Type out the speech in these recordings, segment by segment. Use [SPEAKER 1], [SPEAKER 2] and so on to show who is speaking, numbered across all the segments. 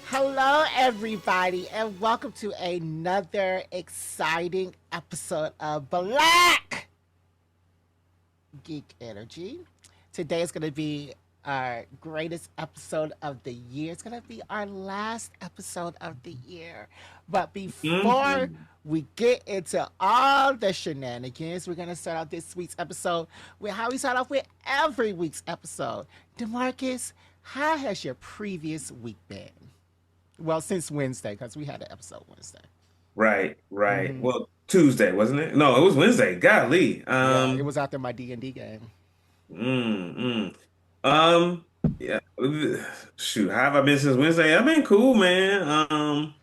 [SPEAKER 1] Hello, everybody, and welcome to another exciting episode of Black Geek Energy. Today is going to be our greatest episode of the year. It's going to be our last episode of the year. But before
[SPEAKER 2] Mhm.
[SPEAKER 1] we get into all the shenanigans, we're going to start out this week's episode with how we start off with every week's episode. DeMarcus, how has your previous week been? Well, since Wednesday, because we had an episode Wednesday.
[SPEAKER 2] Right. Well, Tuesday, wasn't it? No, it was Wednesday. Golly.
[SPEAKER 1] Yeah, it was after my D&D game.
[SPEAKER 2] Mm, mm. Um, yeah. Shoot, how have I been since Wednesday? I've been cool, man.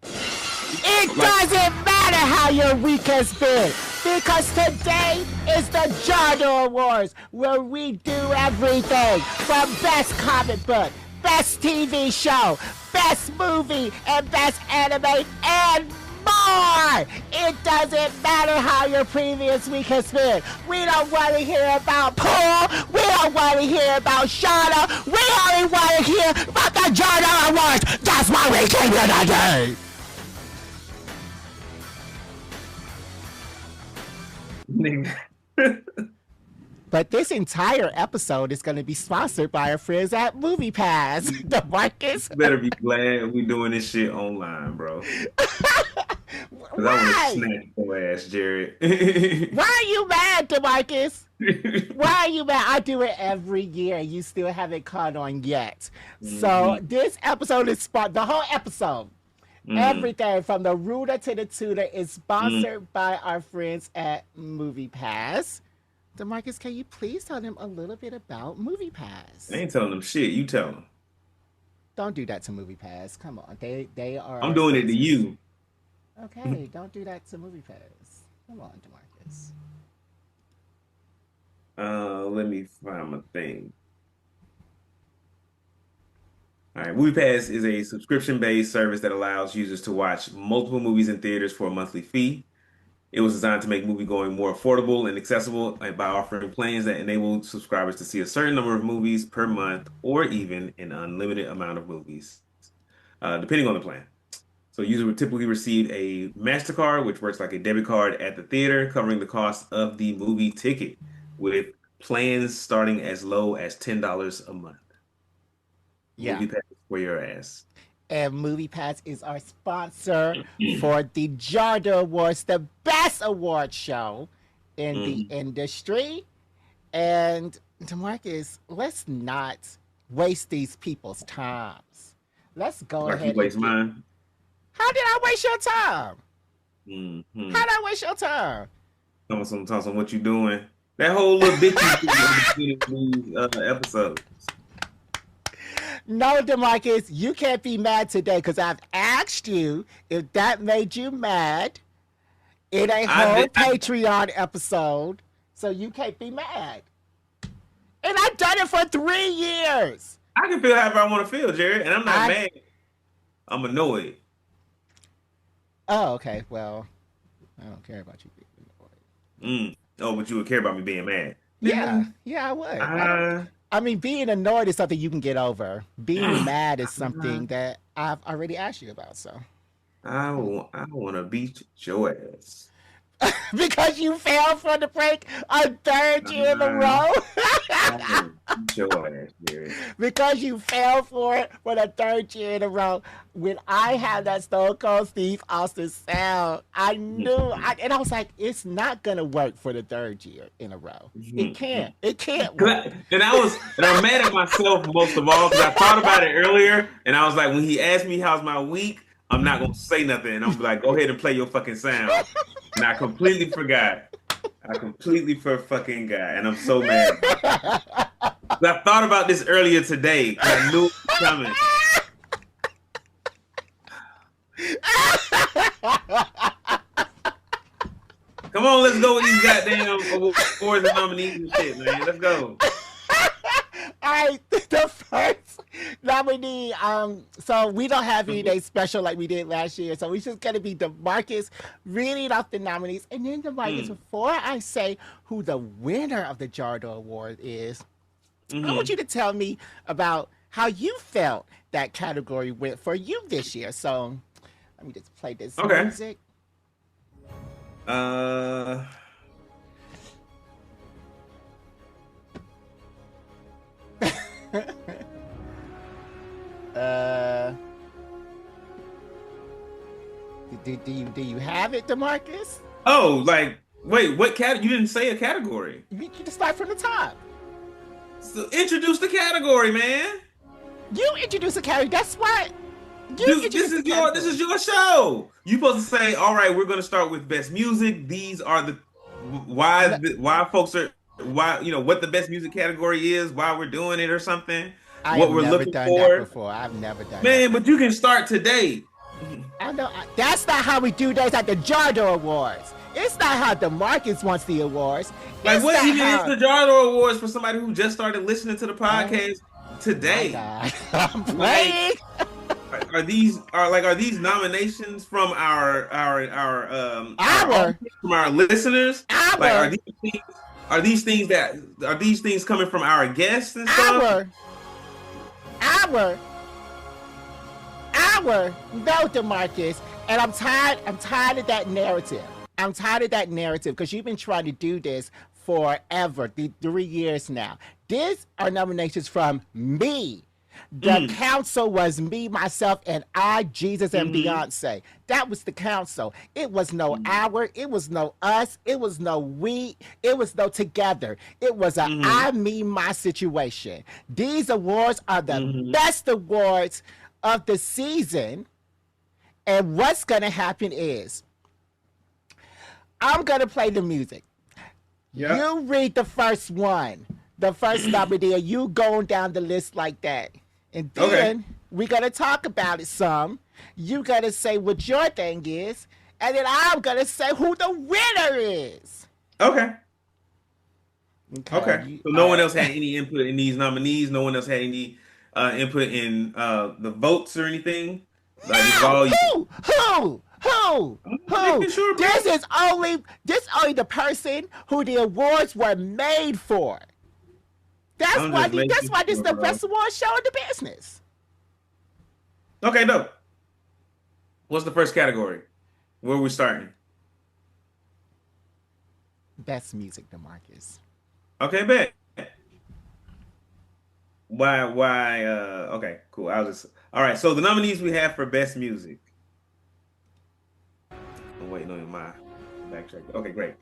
[SPEAKER 1] It
[SPEAKER 2] Like,
[SPEAKER 1] doesn't matter how your week has been because today is the Jardo Awards where we do everything from best comic book, best TV show, best movie, and best anime, and more. It doesn't matter how your previous week has been. We don't want to hear about Paul. We don't want to hear about Shauna. We only want to hear about the Jardo Awards. That's why we came here today. But this entire episode is going to be sponsored by our friends at MoviePass. The Marcus.
[SPEAKER 2] better be glad we doing this shit online, bro. Because I want to
[SPEAKER 1] Why?
[SPEAKER 2] snatch your ass, Jared.
[SPEAKER 1] Why are you mad, DeMarcus? Why are you mad? I do it every year. You still haven't caught on yet. So
[SPEAKER 2] Mhm.
[SPEAKER 1] this episode is the whole episode.
[SPEAKER 2] Mm,
[SPEAKER 1] Everything from the rooter to the tutor is
[SPEAKER 2] mm.
[SPEAKER 1] sponsored by our friends at MoviePass. DeMarcus, can you please tell them a little bit about
[SPEAKER 2] I
[SPEAKER 1] MoviePass?
[SPEAKER 2] ain't telling them shit. You tell them.
[SPEAKER 1] Don't do that to MoviePass. Come on, they are
[SPEAKER 2] I'm
[SPEAKER 1] our
[SPEAKER 2] doing it to
[SPEAKER 1] sponsors.
[SPEAKER 2] you.
[SPEAKER 1] Okay, don't do that to MoviePass. Come on, DeMarcus.
[SPEAKER 2] Let me find my thing. All right, MoviePass is a subscription-based service that allows users to watch multiple movies in theaters for a monthly fee. It was designed to make movie going more affordable and accessible by offering plans that enable subscribers to see a certain number of movies per month or even an unlimited amount of movies, depending on the plan. So, users would typically receive a MasterCard, which works like a debit card at the theater, covering the cost of the movie ticket, with plans starting as low as $10 a month.
[SPEAKER 1] Yeah,
[SPEAKER 2] MoviePass for your ass.
[SPEAKER 1] and MoviePass is our sponsor for the Jardo Awards, the best award show in the
[SPEAKER 2] Mhm.
[SPEAKER 1] industry. And DeMarcus, let's not waste these people's times. Let's go
[SPEAKER 2] Like you
[SPEAKER 1] ahead and
[SPEAKER 2] waste
[SPEAKER 1] get.
[SPEAKER 2] mine.
[SPEAKER 1] How did I waste your time?
[SPEAKER 2] Mm-hmm.
[SPEAKER 1] How did I waste your time?
[SPEAKER 2] Tell some what you doing. That whole little bitch you do at the beginning of these episodes.
[SPEAKER 1] No, DeMarcus, you can't be mad today because I've asked you if that made you mad in a
[SPEAKER 2] I
[SPEAKER 1] whole
[SPEAKER 2] did.
[SPEAKER 1] Patreon episode, so you can't be mad. And I've done it for 3 years.
[SPEAKER 2] I can feel however I want to feel, Jared, and I'm not
[SPEAKER 1] I
[SPEAKER 2] mad. I'm annoyed.
[SPEAKER 1] Oh, okay. Well, I don't care about you being annoyed.
[SPEAKER 2] Oh, but you would care about me being mad.
[SPEAKER 1] Yeah,
[SPEAKER 2] Nigga,
[SPEAKER 1] yeah, I would. I don't.
[SPEAKER 2] I,
[SPEAKER 1] I mean, being annoyed is something you can get over. Being
[SPEAKER 2] I,
[SPEAKER 1] mad is something that I've already asked you about. So,
[SPEAKER 2] I want to beat your ass.
[SPEAKER 1] because you failed for the break a third year in a
[SPEAKER 2] I,
[SPEAKER 1] row.
[SPEAKER 2] I want to beat your ass, Jared.
[SPEAKER 1] Because you fell for it for the third year in a row. When I had that Stone Cold Steve Austin sound, I knew, and I was like, it's not gonna work for the third year in a row. It can't. It can't work.
[SPEAKER 2] And I'm mad at myself most of all because I thought about it earlier, and I was like, when he asked me how's my week, I'm not gonna say nothing, and I'm like, go ahead and play your fucking sound, and I completely forgot. I completely fucking got, and I'm so mad about it. 'Cause I thought about this earlier today because I knew it was coming. Come on, let's go with these goddamn awards and nominees and shit, man. Let's go.
[SPEAKER 1] All right, the first nominee. So we don't have anything special like we did last year. So we just gonna be DeMarcus reading off the nominees, and then DeMarcus.
[SPEAKER 2] Mm,
[SPEAKER 1] Before I say who the winner of the Jardo Award is, I want
[SPEAKER 2] hmm
[SPEAKER 1] you to tell me about how you felt that category went for you this year. So let me just play this
[SPEAKER 2] Okay.
[SPEAKER 1] music.
[SPEAKER 2] Uh,
[SPEAKER 1] Uh, do you have it, Demarcus?
[SPEAKER 2] oh, like, wait, what cat? You didn't say a category.
[SPEAKER 1] You can start from the top.
[SPEAKER 2] So introduce the category, man.
[SPEAKER 1] You introduce a category. That's what you
[SPEAKER 2] Dude,
[SPEAKER 1] introduce the
[SPEAKER 2] this
[SPEAKER 1] category.
[SPEAKER 2] is your show. You supposed to say, all right, we're gonna start with best music. These are the
[SPEAKER 1] No,
[SPEAKER 2] why folks are why what the best music category is, why we're doing it or something,
[SPEAKER 1] I have
[SPEAKER 2] what we're
[SPEAKER 1] never
[SPEAKER 2] looking
[SPEAKER 1] done that
[SPEAKER 2] for.
[SPEAKER 1] before. I've never done that
[SPEAKER 2] Man, but
[SPEAKER 1] before.
[SPEAKER 2] you can start today.
[SPEAKER 1] I know that's not how we do those at the Jardo Awards. It's not how Demarcus wants the awards.
[SPEAKER 2] Like
[SPEAKER 1] It's
[SPEAKER 2] what
[SPEAKER 1] not
[SPEAKER 2] even is
[SPEAKER 1] how.
[SPEAKER 2] the Jardo Awards for somebody who just started listening to the
[SPEAKER 1] Oh
[SPEAKER 2] podcast
[SPEAKER 1] my
[SPEAKER 2] today?
[SPEAKER 1] God, I'm
[SPEAKER 2] Like
[SPEAKER 1] playing.
[SPEAKER 2] are these nominations from our
[SPEAKER 1] Our,
[SPEAKER 2] audience, from our listeners? Like
[SPEAKER 1] our,
[SPEAKER 2] are these things coming from our guests and stuff?
[SPEAKER 1] our, our, no, Demarcus. And I'm tired. I'm tired of that narrative. I'm tired of that narrative because you've been trying to do this forever, 3 years now. These are nominations from me. The
[SPEAKER 2] Mm,
[SPEAKER 1] council was me, myself, and I, Jesus, and
[SPEAKER 2] hmm
[SPEAKER 1] Beyonce. That was the council. It was no
[SPEAKER 2] hmm
[SPEAKER 1] our, it was no us, it was no we, it was no together. It was a
[SPEAKER 2] hmm
[SPEAKER 1] I, me, my situation. These awards are the
[SPEAKER 2] hmm
[SPEAKER 1] best awards of the season. And what's going to happen is I'm going to play the music.
[SPEAKER 2] Yeah.
[SPEAKER 1] You read the first one, the first nominee, and you going down the list like that. And
[SPEAKER 2] Okay.
[SPEAKER 1] then we're going to talk about it some. You got to say what your thing is. And then I'm going to say who the winner is.
[SPEAKER 2] Okay.
[SPEAKER 1] Okay.
[SPEAKER 2] Okay. So no one else had any input in these nominees. No one else had any input in the votes or anything. Like this is
[SPEAKER 1] No!
[SPEAKER 2] all you.
[SPEAKER 1] Who?
[SPEAKER 2] I'm
[SPEAKER 1] Who?
[SPEAKER 2] making sure, man.
[SPEAKER 1] This only the person who the awards were made for. That's
[SPEAKER 2] I'm
[SPEAKER 1] why
[SPEAKER 2] just
[SPEAKER 1] the, that's
[SPEAKER 2] making
[SPEAKER 1] why this is
[SPEAKER 2] sure,
[SPEAKER 1] the
[SPEAKER 2] bro.
[SPEAKER 1] best award show in the business.
[SPEAKER 2] Okay, no. What's the first category? Where are we starting?
[SPEAKER 1] Best music, Demarcus.
[SPEAKER 2] Okay, bet. Why okay, cool. I'll just all right. So the nominees we have for best music. I'm waiting on my backtrack. Okay, great.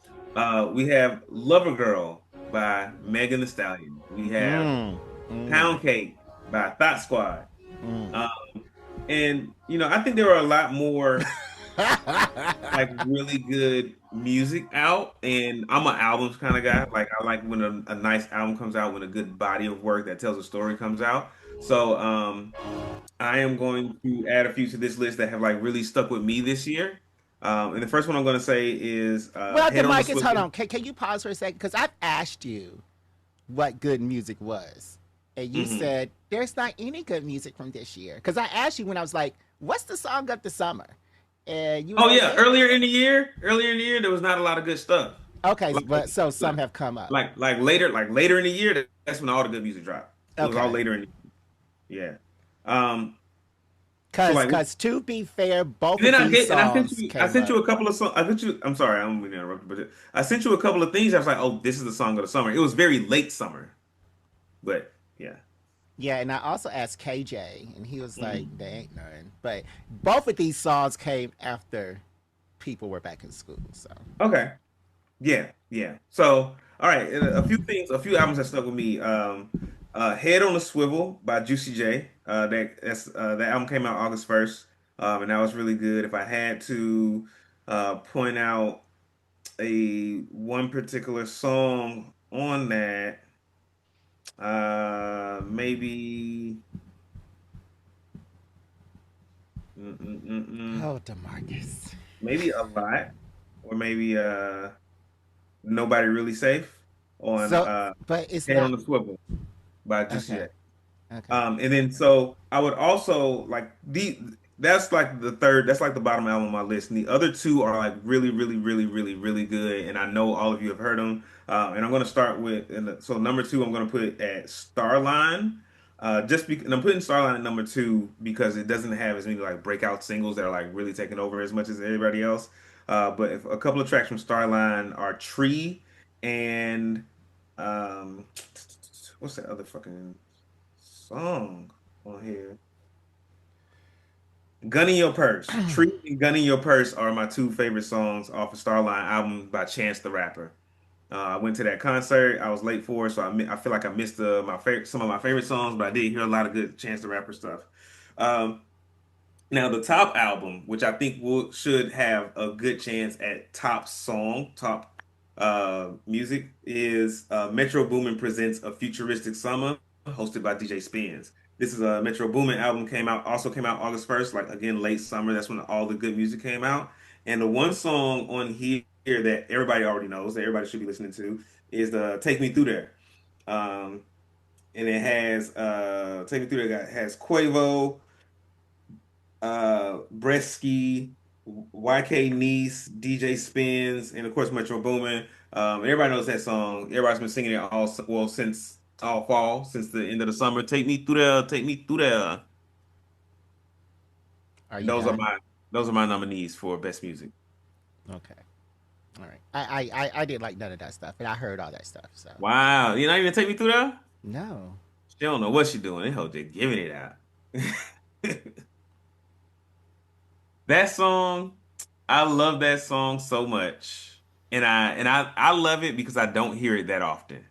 [SPEAKER 2] We have Lover Girl by Megan Thee Stallion. We have
[SPEAKER 1] Mm. Mm.
[SPEAKER 2] Pound Cake by Thought Squad.
[SPEAKER 1] Mm.
[SPEAKER 2] Um, and I think there are a lot more like really good music out, and I'm an albums kind of guy. Like I like when a nice album comes out, when a good body of work that tells a story comes out. So I am going to add a few to this list that have like really stuck with me this year. And the first one I'm going to say is
[SPEAKER 1] Well,
[SPEAKER 2] Head on the
[SPEAKER 1] Demarcus, hold
[SPEAKER 2] Swivel.
[SPEAKER 1] on. Can you pause for a second? Because I've asked you what good music was. And you
[SPEAKER 2] Hmm
[SPEAKER 1] said, there's not any good music from this year. Because I asked you when I was like, what's the song of the summer? And you was
[SPEAKER 2] Oh
[SPEAKER 1] like,
[SPEAKER 2] yeah, earlier in the year, there was not a lot of good stuff.
[SPEAKER 1] okay,
[SPEAKER 2] Like
[SPEAKER 1] but so
[SPEAKER 2] like
[SPEAKER 1] some have come up.
[SPEAKER 2] later in the year, that's when all the good music dropped. It was all
[SPEAKER 1] Okay.
[SPEAKER 2] later in the year. Yeah. So
[SPEAKER 1] Cause,
[SPEAKER 2] like
[SPEAKER 1] cause to be fair, both
[SPEAKER 2] and then
[SPEAKER 1] of these songs
[SPEAKER 2] I
[SPEAKER 1] came
[SPEAKER 2] sent
[SPEAKER 1] up.
[SPEAKER 2] you a couple of songs. I'm sorry, I'm gonna interrupt, but I sent you a couple of things. I was like, oh, this is the song of the summer. It was very late summer, but yeah.
[SPEAKER 1] Yeah, and I also asked KJ, and he was like,
[SPEAKER 2] Mhm.
[SPEAKER 1] "There ain't none." But both of these songs came after people were back in school. So
[SPEAKER 2] Okay. Yeah, yeah. So, all right, and a few albums that stuck with me. Head on a Swivel by Juicy J. That album came out August 1st, and that was really good. If I had to point out a one particular song on that, maybe mm, mm, mm, mm,
[SPEAKER 1] oh, Demarcus.
[SPEAKER 2] maybe a lot, or maybe Nobody Really Safe on
[SPEAKER 1] So, but it's
[SPEAKER 2] Head on
[SPEAKER 1] not
[SPEAKER 2] the Swivel by Juicy
[SPEAKER 1] okay.
[SPEAKER 2] J.
[SPEAKER 1] Okay.
[SPEAKER 2] And then so I would also like that's like the third, that's like the bottom album on my list. And the other two are like really, really, really, really, really good. And I know all of you have heard them. And I'm going to start with, so number two, I'm going to put at Starline And I'm putting Starline at number two because it doesn't have as many like breakout singles that are like really taking over as much as everybody else. But if, a couple of tracks from Starline are Tree and um, what's that other fucking song on here? Gun in Your Purse. Tree and Gun in Your Purse are my two favorite songs off of Starline album by Chance the Rapper. I went to that concert. I was late for it, so I feel like I missed some of my favorite songs, but I did hear a lot of good Chance the Rapper stuff. Um, Now the top album, which I think should have a good chance at top music, is Metro Boomin presents A Futuristic Summer, hosted by DJ Spins. This is a Metro Boomin album also came out August 1st, like again late summer. That's when all the good music came out. And the one song on here that everybody already knows, that everybody should be listening to, is the Take Me Through There. Um, and it has Take Me Through There has Quavo, Bresky, YK Nice, DJ Spins, and of course Metro Boomin. Everybody knows that song. Everybody's been singing it since all fall, since the end of the summer. Take me through there.
[SPEAKER 1] Are
[SPEAKER 2] And
[SPEAKER 1] you done?
[SPEAKER 2] those are my nominees for best music.
[SPEAKER 1] Okay. All right. I didn't like none of that stuff, and I heard all that stuff. So
[SPEAKER 2] Wow, you not even take me through there?
[SPEAKER 1] no.
[SPEAKER 2] She don't know what she doing. That hoe just giving it out. That song, I love that song so much, and I love it because I don't hear it that often.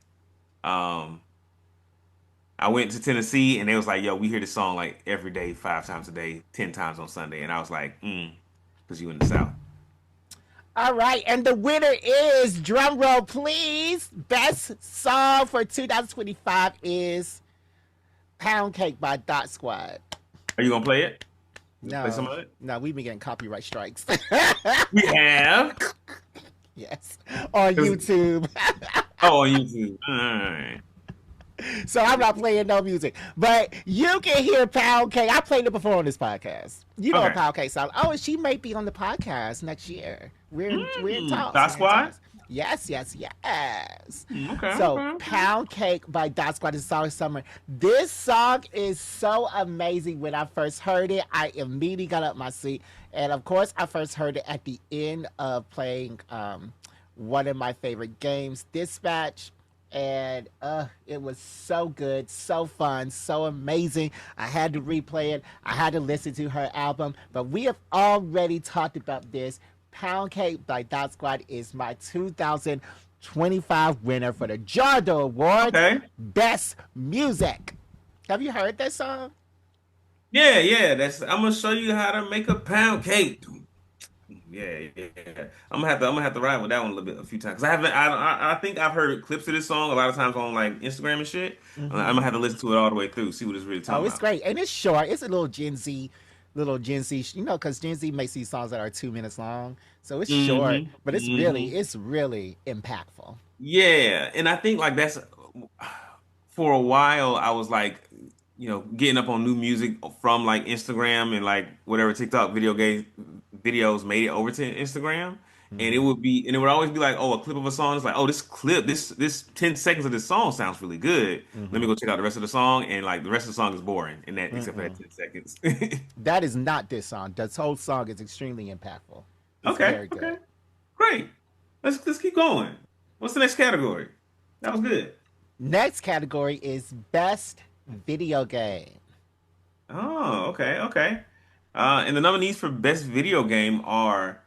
[SPEAKER 2] Um, I went to Tennessee and they was like, "Yo, we hear this song like every day, 5 times a day, 10 times on Sunday," and I was like, because you in the South."
[SPEAKER 1] All right, and the winner is, drum roll please, best song for 2025 is Pound Cake by Dot Squad.
[SPEAKER 2] Are you gonna play it? You gonna play some
[SPEAKER 1] No,
[SPEAKER 2] of it?
[SPEAKER 1] no, we've been getting copyright strikes.
[SPEAKER 2] We have.
[SPEAKER 1] Yes, on
[SPEAKER 2] 'Cause-
[SPEAKER 1] YouTube.
[SPEAKER 2] Oh, on YouTube. All right.
[SPEAKER 1] So I'm not playing no music. But you can hear Pound Cake. I played it before on this podcast. You know a
[SPEAKER 2] Okay.
[SPEAKER 1] Pound Cake song. Oh, and she may be on the podcast next year. We're in talks.
[SPEAKER 2] Dot
[SPEAKER 1] We're in
[SPEAKER 2] Squad.
[SPEAKER 1] talks. Yes, yes, yes.
[SPEAKER 2] Okay.
[SPEAKER 1] So
[SPEAKER 2] Okay.
[SPEAKER 1] Pound Cake by Dot Squad is song summer. This song is so amazing. When I first heard it, I immediately got up my seat. And of course, I first heard it at the end of playing one of my favorite games, Dispatch, and it was so good, so fun, so amazing. I had to replay it. I had to listen to her album, but we have already talked about this. Pound Cake by Dot Squad is my 2025 winner for the Jardo Awards,
[SPEAKER 2] Okay.
[SPEAKER 1] Best Music. Have you heard that song?
[SPEAKER 2] Yeah, yeah. I'm gonna show you how to make a pound cake. Yeah, yeah. I'm gonna have to ride with that one a little bit a few times. 'Cause I haven't. I think I've heard clips of this song a lot of times on like Instagram and shit. I'm
[SPEAKER 1] Mm-hmm.
[SPEAKER 2] gonna have to listen to it all the way through, see what it's really
[SPEAKER 1] Oh,
[SPEAKER 2] talking
[SPEAKER 1] it's
[SPEAKER 2] about.
[SPEAKER 1] great, and it's short. It's a little Gen Z. Because Gen Z makes these songs that are 2 minutes long, so it's short,
[SPEAKER 2] Hmm.
[SPEAKER 1] but
[SPEAKER 2] Hmm.
[SPEAKER 1] it's really impactful.
[SPEAKER 2] Yeah, and I think like that's for a while I was like, getting up on new music from like Instagram and like whatever TikTok videos made it over to Instagram. And
[SPEAKER 1] Mm-hmm.
[SPEAKER 2] it would always be like, oh, a clip of a song. It's like, oh, this 10 seconds of this song sounds really good. Let me
[SPEAKER 1] Mm-hmm.
[SPEAKER 2] go check out the rest of the song. And like the rest of the song is boring, and that except for that
[SPEAKER 1] Mm-mm.
[SPEAKER 2] 10 seconds.
[SPEAKER 1] That is not this song. This whole song is extremely impactful. It's
[SPEAKER 2] Okay,
[SPEAKER 1] very
[SPEAKER 2] okay,
[SPEAKER 1] good.
[SPEAKER 2] great. Let's keep going. What's the next category? That was good.
[SPEAKER 1] Next category is best video game.
[SPEAKER 2] Oh, okay, okay. And the nominees for best video game are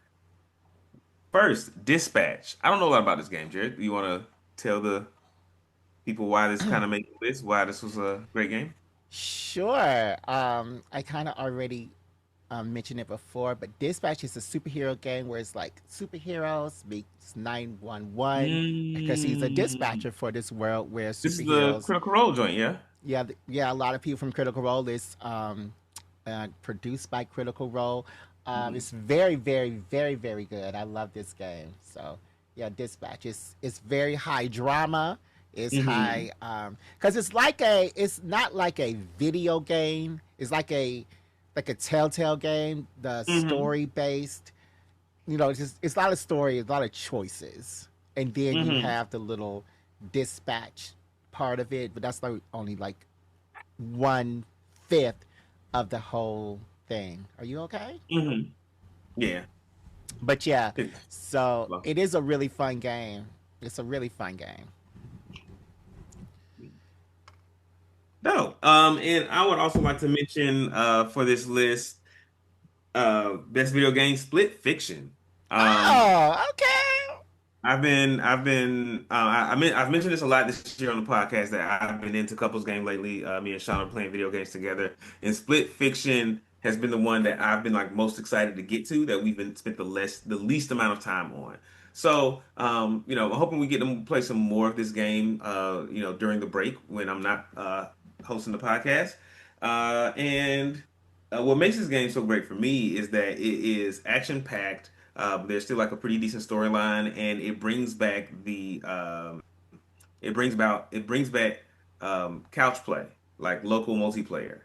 [SPEAKER 2] first Dispatch. I don't know a lot about this game, Jared. Do you want to tell the people why this kind of made the list? Why this was a great game?
[SPEAKER 1] Sure. I kind of already mentioned it before, but Dispatch is a superhero game where it's like superheroes meets 911 because he's a
[SPEAKER 2] Mm,
[SPEAKER 1] dispatcher for this world where
[SPEAKER 2] this is the
[SPEAKER 1] superheroes.
[SPEAKER 2] Critical Role joint, yeah?
[SPEAKER 1] Yeah, yeah. A lot of people from Critical Role is produced by Critical Role.
[SPEAKER 2] Mhm.
[SPEAKER 1] It's very, very, very, very good. I love this game. So yeah, Dispatch. It's very high drama. It's
[SPEAKER 2] Hmm.
[SPEAKER 1] high because it's not like a video game. It's like a Telltale game. The
[SPEAKER 2] Hmm.
[SPEAKER 1] story based. It's a lot of story, a lot of choices, and then you
[SPEAKER 2] Hmm.
[SPEAKER 1] have the little dispatch part of it. But that's like only like 1/5 of the whole thing. Are you okay?
[SPEAKER 2] Hmm. Yeah.
[SPEAKER 1] But yeah,
[SPEAKER 2] It's
[SPEAKER 1] so
[SPEAKER 2] slow.
[SPEAKER 1] it is a really fun game. It's a really fun game.
[SPEAKER 2] No. And I would also like to mention for this list, best video game split fiction. Um,
[SPEAKER 1] Oh, okay.
[SPEAKER 2] I've mentioned this a lot this year on the podcast that I've been into couples game lately. Me and Sean are playing video games together, and Split Fiction has been the one that I've been like most excited to get to, that we've been spent the least amount of time on. So, I'm hoping we get to play some more of this game, during the break when I'm not hosting the podcast. And What makes this game so great for me is that it is action packed. There's still like a pretty decent storyline, and it brings back couch play, like local multiplayer,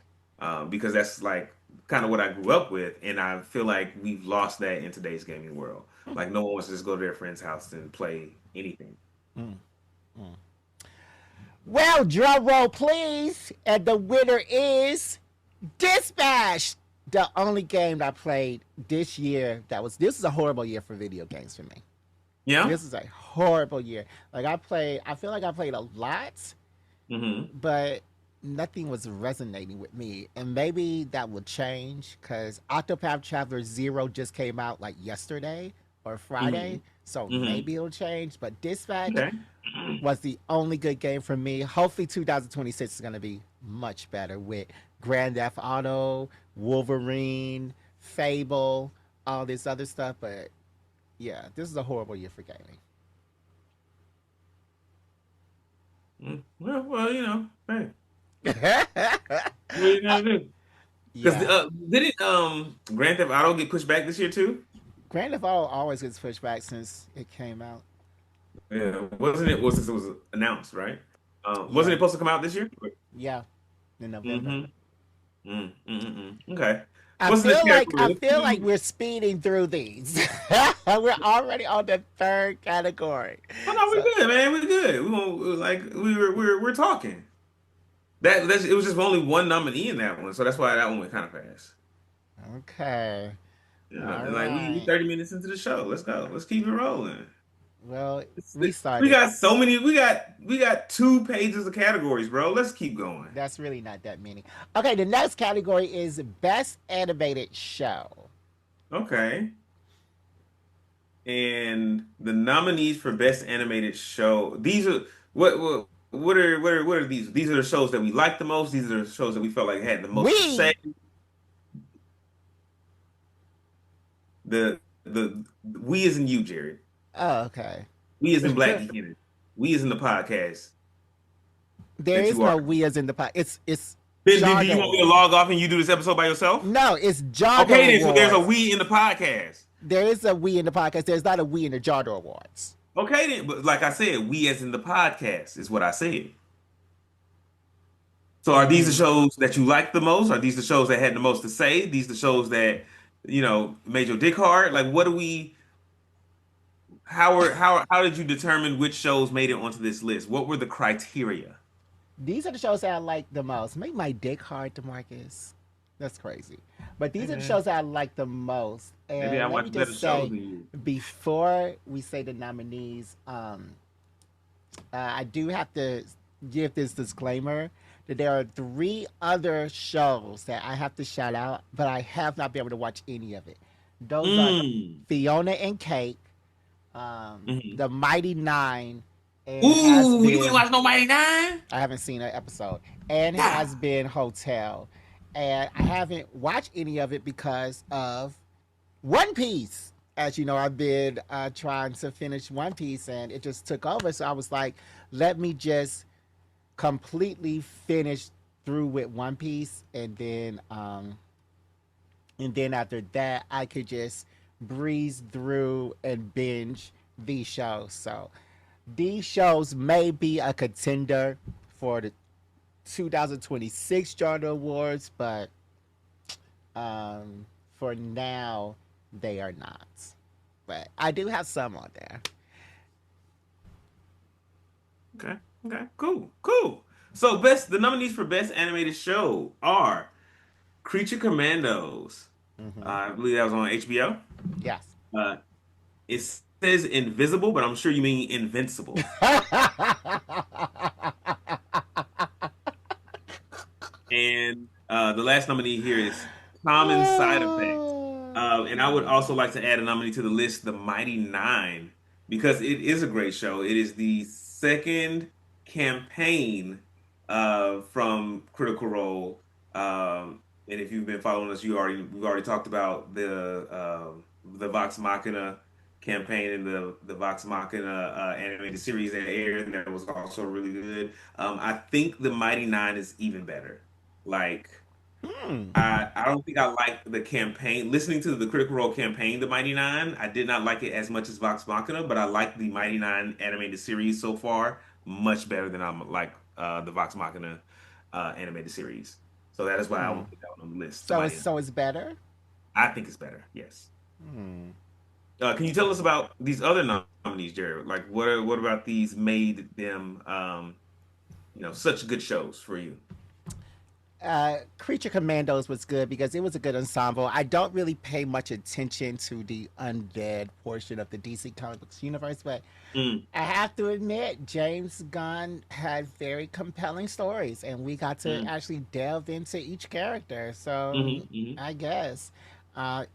[SPEAKER 2] because that's like kind of what I grew up with, and I feel like we've lost that in today's gaming world. Like no one wants to just go to their friend's house and play anything.
[SPEAKER 1] Mm, mm. Well, drum roll, please. And the winner is Dispatch. The only game I played this year this is a horrible year for video games for me.
[SPEAKER 2] Yeah.
[SPEAKER 1] This is a horrible year. Like I feel like I played a lot,
[SPEAKER 2] Hmm.
[SPEAKER 1] but nothing was resonating with me. And maybe that will change because Octopath Traveler Zero just came out like yesterday or
[SPEAKER 2] Hmm.
[SPEAKER 1] Friday. So
[SPEAKER 2] Hmm.
[SPEAKER 1] maybe it'll change. But Dispatch
[SPEAKER 2] Okay.
[SPEAKER 1] was the only good game for me. Hopefully 2026 is going to be much better with Grand Theft Auto, Wolverine, Fable, all this other stuff. But yeah, this is a horrible year for gaming.
[SPEAKER 2] Well, hey, what are you gonna do? Because
[SPEAKER 1] Yeah.
[SPEAKER 2] didn't Grand Theft Auto get pushed back this year too?
[SPEAKER 1] Grand Theft Auto always gets pushed back since it came out.
[SPEAKER 2] Yeah, wasn't it? Was Since it was announced, right? Wasn't
[SPEAKER 1] Yeah.
[SPEAKER 2] it supposed to come out this year?
[SPEAKER 1] Yeah. In November.
[SPEAKER 2] Mm-hmm. Okay. What's the next
[SPEAKER 1] I
[SPEAKER 2] category? Let's
[SPEAKER 1] feel like
[SPEAKER 2] do.
[SPEAKER 1] we're speeding through these. We're already on the third category.
[SPEAKER 2] Oh no, we
[SPEAKER 1] So
[SPEAKER 2] good, man. We good. We won't like we're talking. It was just only one nominee in that one, so that's why that one went kind of fast.
[SPEAKER 1] okay.
[SPEAKER 2] Yeah,
[SPEAKER 1] All
[SPEAKER 2] and like we
[SPEAKER 1] right.
[SPEAKER 2] 30 minutes into the show. Let's go. Let's keep it rolling.
[SPEAKER 1] Well,
[SPEAKER 2] It's-
[SPEAKER 1] we
[SPEAKER 2] We
[SPEAKER 1] started.
[SPEAKER 2] got so many. We got 2 pages of categories, bro. Let's keep going.
[SPEAKER 1] That's really not that many. Okay, the next category is best animated show.
[SPEAKER 2] Okay. And the nominees for Best Animated Show, these are what are these? These are the shows that we like the most. These are the shows that we felt like had the most to say.
[SPEAKER 1] We.
[SPEAKER 2] The we is in you, Jared.
[SPEAKER 1] Oh, okay.
[SPEAKER 2] We is in Black Geek Energy. We is in the podcast
[SPEAKER 1] There
[SPEAKER 2] that
[SPEAKER 1] is
[SPEAKER 2] you are.
[SPEAKER 1] no we as in the pot. It's
[SPEAKER 2] Then do
[SPEAKER 1] Jardo
[SPEAKER 2] you want me to log
[SPEAKER 1] Awards.
[SPEAKER 2] off and you do this episode by yourself?
[SPEAKER 1] No, it's Jardo
[SPEAKER 2] Okay, then. So there's a
[SPEAKER 1] Awards.
[SPEAKER 2] we in the podcast.
[SPEAKER 1] There is a we in the podcast. There's not a we in the Jardo Awards.
[SPEAKER 2] Okay, then. But like I said, we as in the podcast is what I said. So are these the
[SPEAKER 1] Mm.
[SPEAKER 2] shows that you like the most? Are these the shows that had the most to say? These the shows that, made your dick hard? Like what do we how did you determine which shows made it onto this list? What were the criteria?
[SPEAKER 1] These are the shows that I like the most. Make my dick hard, Demarcus. That's crazy. But
[SPEAKER 2] Hey
[SPEAKER 1] these are the
[SPEAKER 2] man,
[SPEAKER 1] shows that I like the most.
[SPEAKER 2] maybe I
[SPEAKER 1] And let me
[SPEAKER 2] watch better
[SPEAKER 1] just
[SPEAKER 2] shows
[SPEAKER 1] say,
[SPEAKER 2] than you.
[SPEAKER 1] before we say the nominees, I do have to give this disclaimer that there are 3 other shows that I have to shout out, but I have not been able to watch any of it. Those are
[SPEAKER 2] Mm.
[SPEAKER 1] Fiona and Cake,
[SPEAKER 2] Hmm.
[SPEAKER 1] The Mighty Nine, and Has
[SPEAKER 2] Ooh, you ain't
[SPEAKER 1] Been.
[SPEAKER 2] watch no Mighty Nine?
[SPEAKER 1] I haven't seen an episode, and
[SPEAKER 2] Nah.
[SPEAKER 1] Has Been Hotel, and I haven't watched any of it because of One Piece. As you know, I've been trying to finish One Piece, and it just took over. So I was like, let me just completely finish through with One Piece, and then after that, I could just breeze through and binge these shows. So these shows may be a contender for the 2026 Jardo Awards, but for now, they are not. But I do have some on there.
[SPEAKER 2] Okay. Okay. Cool. Cool. So the nominees for best animated show are Creature Commandos.
[SPEAKER 1] Hmm.
[SPEAKER 2] I believe that was on HBO.
[SPEAKER 1] Yes.
[SPEAKER 2] Uh, it says Invisible, but I'm sure you mean Invincible. And the last nominee here is Common Side Effects. And I would also like to add a nominee to the list, The Mighty Nine, because it is a great show. It is the second campaign from Critical Role. And if you've been following us, we've already talked about the Vox Machina campaign and the Vox Machina animated series that aired that was also really good. I think The Mighty Nine is even better. Like,
[SPEAKER 1] Hmm.
[SPEAKER 2] I don't think I like the campaign. Listening to the Critical Role campaign, The Mighty Nine, I did not like it as much as Vox Machina, but I like the Mighty Nine animated series so far much better than I'm like the Vox Machina animated series. So that is why I
[SPEAKER 1] Hmm.
[SPEAKER 2] won't put that one on the list. The
[SPEAKER 1] So
[SPEAKER 2] Mighty Nine.
[SPEAKER 1] it's better.
[SPEAKER 2] I think it's better. Yes.
[SPEAKER 1] Hmm.
[SPEAKER 2] Can you tell us about these other nominees, Jared? Like, what about these made them such good shows for you?
[SPEAKER 1] Creature Commandos was good because it was a good ensemble. I don't really pay much attention to the undead portion of the DC Comics universe, but
[SPEAKER 2] Mm,
[SPEAKER 1] I have to admit, James Gunn had very compelling stories, and we got to
[SPEAKER 2] mm,
[SPEAKER 1] actually delve into each character. So
[SPEAKER 2] hmm.
[SPEAKER 1] I guess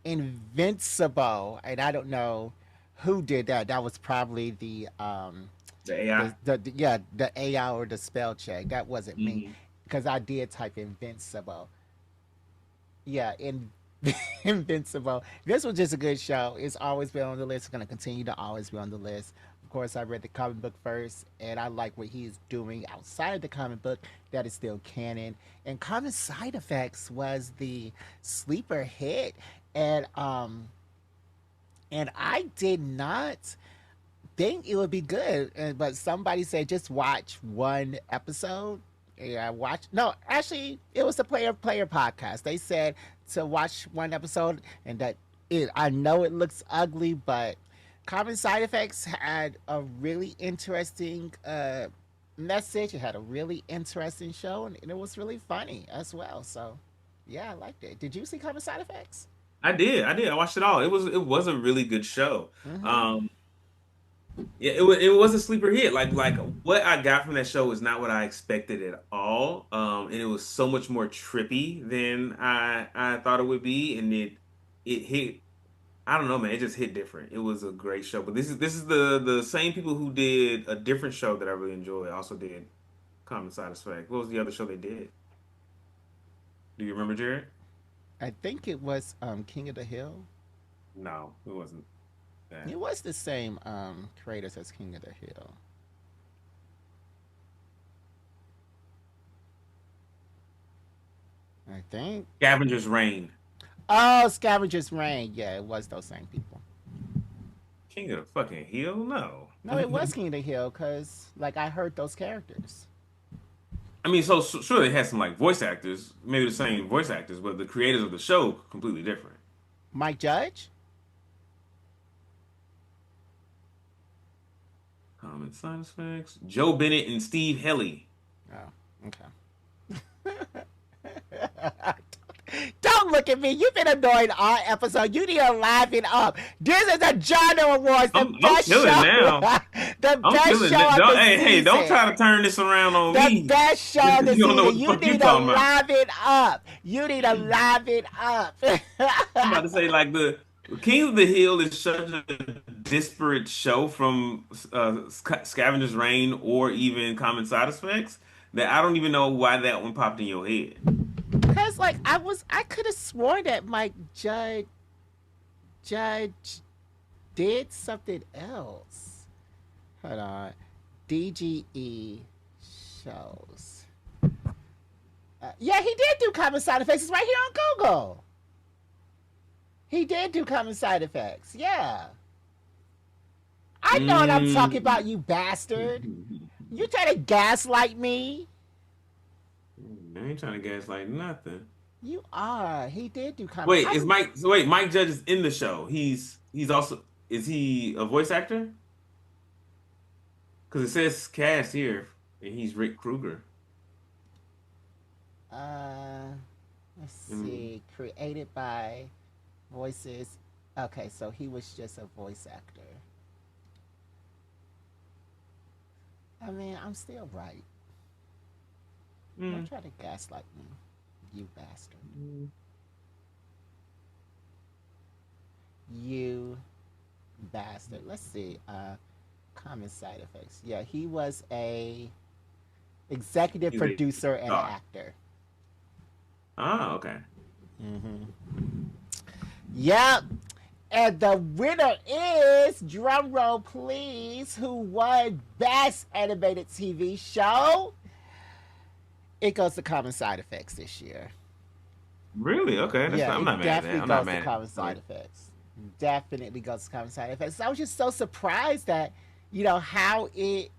[SPEAKER 1] Invincible, and I don't know who did that. That was probably
[SPEAKER 2] The AI.
[SPEAKER 1] the AI or the spell check. That wasn't me
[SPEAKER 2] Hmm.
[SPEAKER 1] because I did type Invincible. Yeah, Invincible. This was just a good show. It's always been on the list. It's going to continue to always be on the list. Of course, I read the comic book first, and I like what he's doing outside of the comic book that is still canon. And Common Side Effects was the sleeper hit, and I did not think it would be good, but somebody said just watch one episode. Yeah, I watched. No, actually, it was the Player podcast. They said to watch one episode, and that it. I know it looks ugly, but Common Side Effects had a really interesting message. It had a really interesting show, and it was really funny as well. So, yeah, I liked it. Did you see Common Side Effects?
[SPEAKER 2] I did. I watched it all. It was a really good show.
[SPEAKER 1] Mm-hmm.
[SPEAKER 2] Um, yeah, it was a sleeper hit. Like what I got from that show was not what I expected at all. And it was so much more trippy than I thought it would be, and it hit. I don't know, man. It just hit different. It was a great show. But this is the same people who did a different show that I really enjoyed. Also did Common Side Effect. What was the other show they did? Do you remember, Jared?
[SPEAKER 1] I think it was King of the Hill.
[SPEAKER 2] No, it wasn't that.
[SPEAKER 1] It was the same creators as King of the Hill. I think.
[SPEAKER 2] Scavenger's Reign.
[SPEAKER 1] Oh, Scavenger's Reign. Yeah, it was those same people.
[SPEAKER 2] King of the fucking Hill? No.
[SPEAKER 1] No, it was King of the Hill because, like, I heard those characters.
[SPEAKER 2] I mean, so sure they had some like voice actors, maybe the same voice actors, but the creators of the show completely different.
[SPEAKER 1] Mike Judge?
[SPEAKER 2] Common Side Effects. Joe Bennett and Steve Helly.
[SPEAKER 1] Oh, okay. Don't look at me. You've been annoyed all episode. You need to laugh it up. This is the Jardo Awards, the
[SPEAKER 2] I'm
[SPEAKER 1] best
[SPEAKER 2] feeling it
[SPEAKER 1] show,
[SPEAKER 2] now.
[SPEAKER 1] the
[SPEAKER 2] I'm
[SPEAKER 1] best
[SPEAKER 2] feeling
[SPEAKER 1] show
[SPEAKER 2] it.
[SPEAKER 1] of the
[SPEAKER 2] Hey, don't
[SPEAKER 1] season.
[SPEAKER 2] try to turn this around on
[SPEAKER 1] The
[SPEAKER 2] me.
[SPEAKER 1] best show of the
[SPEAKER 2] You don't know what
[SPEAKER 1] season.
[SPEAKER 2] the
[SPEAKER 1] You
[SPEAKER 2] fuck you
[SPEAKER 1] need to
[SPEAKER 2] talking about.
[SPEAKER 1] live it up. You need to live it up.
[SPEAKER 2] I'm about to say like the King of the Hill is such a disparate show from Scavenger's Reign or even Common Side Effects that I don't even know why that one popped in your head.
[SPEAKER 1] Cause like I could have sworn that Mike Judge did something else. Hold on, DGE shows. Yeah, he did do Common Side Effects. It's right here on Google. He did do Common Side Effects. Yeah, I know what I'm talking
[SPEAKER 2] Mm.
[SPEAKER 1] about, you bastard. You trying to gaslight me?
[SPEAKER 2] I ain't trying to gaslight nothing.
[SPEAKER 1] You are. He did do Common.
[SPEAKER 2] Wait, is Mike? So wait, Mike Judge is in the show. He's also is he a voice actor? Because it says cast here, and he's Rick Kruger.
[SPEAKER 1] Uh, let's
[SPEAKER 2] Mm,
[SPEAKER 1] see. Created by voices. Okay, so he was just a voice actor. I mean, I'm still right. Don't
[SPEAKER 2] mm,
[SPEAKER 1] try to gaslight me, you bastard.
[SPEAKER 2] mm.
[SPEAKER 1] You bastard. Let's see. Common side effects. Yeah, he was a executive
[SPEAKER 2] He's a
[SPEAKER 1] producer and
[SPEAKER 2] star.
[SPEAKER 1] actor.
[SPEAKER 2] Ah, okay.
[SPEAKER 1] Mm-hmm. Yep. And the winner is, drum roll please, who won Best Animated TV Show? It goes to Common Side Effects this year.
[SPEAKER 2] Really? Okay. That's
[SPEAKER 1] Yeah,
[SPEAKER 2] not, I'm
[SPEAKER 1] it
[SPEAKER 2] not mad at
[SPEAKER 1] definitely
[SPEAKER 2] that. I'm not
[SPEAKER 1] goes to
[SPEAKER 2] mad at
[SPEAKER 1] Common
[SPEAKER 2] it.
[SPEAKER 1] Side Effects. Definitely goes to Common Side Effects. I was just so surprised that, you know, how it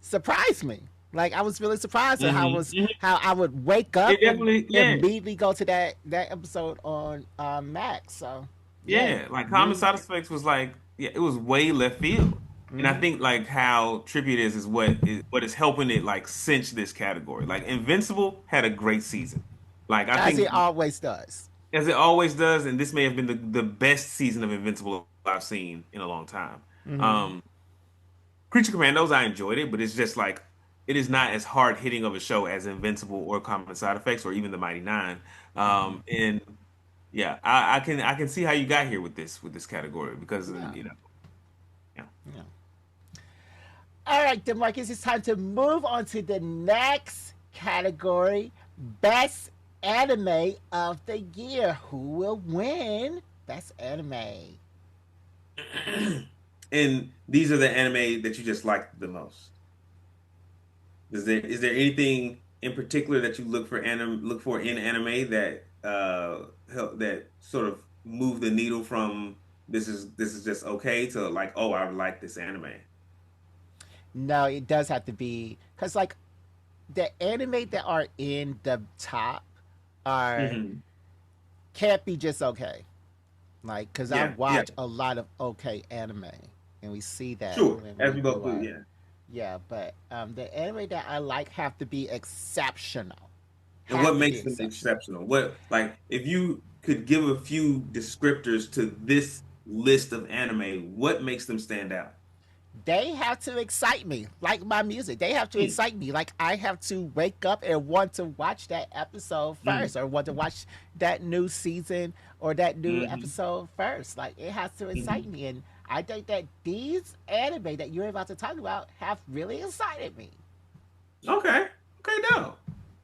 [SPEAKER 1] surprised me. Like I was really surprised at
[SPEAKER 2] Mm-hmm. Hmm.
[SPEAKER 1] how I would wake up
[SPEAKER 2] It
[SPEAKER 1] and
[SPEAKER 2] definitely, yeah.
[SPEAKER 1] immediately go to that episode on Max. So yeah,
[SPEAKER 2] Yeah, like Common
[SPEAKER 1] really.
[SPEAKER 2] Side Effects was like, yeah, it was way left field. And I
[SPEAKER 1] Mm-hmm.
[SPEAKER 2] think like how trippy it is what is helping it like cinch this category. Like Invincible had a great season. Like I
[SPEAKER 1] As it
[SPEAKER 2] think
[SPEAKER 1] always does.
[SPEAKER 2] as it always does, and this may have been the best season of Invincible I've seen in a long time.
[SPEAKER 1] Mm-hmm.
[SPEAKER 2] Um Creature Commandos, I enjoyed it, but it's just like it is not as hard hitting of a show as Invincible or Common Side Effects or even the Mighty Nine.
[SPEAKER 1] Mm-hmm.
[SPEAKER 2] And yeah, I can see how you got here with this category because
[SPEAKER 1] Yeah.
[SPEAKER 2] you know, yeah.
[SPEAKER 1] Yeah. All right, Demarcus, it's time to move on to the next category, Best Anime of the Year. Who will win Best Anime?
[SPEAKER 2] And these are the anime that you just like the most. Is there anything in particular that you look for in anime that help that sort of move the needle from this is just okay to like, oh, I like this anime.
[SPEAKER 1] No, it does have to be because like the anime that are in the top are
[SPEAKER 2] Hmm.
[SPEAKER 1] can't be just okay. Like, because I
[SPEAKER 2] Yeah, yeah,
[SPEAKER 1] watch a lot of okay anime, and we see that
[SPEAKER 2] sure.
[SPEAKER 1] when
[SPEAKER 2] As
[SPEAKER 1] we
[SPEAKER 2] we go
[SPEAKER 1] do
[SPEAKER 2] through,
[SPEAKER 1] our
[SPEAKER 2] yeah.
[SPEAKER 1] yeah. But the anime that I like have to be exceptional.
[SPEAKER 2] And what
[SPEAKER 1] Have to be
[SPEAKER 2] makes them
[SPEAKER 1] exceptional.
[SPEAKER 2] exceptional? What, like, if you could give a few descriptors to this list of anime, what makes them stand out?
[SPEAKER 1] They have to excite me, like my music. They have to
[SPEAKER 2] Mm,
[SPEAKER 1] excite me. Like I have to wake up and want to watch that episode
[SPEAKER 2] mm,
[SPEAKER 1] first, or want to watch that new season or that new
[SPEAKER 2] mm,
[SPEAKER 1] episode first. Like it has to excite
[SPEAKER 2] mm.
[SPEAKER 1] me, and I think that these anime that you're about to talk about have really excited me.
[SPEAKER 2] Okay. Okay, no.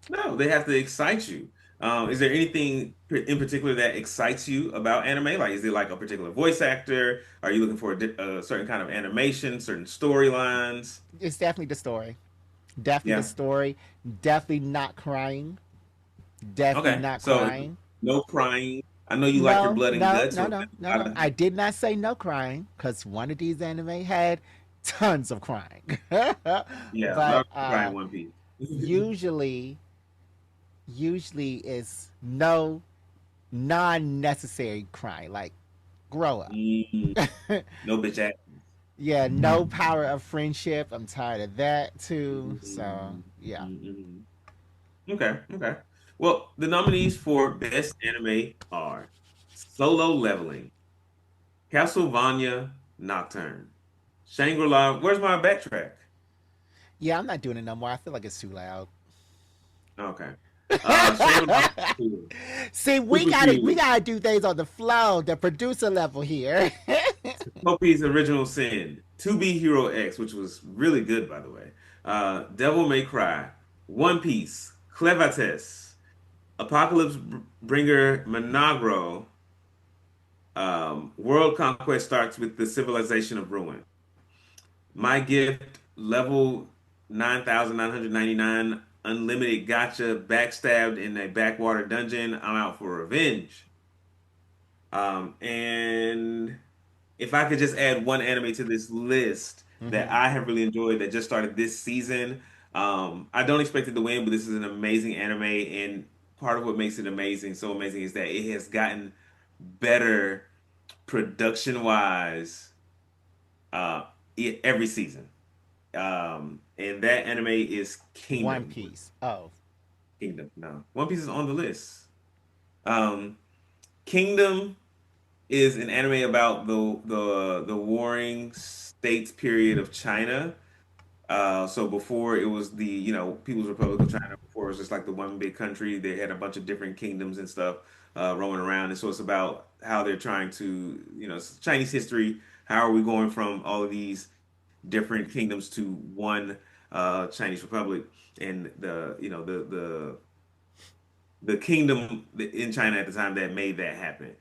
[SPEAKER 2] No, they have to excite you. Is there anything in particular that excites you about anime? Like, is it like a particular voice actor? Are you looking for a certain kind of animation, certain storylines?
[SPEAKER 1] It's definitely the story. Definitely the
[SPEAKER 2] Yeah.
[SPEAKER 1] story. Definitely not crying. Definitely
[SPEAKER 2] Okay.
[SPEAKER 1] not
[SPEAKER 2] So
[SPEAKER 1] crying.
[SPEAKER 2] no crying. I know you like your
[SPEAKER 1] No,
[SPEAKER 2] blood and
[SPEAKER 1] no,
[SPEAKER 2] guts,
[SPEAKER 1] no,
[SPEAKER 2] so
[SPEAKER 1] no, no,
[SPEAKER 2] a
[SPEAKER 1] no.
[SPEAKER 2] lot of
[SPEAKER 1] I did not say no crying because one of these anime had tons of crying.
[SPEAKER 2] yeah, a lot
[SPEAKER 1] But
[SPEAKER 2] of crying in One Piece.
[SPEAKER 1] usually, usually is no non-necessary crying. Like grow up.
[SPEAKER 2] Mm, no bitch ass.
[SPEAKER 1] Yeah, no power of friendship. I'm tired of that too. So
[SPEAKER 2] Mm,
[SPEAKER 1] yeah.
[SPEAKER 2] mm, mm. Okay, okay. Well, the nominees for Best Anime are Solo Leveling, Castlevania Nocturne, Shangri-La. Where's my backtrack?
[SPEAKER 1] Yeah, I'm not doing it no more. I feel like it's too loud.
[SPEAKER 2] Okay. Shangri-La Two,
[SPEAKER 1] See, we
[SPEAKER 2] Super
[SPEAKER 1] gotta we
[SPEAKER 2] Q,
[SPEAKER 1] gotta do things on the flow, the producer level here.
[SPEAKER 2] Poppy's Original Sin, 2B Hero X, which was really good, by the way. Devil May Cry, One Piece, Clevates, Apocalypse Bringer Monogro, World Conquest starts with the Civilization of Ruin. My Gift, level 9,999, unlimited gotcha, backstabbed in a backwater dungeon. I'm out for revenge. And if I could just add one anime to this list that
[SPEAKER 1] Hmm.
[SPEAKER 2] I have really enjoyed that just started this season, I don't expect it to win, but this is an amazing anime. And part of what makes it amazing, so amazing, is that it has gotten better production wise every season. And that anime is
[SPEAKER 1] One
[SPEAKER 2] Kingdom.
[SPEAKER 1] Piece. Oh.
[SPEAKER 2] Kingdom. No, One Piece is on the list. Um, Kingdom is an anime about the warring states period of China. So before it was the, People's Republic of China, before it was just like the one big country, they had a bunch of different kingdoms and stuff roaming around. And so it's about how they're trying to, it's Chinese history. How are we going from all of these different kingdoms to one Chinese Republic? And the kingdom in China at the time that made that happen.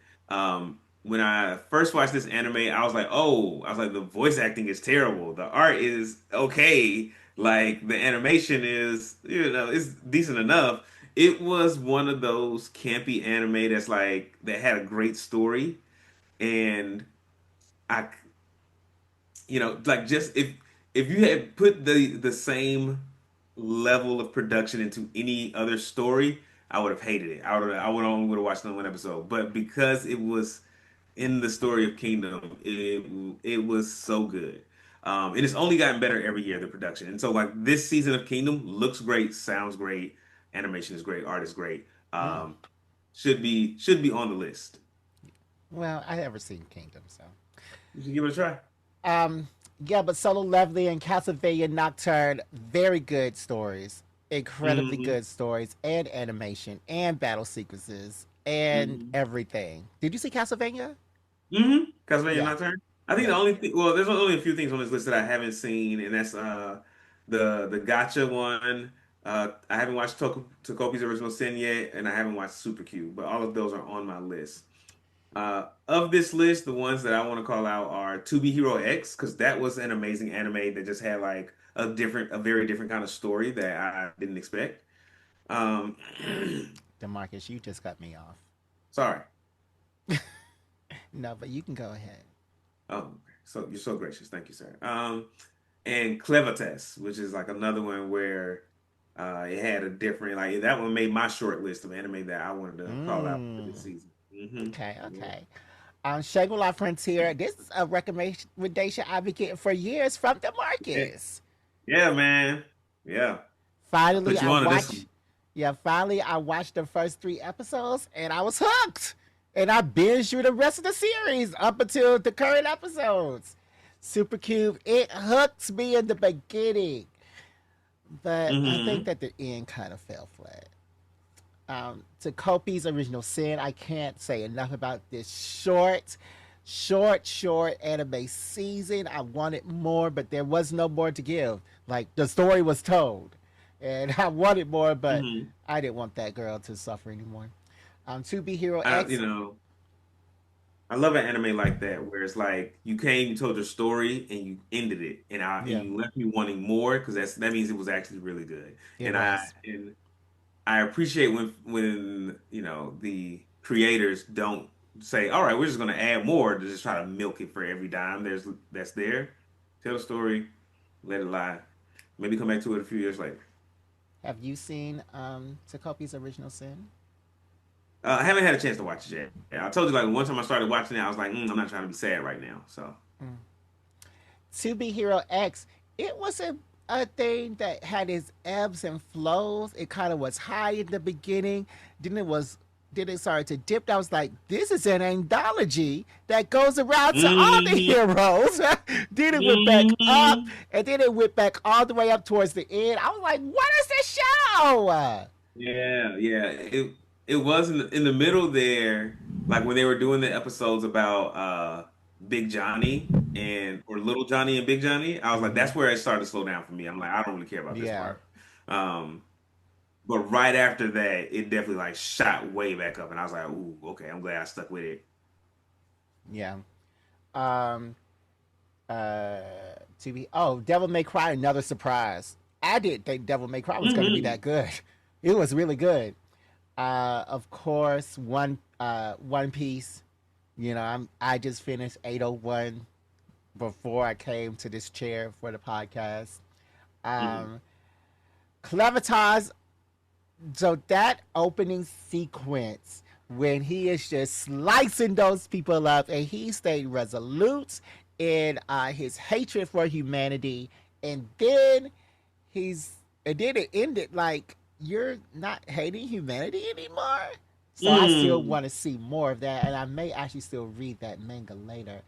[SPEAKER 2] When I first watched this anime, I was like, the voice acting is terrible. The art is okay. Like the animation is, it's decent enough. It was one of those campy anime that's like that had a great story, and I, like just if you had put the same level of production into any other story, I would have hated it. I would only would have watched one episode. But because it was in the story of Kingdom, it was so good. And it's only gotten better every year, the production. And so like this season of Kingdom looks great, sounds great, animation is great, art is great.
[SPEAKER 1] Mm.
[SPEAKER 2] Should be on the list.
[SPEAKER 1] Well, I never seen Kingdom, so.
[SPEAKER 2] You should give it a try.
[SPEAKER 1] Um, yeah, but Solo Leveling and Castlevania Nocturne, very good stories, incredibly
[SPEAKER 2] Hmm.
[SPEAKER 1] good stories, and animation, and battle sequences, and
[SPEAKER 2] Hmm.
[SPEAKER 1] everything. Did you see Castlevania?
[SPEAKER 2] Castlevania
[SPEAKER 1] Yeah,
[SPEAKER 2] Nocturne. I think
[SPEAKER 1] yeah.
[SPEAKER 2] the only thing, well, there's only a few things on this list that I haven't seen, and that's the gotcha one. I haven't watched Tokopi's Original Sin yet, and I haven't watched Super Q, but all of those are on my list. Of this list, the ones that I want to call out are To Be Hero X, because that was an amazing anime that just had like a very different kind of story that I didn't expect. Um,
[SPEAKER 1] Demarcus, you just cut me off.
[SPEAKER 2] sorry.
[SPEAKER 1] No, but you can go ahead.
[SPEAKER 2] Oh, okay. So you're so gracious. Thank you, sir. And Clever Test, which is like another one where it had a different, like that one made my short list of anime that I wanted to call out for
[SPEAKER 1] Mm.
[SPEAKER 2] this season.
[SPEAKER 1] Okay,
[SPEAKER 2] Yeah.
[SPEAKER 1] okay. Shangri-La Frontier. This is a recommendation I've been getting for years from
[SPEAKER 2] Yeah,
[SPEAKER 1] Demarcus.
[SPEAKER 2] yeah, man. Yeah. I
[SPEAKER 1] Finally,
[SPEAKER 2] put you
[SPEAKER 1] I
[SPEAKER 2] on to this
[SPEAKER 1] watched.
[SPEAKER 2] one.
[SPEAKER 1] Yeah, finally, I watched the first 3 episodes and I was hooked. And I binged through the rest of the series up until the current episodes. Supercube, it hooks me in the beginning, but I think
[SPEAKER 2] Hmm.
[SPEAKER 1] that the end kind of fell flat. To Kopi's Original Sin, I can't say enough about this short anime season. I wanted more, but there was no more to give. Like the story was told, and I wanted more, but
[SPEAKER 2] Hmm.
[SPEAKER 1] I didn't want that girl to suffer anymore. To Be Hero
[SPEAKER 2] I, you
[SPEAKER 1] X,
[SPEAKER 2] know, I love an anime like that where it's like you came, you told your story, and you ended it, and
[SPEAKER 1] yeah,
[SPEAKER 2] you left me wanting more because that means it was actually really good.
[SPEAKER 1] it
[SPEAKER 2] And I
[SPEAKER 1] was.
[SPEAKER 2] and I appreciate when the creators don't say, "All right, we're just going to add more to just try to milk it for every dime that's there." Tell the story, let it lie. Maybe come back to it a few years later.
[SPEAKER 1] Have you seen Takopi's Original Sin?
[SPEAKER 2] I haven't had a chance to watch it yet. Yeah, I told you like one time I started watching it, I was like, I'm not trying to be sad right now. So,
[SPEAKER 1] Mm. To Be Hero X, it was a thing that had its ebbs and flows. It kind of was high in the beginning, then it started to dip. I was like, this is an anthology that goes around to all the
[SPEAKER 2] hmm
[SPEAKER 1] heroes. Then it went back up,
[SPEAKER 2] hmm
[SPEAKER 1] and then it went back all the way up towards the end. I was like, what is this show?
[SPEAKER 2] yeah. It was in the middle there, like when they were doing the episodes about Big Johnny and or Little Johnny and Big Johnny. I was like,
[SPEAKER 1] Mm-hmm.
[SPEAKER 2] that's where it started to slow down for me. I'm like, I don't really care about this
[SPEAKER 1] Yeah,
[SPEAKER 2] part. Um, but right after that, it definitely like shot way back up, and I was like, ooh, okay, I'm glad I stuck with it.
[SPEAKER 1] yeah. Um, uh, to be Devil May Cry, another surprise. I didn't think Devil May Cry was going to be
[SPEAKER 2] Hmm.
[SPEAKER 1] that good. It was really good. Of course, One Piece. I just finished 801 before I came to this chair for the podcast.
[SPEAKER 2] Hmm.
[SPEAKER 1] Um, Clevitas. So that opening sequence when he is just slicing those people up and he stayed resolute in his hatred for humanity, and then he's and then it ended like you're not hating humanity anymore. So I still
[SPEAKER 2] Mm,
[SPEAKER 1] want to see more of that, and I may actually still read that manga later.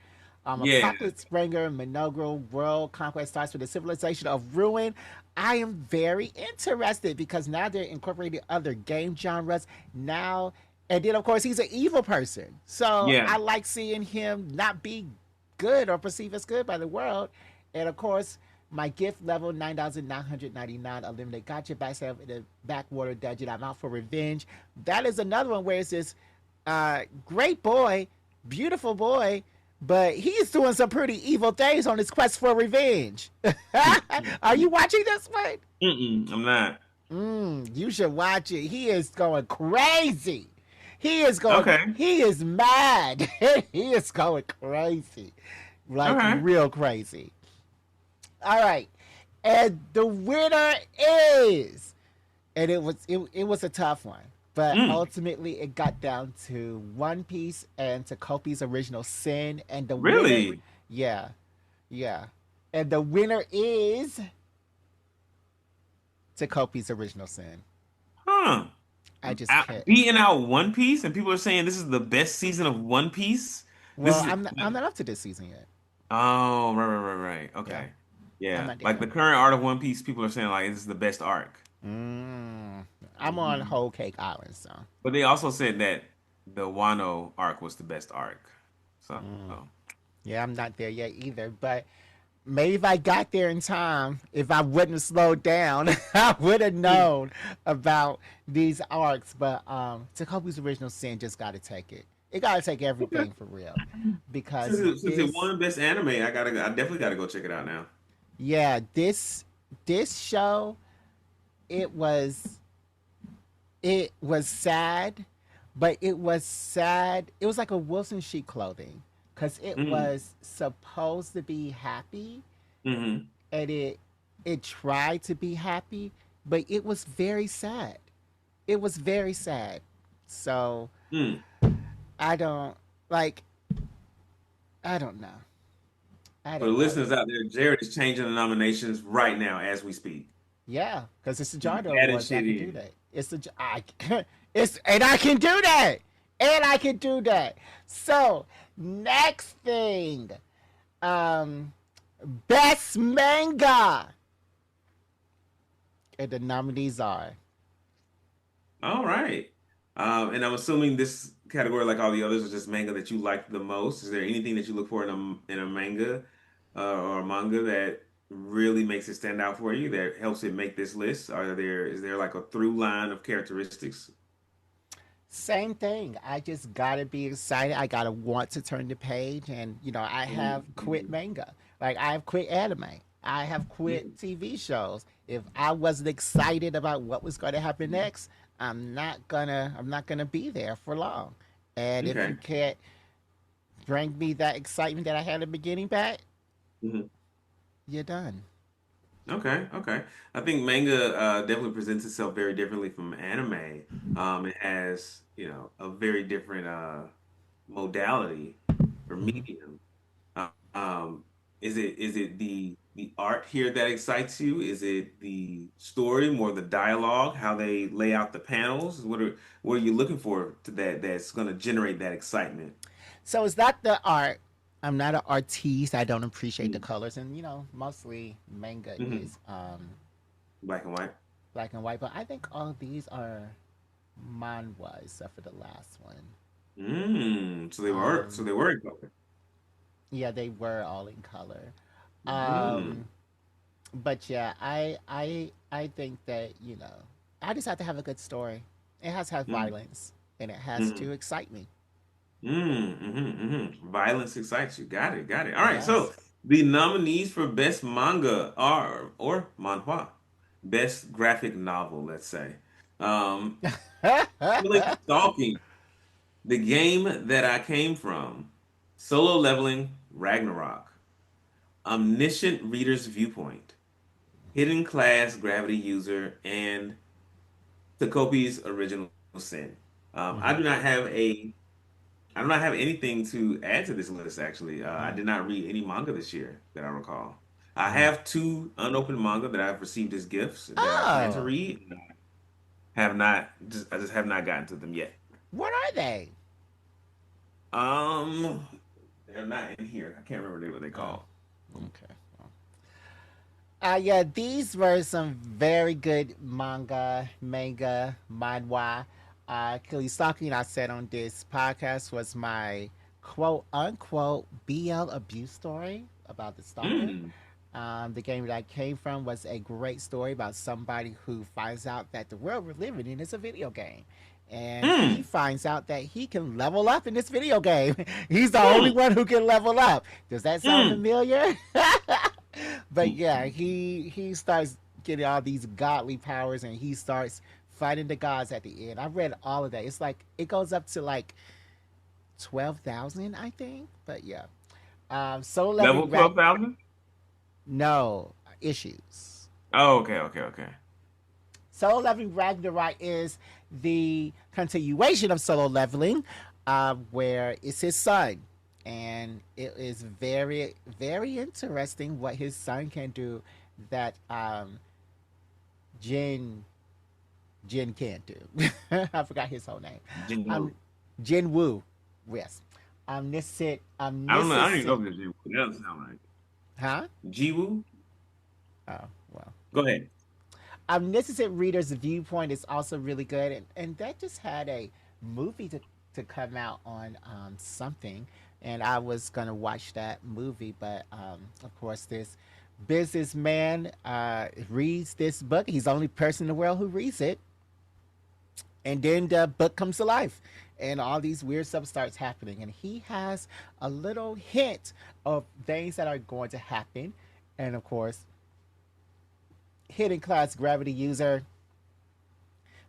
[SPEAKER 2] yeah.
[SPEAKER 1] Apocalypse Springer, Monogro World Conquest starts with the civilization of ruin. I am very interested because now they're incorporating other game genres. Now, and then of course he's an evil person, so
[SPEAKER 2] Yeah.
[SPEAKER 1] I like seeing him not be good or perceived as good by the world. And of course, my gift level 9,999 eliminate gotcha backstab in the backwater dungeon. I'm out for revenge. That is another one where it's this great boy, beautiful boy, but he's doing some pretty evil things on his quest for revenge. Are you watching this one?
[SPEAKER 2] Mm-mm, I'm not.
[SPEAKER 1] You should watch it. He is going crazy.
[SPEAKER 2] Okay.
[SPEAKER 1] He is mad. He is going crazy. Like
[SPEAKER 2] Okay.
[SPEAKER 1] real crazy. All right. And the winner is, and it was a tough one, but
[SPEAKER 2] Mm,
[SPEAKER 1] ultimately it got down to One Piece and Takopi's Original Sin, and the winner,
[SPEAKER 2] really?
[SPEAKER 1] yeah, yeah, and the winner is Takopi's Original Sin.
[SPEAKER 2] Huh.
[SPEAKER 1] I just can't.
[SPEAKER 2] Beating out One Piece, and people are saying this is the best season of One Piece. This
[SPEAKER 1] Well,
[SPEAKER 2] is
[SPEAKER 1] I'm not up to this season yet.
[SPEAKER 2] oh, right.
[SPEAKER 1] Yeah,
[SPEAKER 2] Okay.
[SPEAKER 1] I'm
[SPEAKER 2] Yeah.
[SPEAKER 1] not there
[SPEAKER 2] Like
[SPEAKER 1] yet.
[SPEAKER 2] the current art of One Piece, people are saying like this is the best arc.
[SPEAKER 1] Mm, I'm on
[SPEAKER 2] Mhm.
[SPEAKER 1] Whole Cake Island, so
[SPEAKER 2] But they also said that the Wano arc was the best arc. So,
[SPEAKER 1] yeah, I'm not there yet either. But maybe if I got there in time, if I wouldn't have slowed down, I would have known about these arcs. But Takopi's Original Sin just got to take it. It got to take
[SPEAKER 2] okay.
[SPEAKER 1] everything for real,
[SPEAKER 2] Since
[SPEAKER 1] because
[SPEAKER 2] it
[SPEAKER 1] this,
[SPEAKER 2] won best anime, I definitely gotta go check it out now.
[SPEAKER 1] yeah, this show, it was it was sad, but it was sad. It was like a Wilson sheet clothing because it
[SPEAKER 2] Mm,
[SPEAKER 1] was supposed to be happy,
[SPEAKER 2] hmm
[SPEAKER 1] and it tried to be happy, but it was very sad. It was very sad. So
[SPEAKER 2] mm.
[SPEAKER 1] I don't like. I don't know. I
[SPEAKER 2] For the
[SPEAKER 1] don't know.
[SPEAKER 2] listeners out there, Jared is changing the nominations right now as we speak.
[SPEAKER 1] Yeah, because it's the
[SPEAKER 2] He's
[SPEAKER 1] Jardo
[SPEAKER 2] adding
[SPEAKER 1] Awards, and I
[SPEAKER 2] shit
[SPEAKER 1] can do
[SPEAKER 2] in.
[SPEAKER 1] that. It's the I it's and I can do that, and I can do that. So next thing, um, best manga, and the nominees are.
[SPEAKER 2] All right. And I'm assuming this category, like all the others, is just manga that you like the most. Is there anything that you look for in a manga or a manga that really makes it stand out for you, that helps it make this list? Is there like a through line of characteristics?
[SPEAKER 1] Same thing. I just gotta be excited. I gotta want to turn the page, and I have quit
[SPEAKER 2] Mhm.
[SPEAKER 1] manga. Like I have quit anime. I have quit
[SPEAKER 2] Mhm.
[SPEAKER 1] TV shows. If I wasn't excited about what was going to happen next, I'm not gonna be there for long. And if you
[SPEAKER 2] Okay.
[SPEAKER 1] can't bring me that excitement that I had at the beginning back,
[SPEAKER 2] Mhm.
[SPEAKER 1] you're done.
[SPEAKER 2] Okay. I think manga definitely presents itself very differently from anime. It has, a very different modality or
[SPEAKER 1] Hmm.
[SPEAKER 2] medium. Uh, Um, is it the art here that excites you? Is it the story, more the dialogue, how they lay out the panels? What are you looking for to that's going to generate that excitement?
[SPEAKER 1] So it's not the art. I'm not an artiste. I don't appreciate the
[SPEAKER 2] Mm-hmm.
[SPEAKER 1] colors, and mostly manga
[SPEAKER 2] Mm-hmm.
[SPEAKER 1] is
[SPEAKER 2] Black and white.
[SPEAKER 1] black and white. But I think all of these are manhwa except for the last one.
[SPEAKER 2] So they were in color.
[SPEAKER 1] Yeah, they were all in color.
[SPEAKER 2] Mm.
[SPEAKER 1] But yeah, I think that I just have to have a good story. It has to have
[SPEAKER 2] Mm.
[SPEAKER 1] violence, and it has
[SPEAKER 2] Mm.
[SPEAKER 1] to excite me.
[SPEAKER 2] Violence excites you. Got it. All right, so
[SPEAKER 1] Yes.
[SPEAKER 2] the nominees for best manga are or manhwa, best graphic novel, let's say. Um, Feeling Stalking, The Game That I Came From, Solo Leveling, Ragnarok, Omniscient Reader's Viewpoint, Hidden Class Gravity User, and Takopi's Original Sin. I
[SPEAKER 1] Hmm.
[SPEAKER 2] do not have I do not have anything to add to this list, actually. I did not read any manga this year that I recall. I
[SPEAKER 1] Mm.
[SPEAKER 2] have two unopened manga that I've received as gifts that I plan to
[SPEAKER 1] Oh,
[SPEAKER 2] read. Have not just I just have not gotten to them yet.
[SPEAKER 1] What are they?
[SPEAKER 2] Um, they're not in here. I can't remember what they
[SPEAKER 1] Oh,
[SPEAKER 2] called.
[SPEAKER 1] okay. Yeah, these were some very good manga, manhwa. Kelly Stalking, I said on this podcast, was my quote unquote BL abuse story about the stalker.
[SPEAKER 2] Mm,
[SPEAKER 1] The game that I came from was a great story about somebody who finds out that the world we're living in is a video game. And he
[SPEAKER 2] mm,
[SPEAKER 1] finds out that he can level up in this video game. He's the only
[SPEAKER 2] mm,
[SPEAKER 1] one who can level up. Does that sound
[SPEAKER 2] mm.
[SPEAKER 1] familiar? But yeah, he starts getting all these godly powers and he starts fighting the gods at the end. I read all of that. It's like it goes up to like 12,000, I think. But yeah, Solo
[SPEAKER 2] Level
[SPEAKER 1] Leveling
[SPEAKER 2] 12,000?
[SPEAKER 1] no issues.
[SPEAKER 2] Oh, okay, okay, okay.
[SPEAKER 1] Solo Leveling Ragnarok is the continuation of Solo Leveling, where it's his son, and it is very very interesting what his son can do that Jin Jin can't do. I forgot his whole name.
[SPEAKER 2] Jinwoo.
[SPEAKER 1] Um, Jin Woo, yes.
[SPEAKER 2] I don't know. I don't even know
[SPEAKER 1] Omniscient,
[SPEAKER 2] if it's Jinwoo. That doesn't sound right.
[SPEAKER 1] huh?
[SPEAKER 2] Jiwoo?
[SPEAKER 1] Oh well.
[SPEAKER 2] Go ahead.
[SPEAKER 1] Omniscient Reader's Viewpoint is also really good, and that just had a movie to come out on something, and I was gonna watch that movie, but of course this businessman reads this book. He's the only person in the world who reads it, and then the book comes to life, and all these weird stuff starts happening, and he has a little hint of things that are going to happen, and of course hidden class gravity user.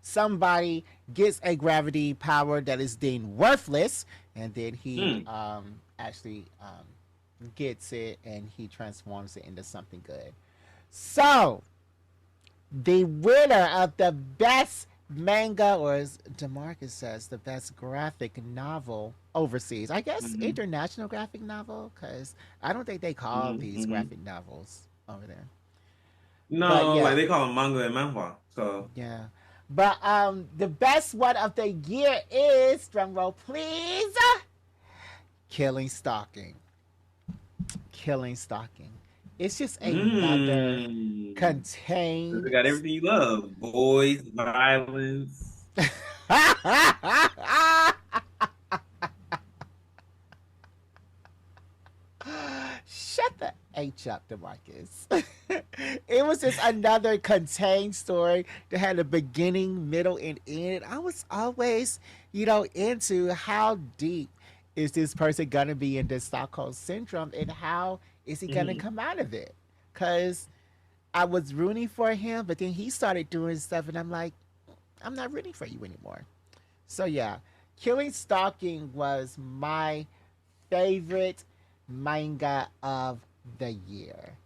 [SPEAKER 1] Somebody gets a gravity power that is deemed worthless, and then he
[SPEAKER 2] Mm.
[SPEAKER 1] actually gets it and he transforms it into something good. So, the winner of the best manga, or as DeMarcus says, the best graphic novel overseas. I guess
[SPEAKER 2] Hmm.
[SPEAKER 1] international graphic novel, because I don't think they call
[SPEAKER 2] Hmm.
[SPEAKER 1] these
[SPEAKER 2] Hmm.
[SPEAKER 1] graphic novels over there. But
[SPEAKER 2] No, like
[SPEAKER 1] yeah,
[SPEAKER 2] they call them manga and manhwa. So,
[SPEAKER 1] yeah. But the best one of the year is, drum roll please, Killing Stalking. Killing Stalking. It's just another
[SPEAKER 2] mm. They
[SPEAKER 1] contained.
[SPEAKER 2] got everything you love. Boys, violence.
[SPEAKER 1] Shut the H up, Demarcus. It was just another contained story that had a beginning, middle, and end. I was always, into how deep is this person gonna be in this Stockholm syndrome and how is he gonna
[SPEAKER 2] Hmm.
[SPEAKER 1] come out of it? Cause I was rooting for him, but then he started doing stuff, and I'm like, I'm not rooting for you anymore. So yeah, Killing Stalking was my favorite manga of the year.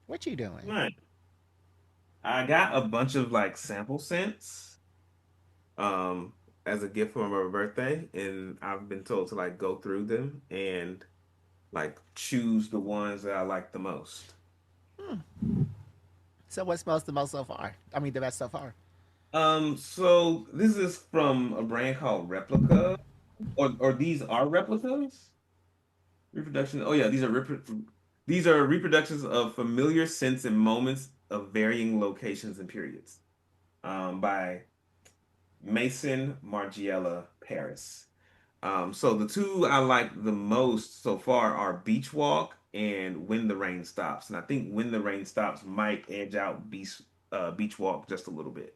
[SPEAKER 1] What you doing?
[SPEAKER 2] Right. I got a bunch of like sample scents um as a gift for my birthday, and I've been told to like go through them and like choose the ones that I like the most.
[SPEAKER 1] So what smells the most so far? I mean, the best so far.
[SPEAKER 2] So this is from a brand called Replica, or these are replicas? Reproduction. Oh yeah, these are reproductions of familiar scents and moments of varying locations and periods. By Mason Margiela Paris. So the two I like the most so far are Beach Walk and When the Rain Stops. And I think When the Rain Stops might edge out Beach Walk just a little bit.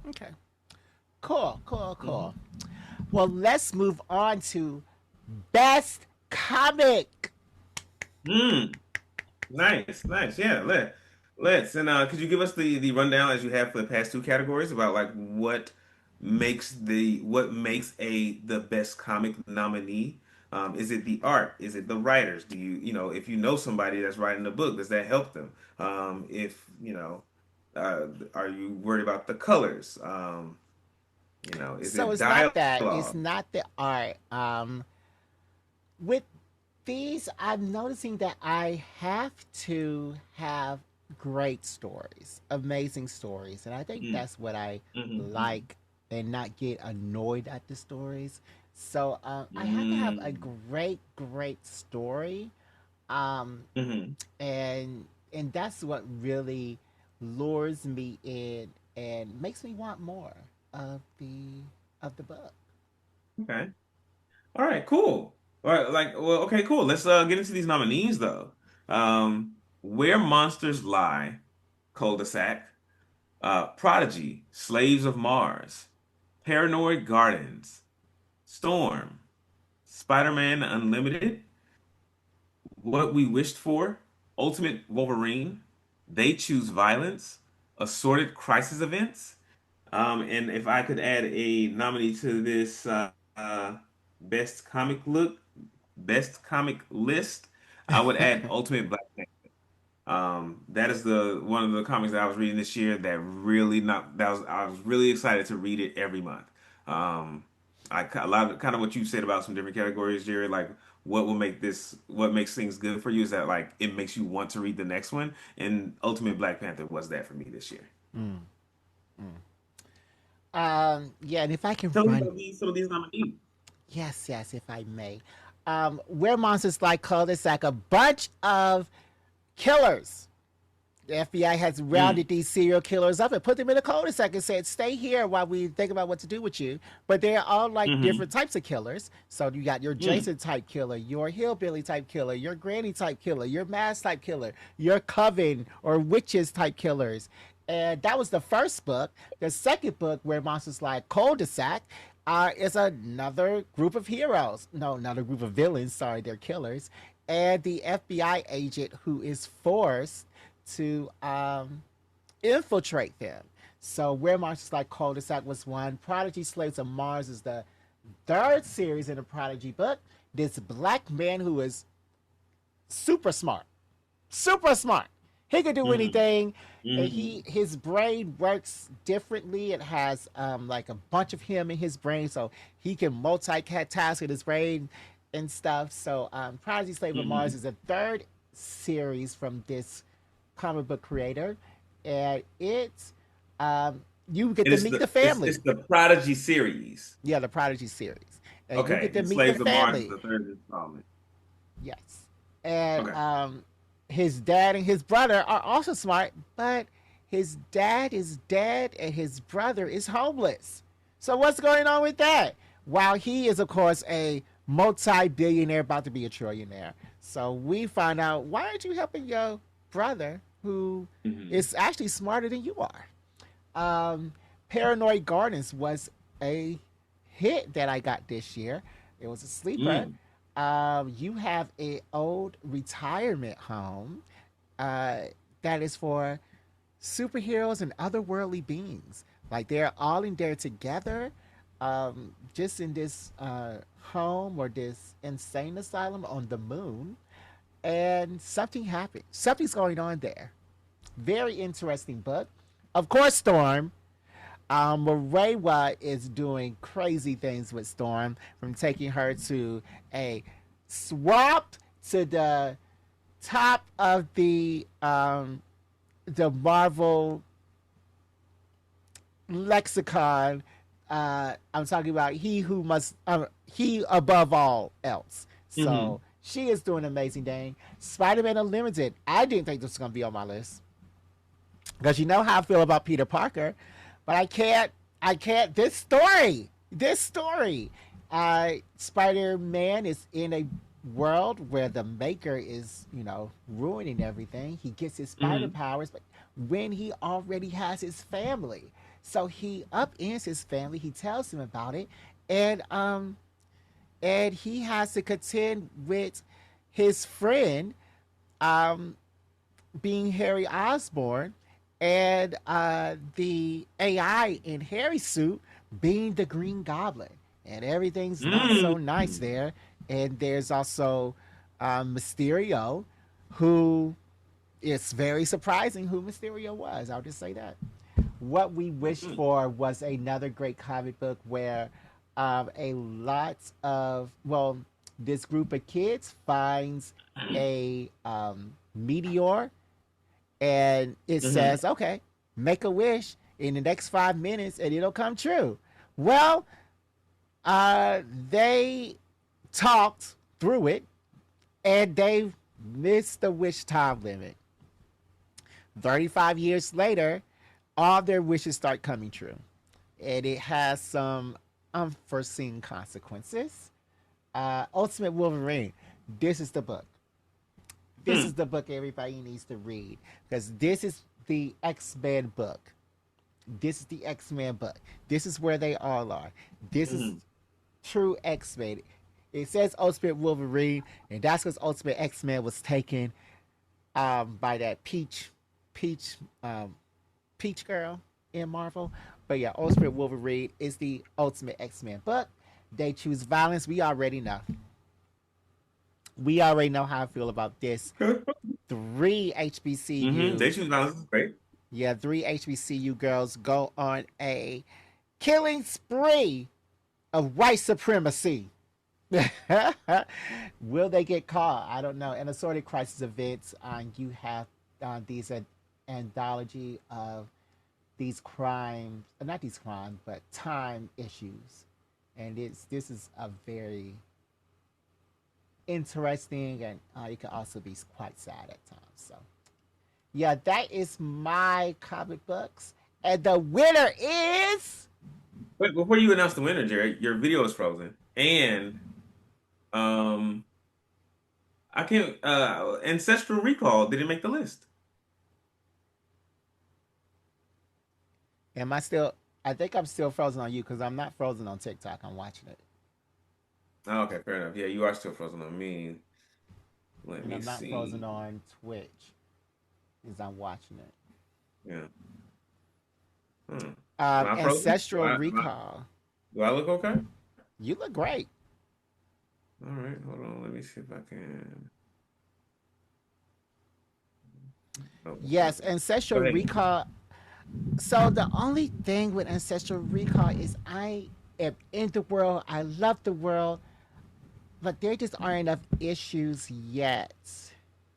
[SPEAKER 1] Okay. Cool, cool,
[SPEAKER 2] Hmm.
[SPEAKER 1] cool. Well, let's move on to best comic.
[SPEAKER 2] Mm, nice, nice. Yeah, let's. And could you give us the rundown as you have for the past two categories about like what makes a the best comic nominee? Is it the art? Is it the writers? Do if you know somebody that's writing a book, does that help them? If are you worried about the colors? Is
[SPEAKER 1] So
[SPEAKER 2] it
[SPEAKER 1] it's not that. It's
[SPEAKER 2] dialogue?
[SPEAKER 1] not the art. With these, I'm noticing that I have to have great stories, amazing stories. And I think
[SPEAKER 2] Mm,
[SPEAKER 1] that's what I
[SPEAKER 2] mm,
[SPEAKER 1] like and not get annoyed at the stories. So I have to have a
[SPEAKER 2] mm,
[SPEAKER 1] great story. Um,
[SPEAKER 2] mm.
[SPEAKER 1] and that's what really lures me in and makes me want more of the book.
[SPEAKER 2] Okay. All right, cool. All right, well, okay, cool. Let's get into these nominees though. Where Monsters Lie, Cul-de-sac, Prodigy, Slaves of Mars, Paranoid Gardens, Storm, Spider-Man Unlimited, What We Wished For, Ultimate Wolverine, They Choose Violence, Assorted Crisis Events. And if I could add a nominee to this best comic look, best comic list, I would add Ultimate Black Panther. That is the one of the comics that I was reading this year that really not that was I was really excited to read it every month. Um, a lot of kind of what you said about some different categories, Jared. Like what makes things good for you is that like it makes you want to read the next one. And Ultimate Black Panther was that for me this year.
[SPEAKER 1] Mm, mm. Yeah, and if I can
[SPEAKER 2] Tell me
[SPEAKER 1] run,
[SPEAKER 2] about some of these nominees.
[SPEAKER 1] yes, if I may, where monsters like cul-de-sac, a bunch of killers. The FBI has rounded
[SPEAKER 2] Mm,
[SPEAKER 1] these serial killers up and put them in a cul-de-sac and said, "Stay here while we think about what to do with you." But they're all like different
[SPEAKER 2] mm-hmm,
[SPEAKER 1] types of killers. So you got your
[SPEAKER 2] mm,
[SPEAKER 1] Jason type killer, your hillbilly type killer, your granny type killer, your mass type killer, your coven or witches type killers. And that was the first book. The second book, where monsters like cul-de-sac, is another group of heroes. No, another group of villains. Sorry, they're killers. And the FBI agent who is forced to infiltrate them. So where monsters like cul-de-sac was one. Prodigy Slaves of Mars is the third series in the Prodigy book. This black man who is super smart, super smart. He can do
[SPEAKER 2] mm-hmm,
[SPEAKER 1] anything. And
[SPEAKER 2] mm-hmm,
[SPEAKER 1] his brain works differently. It has like a bunch of him in his brain, so he can multitask with his brain and stuff. So Prodigy Slave of Mars
[SPEAKER 2] mm-hmm.
[SPEAKER 1] is a third series from this comic book creator, and it's you get
[SPEAKER 2] And
[SPEAKER 1] to
[SPEAKER 2] it's
[SPEAKER 1] meet the
[SPEAKER 2] the
[SPEAKER 1] family.
[SPEAKER 2] it's the Prodigy series.
[SPEAKER 1] Yeah, the Prodigy series, and you
[SPEAKER 2] Okay,
[SPEAKER 1] get to
[SPEAKER 2] and
[SPEAKER 1] meet the
[SPEAKER 2] Slaves of Mars is
[SPEAKER 1] family.
[SPEAKER 2] the third installment.
[SPEAKER 1] Yes. And
[SPEAKER 2] Okay.
[SPEAKER 1] his dad and his brother are also smart, but his dad is dead and his brother is homeless. So what's going on with that? While he is, of course, a multi-billionaire about to be a trillionaire. So we find out, why aren't you helping your brother who
[SPEAKER 2] Mm-hmm.
[SPEAKER 1] is actually smarter than you are? Paranoid Gardens was a hit that I got this year. It was a sleeper.
[SPEAKER 2] Mm.
[SPEAKER 1] You have a old retirement home uh, that is for superheroes and otherworldly beings. Like they're all in there together, just in this home or this insane asylum on the moon, and something happened. Something's going on there. Very interesting book. Of course, Storm. Morewa is doing crazy things with Storm, from taking her to a swamp to the top of the Marvel lexicon. I'm talking about he above all else.
[SPEAKER 2] Mm-hmm.
[SPEAKER 1] So she is doing an amazing thing. Spider-Man Unlimited. I didn't think this was gonna be on my list because you know how I feel about Peter Parker, but I can't. This story. Spider-Man is in a world where the Maker is, ruining everything. He gets his spider
[SPEAKER 2] Mm-hmm.
[SPEAKER 1] powers, but when he already has his family, so he upends his family. He tells them about it, and he has to contend with his friend, um, being Harry Osborn, and the AI in Harry's suit being the Green Goblin. And everything's not so nice
[SPEAKER 2] Mm.
[SPEAKER 1] there. And there's also Mysterio, who it's very surprising who Mysterio was. I'll just say that. What We Wished
[SPEAKER 2] Mm.
[SPEAKER 1] For was another great comic book where a lot of, well, this group of kids finds a meteor and it
[SPEAKER 2] Mm-hmm.
[SPEAKER 1] says, okay, make a wish in the next 5 minutes and it'll come true. Well, they talked through it and they missed the wish time limit. 35 years later, all their wishes start coming true. And it has some unforeseen consequences. Ultimate Wolverine. This is the book. This is
[SPEAKER 2] Hmm.
[SPEAKER 1] the book everybody needs to read because this is the X-Men book. This is the X-Men book. This is where they all are. This is
[SPEAKER 2] Mm-hmm.
[SPEAKER 1] true X-Men. It says Ultimate Wolverine, and that's because Ultimate X-Men was taken by that Peach, Peach girl in Marvel. But yeah, Ultimate Wolverine is the Ultimate X-Men book. They choose violence. We already know how I feel about this. Three
[SPEAKER 2] Mm-hmm. They
[SPEAKER 1] HBCU,
[SPEAKER 2] choose violence is great.
[SPEAKER 1] yeah, three HBCU girls go on a killing spree of white supremacy. Will they get caught? I don't know. In assorted crisis events, you have these anthology of these crimes, not these crimes, but time issues, and this is a very interesting, and it can also be quite sad at times. So yeah, that is my comic books, and the winner is.
[SPEAKER 2] Wait, before you announce the winner, Jerry, your video is frozen. And um I can't Ancestral Recall didn't make the list.
[SPEAKER 1] Am I still? I think I'm still frozen on you because I'm not frozen on TikTok. I'm watching it,
[SPEAKER 2] Oh, okay, fair enough. Yeah, you are still frozen on me. Let
[SPEAKER 1] and
[SPEAKER 2] me
[SPEAKER 1] I'm not frozen
[SPEAKER 2] see.
[SPEAKER 1] on Twitch because I'm watching it.
[SPEAKER 2] Yeah. Hmm. Am I frozen?
[SPEAKER 1] Ancestral Recall.
[SPEAKER 2] Do I look okay?
[SPEAKER 1] You look great.
[SPEAKER 2] All right, hold on. Let me see if I can. Oh, that's not
[SPEAKER 1] Yes,
[SPEAKER 2] that. Go
[SPEAKER 1] Ancestral
[SPEAKER 2] ahead.
[SPEAKER 1] Recall. So the only thing with Ancestral Recall is I am in the world. I love the world, but there just aren't enough issues yet.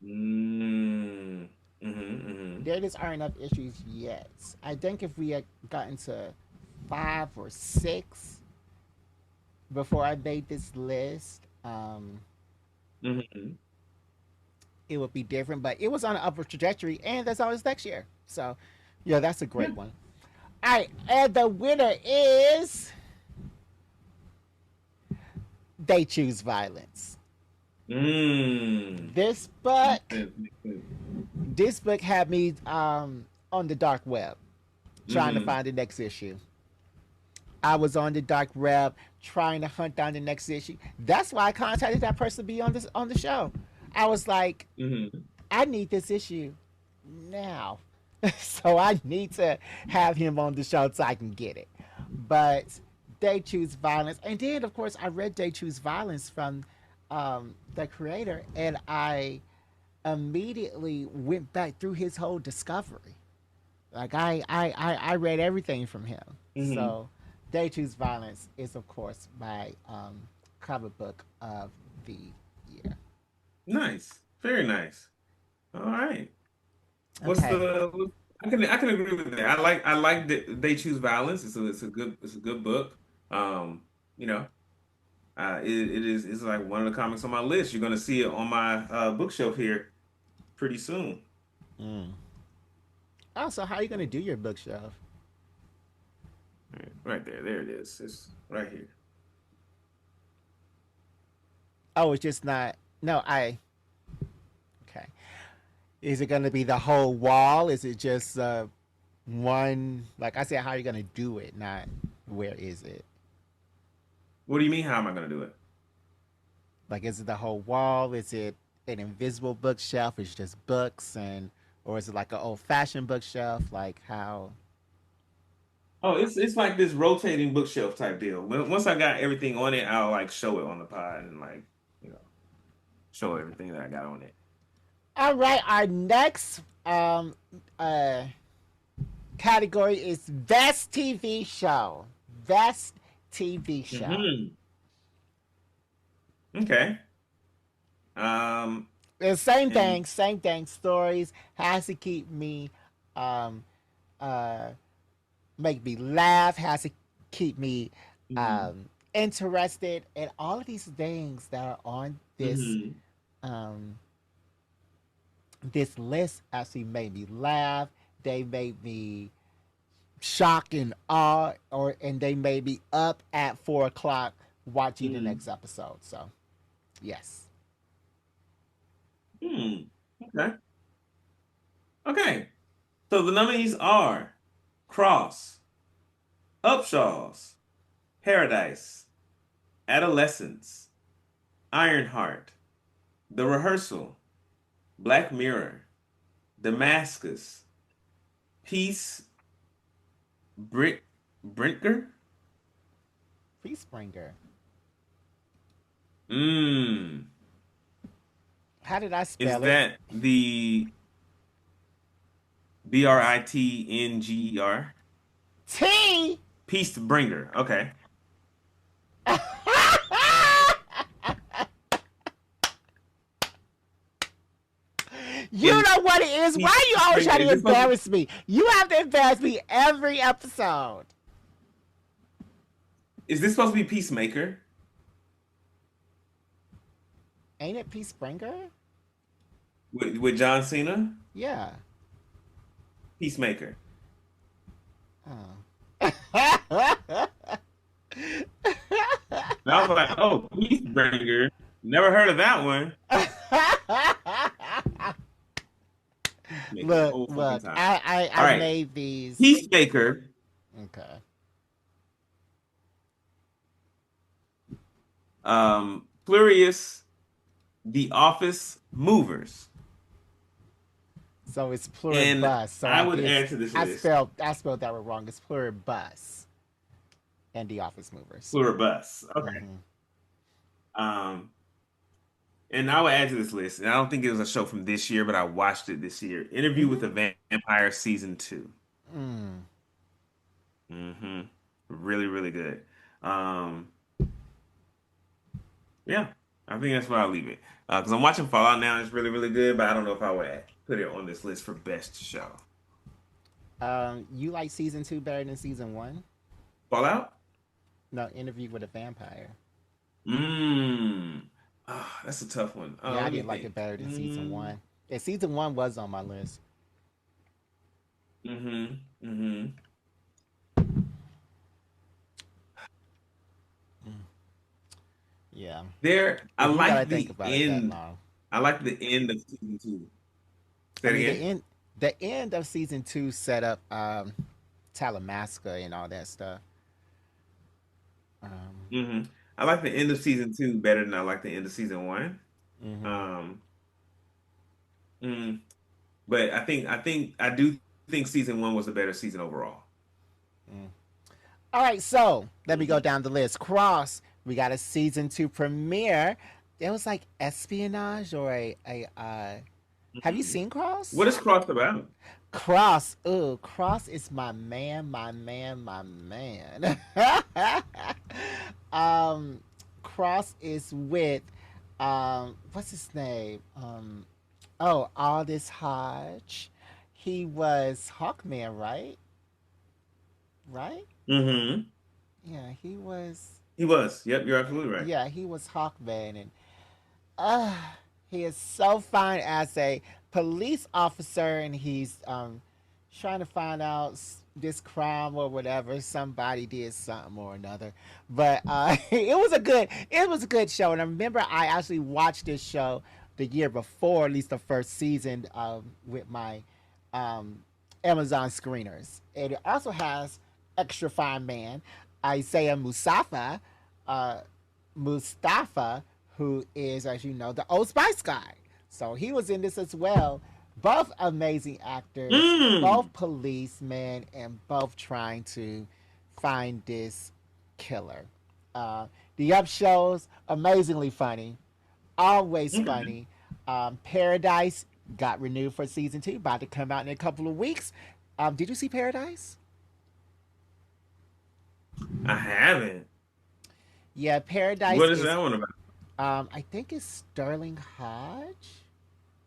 [SPEAKER 2] Mm. Mm-hmm, mm-hmm.
[SPEAKER 1] There just aren't enough issues yet. I think if we had gotten to 5 or 6 before I made this list,
[SPEAKER 2] Mm-hmm.
[SPEAKER 1] it would be different. But it was on an upward trajectory, and that's always next year. So, yeah, that's a
[SPEAKER 2] Yeah.
[SPEAKER 1] great one. All right, and the winner is They Choose Violence.
[SPEAKER 2] Mm.
[SPEAKER 1] This
[SPEAKER 2] Makes
[SPEAKER 1] book,
[SPEAKER 2] sense. Makes sense.
[SPEAKER 1] this book had me on the dark web trying to
[SPEAKER 2] Mm-hmm.
[SPEAKER 1] find the next issue. I was on the dark web trying to hunt down the next issue. That's why I contacted that person to be on the show. I was like,
[SPEAKER 2] Mm-hmm.
[SPEAKER 1] I need this issue now. So I need to have him on the show so I can get it. But They Choose Violence. And then, of course, I read They Choose Violence from the creator, and I immediately went back through his whole discovery. Like, I read everything from him.
[SPEAKER 2] Mm-hmm.
[SPEAKER 1] So, They Choose Violence is, of course, my comic book of the year.
[SPEAKER 2] Nice. Very nice. All right. What's
[SPEAKER 1] Okay.
[SPEAKER 2] the I can agree with that. I like that they choose violence. It's a good book. Um, you know, it's like one of the comics on my list. You're gonna see it on my bookshelf here pretty soon.
[SPEAKER 1] Mm. Also, how are you going to do your bookshelf?
[SPEAKER 2] Right there, there it is. It's right here.
[SPEAKER 1] Oh, it's just not. No, Okay. Is it going to be the whole wall? Is it just one? Like I said, how are you going to do it? Not where is it?
[SPEAKER 2] What do you mean? How am I gonna do it?
[SPEAKER 1] Like, is it the whole wall? Is it an invisible bookshelf? It's just books, or is it like an old fashioned bookshelf? Like how?
[SPEAKER 2] Oh, it's like this rotating bookshelf type deal. Once I got everything on it, I'll like show it on the pod and like you know show everything that I got on it.
[SPEAKER 1] All right. Our next uh category is best TV show. Best TV show.
[SPEAKER 2] Hmm. Okay. Um,
[SPEAKER 1] It's
[SPEAKER 2] And
[SPEAKER 1] same thing. Stories has to keep me, um, uh, make me laugh, has to keep me
[SPEAKER 2] mhm,
[SPEAKER 1] interested, and all of these things that are on
[SPEAKER 2] mhm,
[SPEAKER 1] um, this list actually made me laugh. They made me shock and awe, or and they made me up at 4 o'clock watching the
[SPEAKER 2] mhm,
[SPEAKER 1] next episode. So yes,
[SPEAKER 2] hmm. Okay. Okay. So the nominees are Cross, Upshaws, Paradise, Adolescence, Ironheart, The Rehearsal, Black Mirror, Damascus, Peace, Brit, Brentger.
[SPEAKER 1] Peacebreaker.
[SPEAKER 2] Mmm.
[SPEAKER 1] How did I
[SPEAKER 2] Is
[SPEAKER 1] spell it?
[SPEAKER 2] that the Britnger?
[SPEAKER 1] T.
[SPEAKER 2] Peace Bringer. Okay.
[SPEAKER 1] You
[SPEAKER 2] Is
[SPEAKER 1] know what it is. Why
[SPEAKER 2] Peace
[SPEAKER 1] you always
[SPEAKER 2] Bringer?
[SPEAKER 1] try
[SPEAKER 2] Is
[SPEAKER 1] to
[SPEAKER 2] this supposed to be?
[SPEAKER 1] embarrass me? You have to embarrass me every episode.
[SPEAKER 2] Is this supposed to be Peacemaker
[SPEAKER 1] Ain't it Peacebreaker?
[SPEAKER 2] with John Cena?
[SPEAKER 1] Yeah.
[SPEAKER 2] Peacemaker.
[SPEAKER 1] Oh.
[SPEAKER 2] And I was like, oh, Peacebringer. Never heard of that one. Peacemaker, the
[SPEAKER 1] look,
[SPEAKER 2] whole fucking
[SPEAKER 1] look.
[SPEAKER 2] time.
[SPEAKER 1] I
[SPEAKER 2] All right.
[SPEAKER 1] made these.
[SPEAKER 2] Peacemaker.
[SPEAKER 1] Okay.
[SPEAKER 2] Plurious, The Office, Movers.
[SPEAKER 1] So it's
[SPEAKER 2] And
[SPEAKER 1] pluribus. So
[SPEAKER 2] I
[SPEAKER 1] I
[SPEAKER 2] would
[SPEAKER 1] did.
[SPEAKER 2] add to this list
[SPEAKER 1] I spelled that wrong. It's pluribus and the office movers.
[SPEAKER 2] Pluribus. Okay.
[SPEAKER 1] Mm-hmm.
[SPEAKER 2] Um, and I would add to this list, and I don't think it was a show from this year, but I watched it this year. Interview with
[SPEAKER 1] Mm-hmm.
[SPEAKER 2] the Vampire season 2.
[SPEAKER 1] Mm.
[SPEAKER 2] Hmm. Really, really good. Um, yeah, I think that's where I'll leave it. Because I'm watching Fallout now, and it's really, really good, but I don't know if I would put it on this list for best show.
[SPEAKER 1] You like season 2 better than season 1?
[SPEAKER 2] Fallout?
[SPEAKER 1] No, Interview with a Vampire.
[SPEAKER 2] Mmm. Ah, that's a tough one.
[SPEAKER 1] Yeah, I
[SPEAKER 2] Let me
[SPEAKER 1] did like it
[SPEAKER 2] think.
[SPEAKER 1] better than season
[SPEAKER 2] Mm,
[SPEAKER 1] 1. And season 1 was on my list.
[SPEAKER 2] mm-hmm. Mm-hmm.
[SPEAKER 1] Mm. Yeah.
[SPEAKER 2] I
[SPEAKER 1] If you gotta
[SPEAKER 2] like
[SPEAKER 1] think
[SPEAKER 2] the
[SPEAKER 1] about it that
[SPEAKER 2] end.
[SPEAKER 1] long.
[SPEAKER 2] I like the end of season 2.
[SPEAKER 1] I
[SPEAKER 2] Say it
[SPEAKER 1] mean,
[SPEAKER 2] again.
[SPEAKER 1] the end of season 2 set up Talamasca and all that stuff. Um,
[SPEAKER 2] Hmm. I like the end of season 2 better than I like the end of season 1.
[SPEAKER 1] hmm
[SPEAKER 2] Um, mm, but I do think season 1 was a better season overall.
[SPEAKER 1] mm. All right, so let me go
[SPEAKER 2] Hmm.
[SPEAKER 1] down the list. Cross, we got a season 2 premiere. It was like espionage or a. Have you
[SPEAKER 2] Hmm.
[SPEAKER 1] seen
[SPEAKER 2] What
[SPEAKER 1] Cross?
[SPEAKER 2] is Crossed about?
[SPEAKER 1] Cross, ooh, Cross is my man, my man, my man. um, Cross is with, what's his name? Oh, Aldous Hodge. He was Hawkman, right? Right?
[SPEAKER 2] Hmm.
[SPEAKER 1] Yeah, he was.
[SPEAKER 2] He was. Yep, you're absolutely right.
[SPEAKER 1] Yeah, he was Hawkman, and uh, he is so fine as a police officer, and he's trying to find out this crime or whatever. Somebody did something or another, but it was a good show. And I remember I actually watched this show the year before, at least the first season, with my um, Amazon screeners. And it also has extra fine man Isaiah uh, Mustafa, who is, as you know, the Old Spice guy. So he was in this as well. Both amazing actors,
[SPEAKER 2] Mm.
[SPEAKER 1] both policemen, and both trying to find this killer. Uh, the up shows, amazingly funny, always
[SPEAKER 2] Okay.
[SPEAKER 1] funny. Paradise got renewed for season 2, about to come out in a couple of weeks. Did you see Paradise?
[SPEAKER 2] I haven't.
[SPEAKER 1] Yeah, Paradise
[SPEAKER 2] What is
[SPEAKER 1] is
[SPEAKER 2] that one about?
[SPEAKER 1] I think it's Sterling Hodge.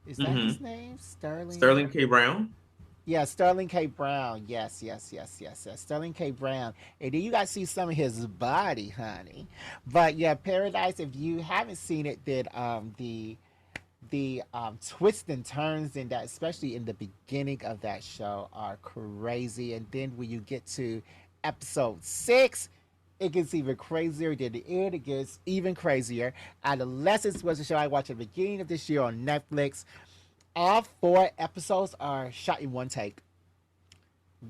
[SPEAKER 1] Is that
[SPEAKER 2] Hmm.
[SPEAKER 1] his name? Sterling?
[SPEAKER 2] Sterling K. Brown.
[SPEAKER 1] Yeah, Sterling K. Brown. Yes, yes, yes, yes, yes. Sterling K. Brown. And then you got to see some of his body, honey. But yeah, Paradise. If you haven't seen it, then the twists and turns in that, especially in the beginning of that show, are crazy. And then when you get to episode 6, it gets even crazier. Then the end, it gets even crazier. Adolescence was a show I watched at the beginning of this year on Netflix. All 4 episodes are shot in one take.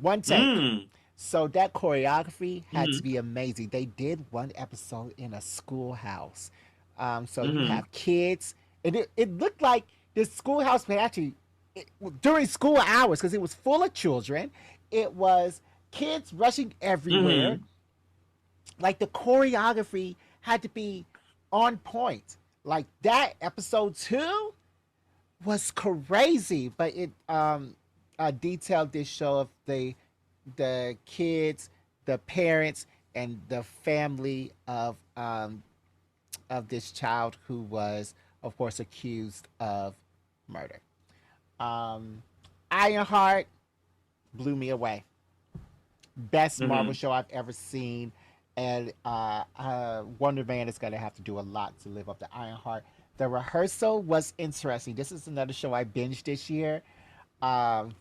[SPEAKER 1] One take.
[SPEAKER 2] Mm.
[SPEAKER 1] So that choreography had to
[SPEAKER 2] Hmm.
[SPEAKER 1] be amazing. They did one episode in a schoolhouse. So you
[SPEAKER 2] Hmm.
[SPEAKER 1] have kids, and it looked like this schoolhouse was actually it, during school hours because it was full of children. It was kids rushing everywhere.
[SPEAKER 2] Hmm.
[SPEAKER 1] Like the choreography had to be on point. Like that episode 2 was crazy, but it detailed this show of the kids, the parents, and the family of this child who was, of course, accused of murder. Um, Ironheart blew me away. Best Marvel
[SPEAKER 2] Hmm.
[SPEAKER 1] show I've ever seen, and Wonder Man is gonna have to do a lot to live up to Ironheart. The rehearsal was interesting. This is another show I binged this year.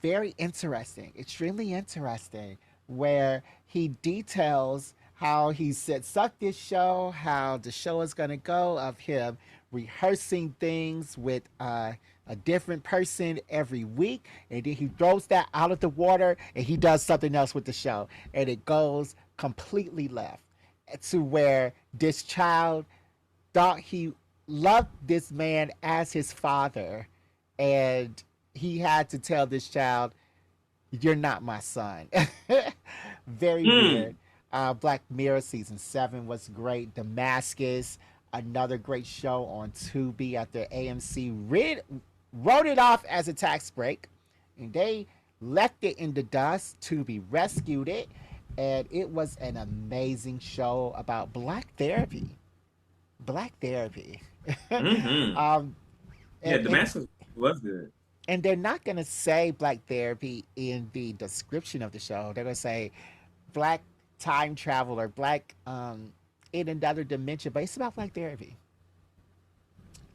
[SPEAKER 1] Very interesting, extremely interesting, where he details how he sets up this show, how the show is going to go, of him rehearsing things with a different person every week, and then he throws that out of the water and he does something else with the show, and it goes completely left to where this child thought he loved this man as his father, and he had to tell this child, "You're not my son." Very weird.
[SPEAKER 2] Mm.
[SPEAKER 1] Black Mirror season 7 was great. Damascus, another great show on Tubi after AMC wrote it off as a tax break, and they left it in the dust. Tubi rescued it, and it was an amazing show about black therapy. Black therapy.
[SPEAKER 2] Hmm.
[SPEAKER 1] um,
[SPEAKER 2] Yeah,
[SPEAKER 1] and
[SPEAKER 2] Damascus was good.
[SPEAKER 1] and they're not gonna say black therapy in the description of the show. They're gonna say black time travel or black in another dimension, but it's about black therapy.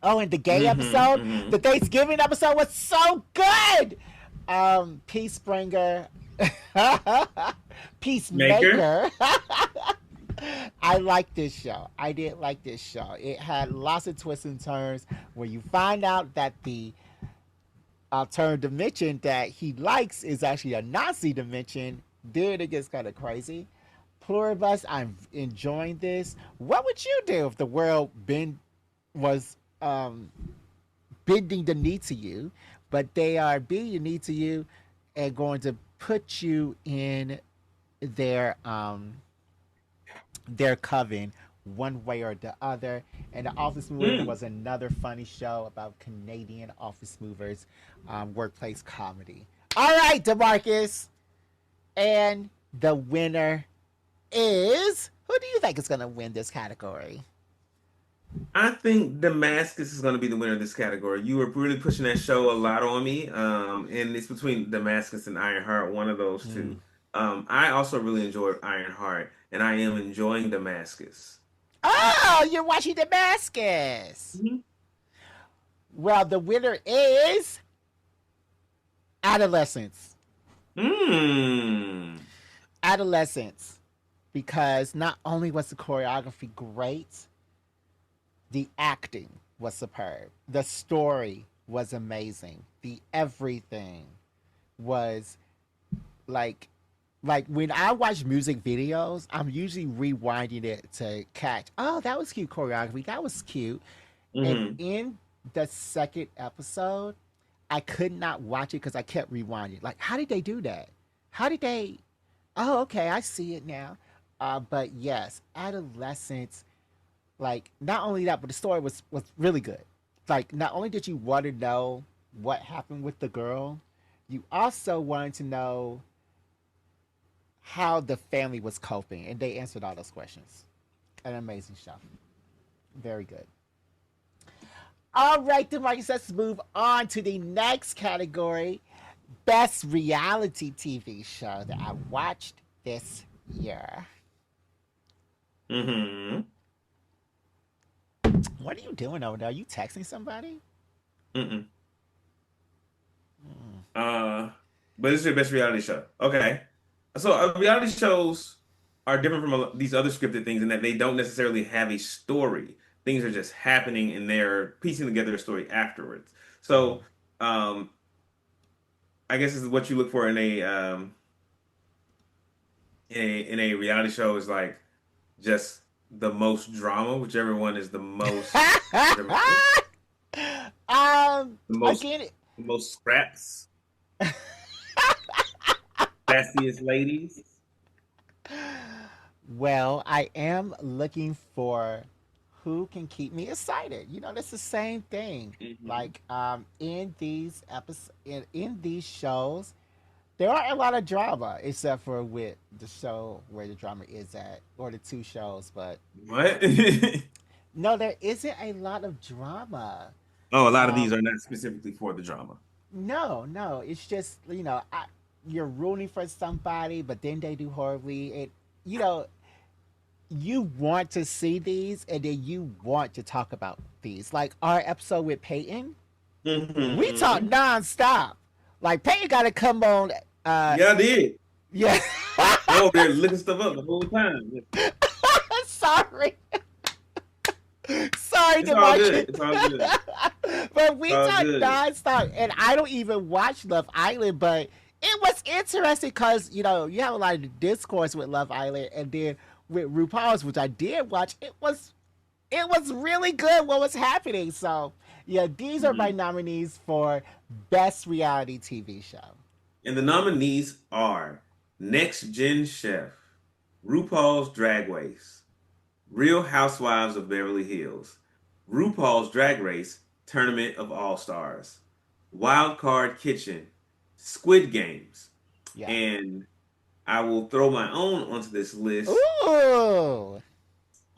[SPEAKER 1] Oh, and the gay
[SPEAKER 2] Hmm.
[SPEAKER 1] episode, the
[SPEAKER 2] Hmm.
[SPEAKER 1] Thanksgiving episode was so good. Peacebringer,
[SPEAKER 2] Maker.
[SPEAKER 1] Peacemaker. I like this show. I did like this show. It had lots of twists and turns where you find out that the alternative dimension that he likes is actually a Nazi dimension. Then it gets kind of crazy. Pluribus, I'm enjoying this. What would you do if the world was bending the knee to you, but they are bending the knee to you and going to put you in their their coven one way or the other. And the Office Movers
[SPEAKER 2] Mm.
[SPEAKER 1] was another funny show about Canadian office movers, workplace comedy. All right, Demarcus, and the winner is, who do you think is going to win this category?
[SPEAKER 2] I think Damascus is going to be the winner of this category. You were really pushing that show a lot on me, and it's between Damascus and Ironheart, one of those
[SPEAKER 1] Hmm.
[SPEAKER 2] two. I also really enjoyed Ironheart, and I am enjoying Damascus.
[SPEAKER 1] Oh, you're watching Damascus.
[SPEAKER 2] Mhm.
[SPEAKER 1] Well, the winner is Adolescence.
[SPEAKER 2] Mm.
[SPEAKER 1] Adolescence. Because not only was the choreography great, the acting was superb. The story was amazing. The everything was like when I watch music videos, I'm usually rewinding it to catch, oh, that was cute choreography. That was cute. And
[SPEAKER 2] Hmm.
[SPEAKER 1] in the second episode, I could not watch it because I kept rewinding. Like, how did they do that? How did they? Oh, okay, I see it now. But yes, Adolescence. Like, not only that, but the story was really good. Like, not only did you want to know what happened with the girl, you also wanted to know how the family was coping, and they answered all those questions. An amazing show, very good. All right, Demarcus, let's move on to the next category. Best reality TV show that I watched this year.
[SPEAKER 2] Mm-hmm.
[SPEAKER 1] What are you doing over there? Are you texting somebody?
[SPEAKER 2] Mm-mm. Uh, but this is your best reality show. Okay. So reality shows are different from these other scripted things in that they don't necessarily have a story. Things are just happening and they're piecing together a story afterwards. So, um, I guess this is what you look for in a reality show is like just the most drama, whichever one is the most, whichever one, the most,
[SPEAKER 1] Again,
[SPEAKER 2] the most scraps, fastiest ladies.
[SPEAKER 1] well, I am looking for who can keep me excited. That's the same thing.
[SPEAKER 2] Hmm.
[SPEAKER 1] Like in these episodes, in these shows, there are a lot of drama, except for with the show where the drama is at, or the two shows. But
[SPEAKER 2] What?
[SPEAKER 1] no, there isn't a lot of drama.
[SPEAKER 2] Oh, a lot of these
[SPEAKER 1] Um,
[SPEAKER 2] are not specifically for the drama.
[SPEAKER 1] no, no, it's just you're rooting for somebody, but then they do horribly. You know, you want to see these, and then you want to talk about these. Like our episode with Peyton, we talk
[SPEAKER 2] Hmm.
[SPEAKER 1] nonstop. Like Peyton got to come on.
[SPEAKER 2] Yeah, I did.
[SPEAKER 1] Yeah,
[SPEAKER 2] I'm over there looking stuff up the whole time.
[SPEAKER 1] sorry, sorry
[SPEAKER 2] It's
[SPEAKER 1] to
[SPEAKER 2] all
[SPEAKER 1] watch
[SPEAKER 2] good.
[SPEAKER 1] it.
[SPEAKER 2] It's all good.
[SPEAKER 1] But
[SPEAKER 2] It's
[SPEAKER 1] we
[SPEAKER 2] all
[SPEAKER 1] talk
[SPEAKER 2] good.
[SPEAKER 1] nonstop, and I don't even watch Love Island, but it was interesting because you have a lot of discourse with Love Island, and then with RuPaul's, which I did watch. It was really good what was happening. So yeah, these are my
[SPEAKER 2] Mhm.
[SPEAKER 1] nominees for best reality TV show.
[SPEAKER 2] And the nominees are Next Gen Chef, RuPaul's Drag Race, Real Housewives of Beverly Hills, RuPaul's Drag Race Tournament of All Stars, Wild Card Kitchen, Squid Games,
[SPEAKER 1] Yeah.
[SPEAKER 2] and I will throw my own onto this list.
[SPEAKER 1] Ooh.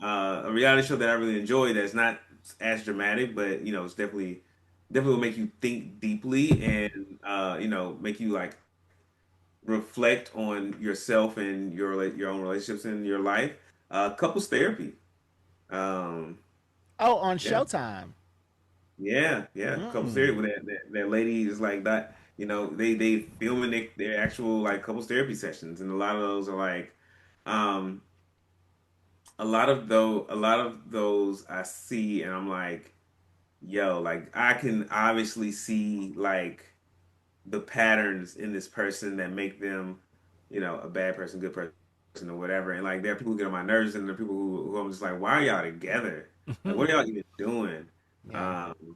[SPEAKER 2] A reality show that I really enjoy that's not as dramatic, but it's definitely will make you think deeply and make you like reflect on yourself and your own relationships in your life. Couples therapy. Um,
[SPEAKER 1] Oh, on
[SPEAKER 2] yeah,
[SPEAKER 1] Showtime.
[SPEAKER 2] yeah. Couples therapy.
[SPEAKER 1] Mm.
[SPEAKER 2] When that lady is like that. They filming their actual like couples therapy sessions, and a lot of those are like, um, a lot of those I see, and I'm like, yo, like I can obviously see like the patterns in this person that make them, a bad person, good person, or whatever. And like there are people who get on my nerves, and there are people who I'm just like, why are y'all together? Like, what are y'all even doing?
[SPEAKER 1] Yeah.
[SPEAKER 2] Um,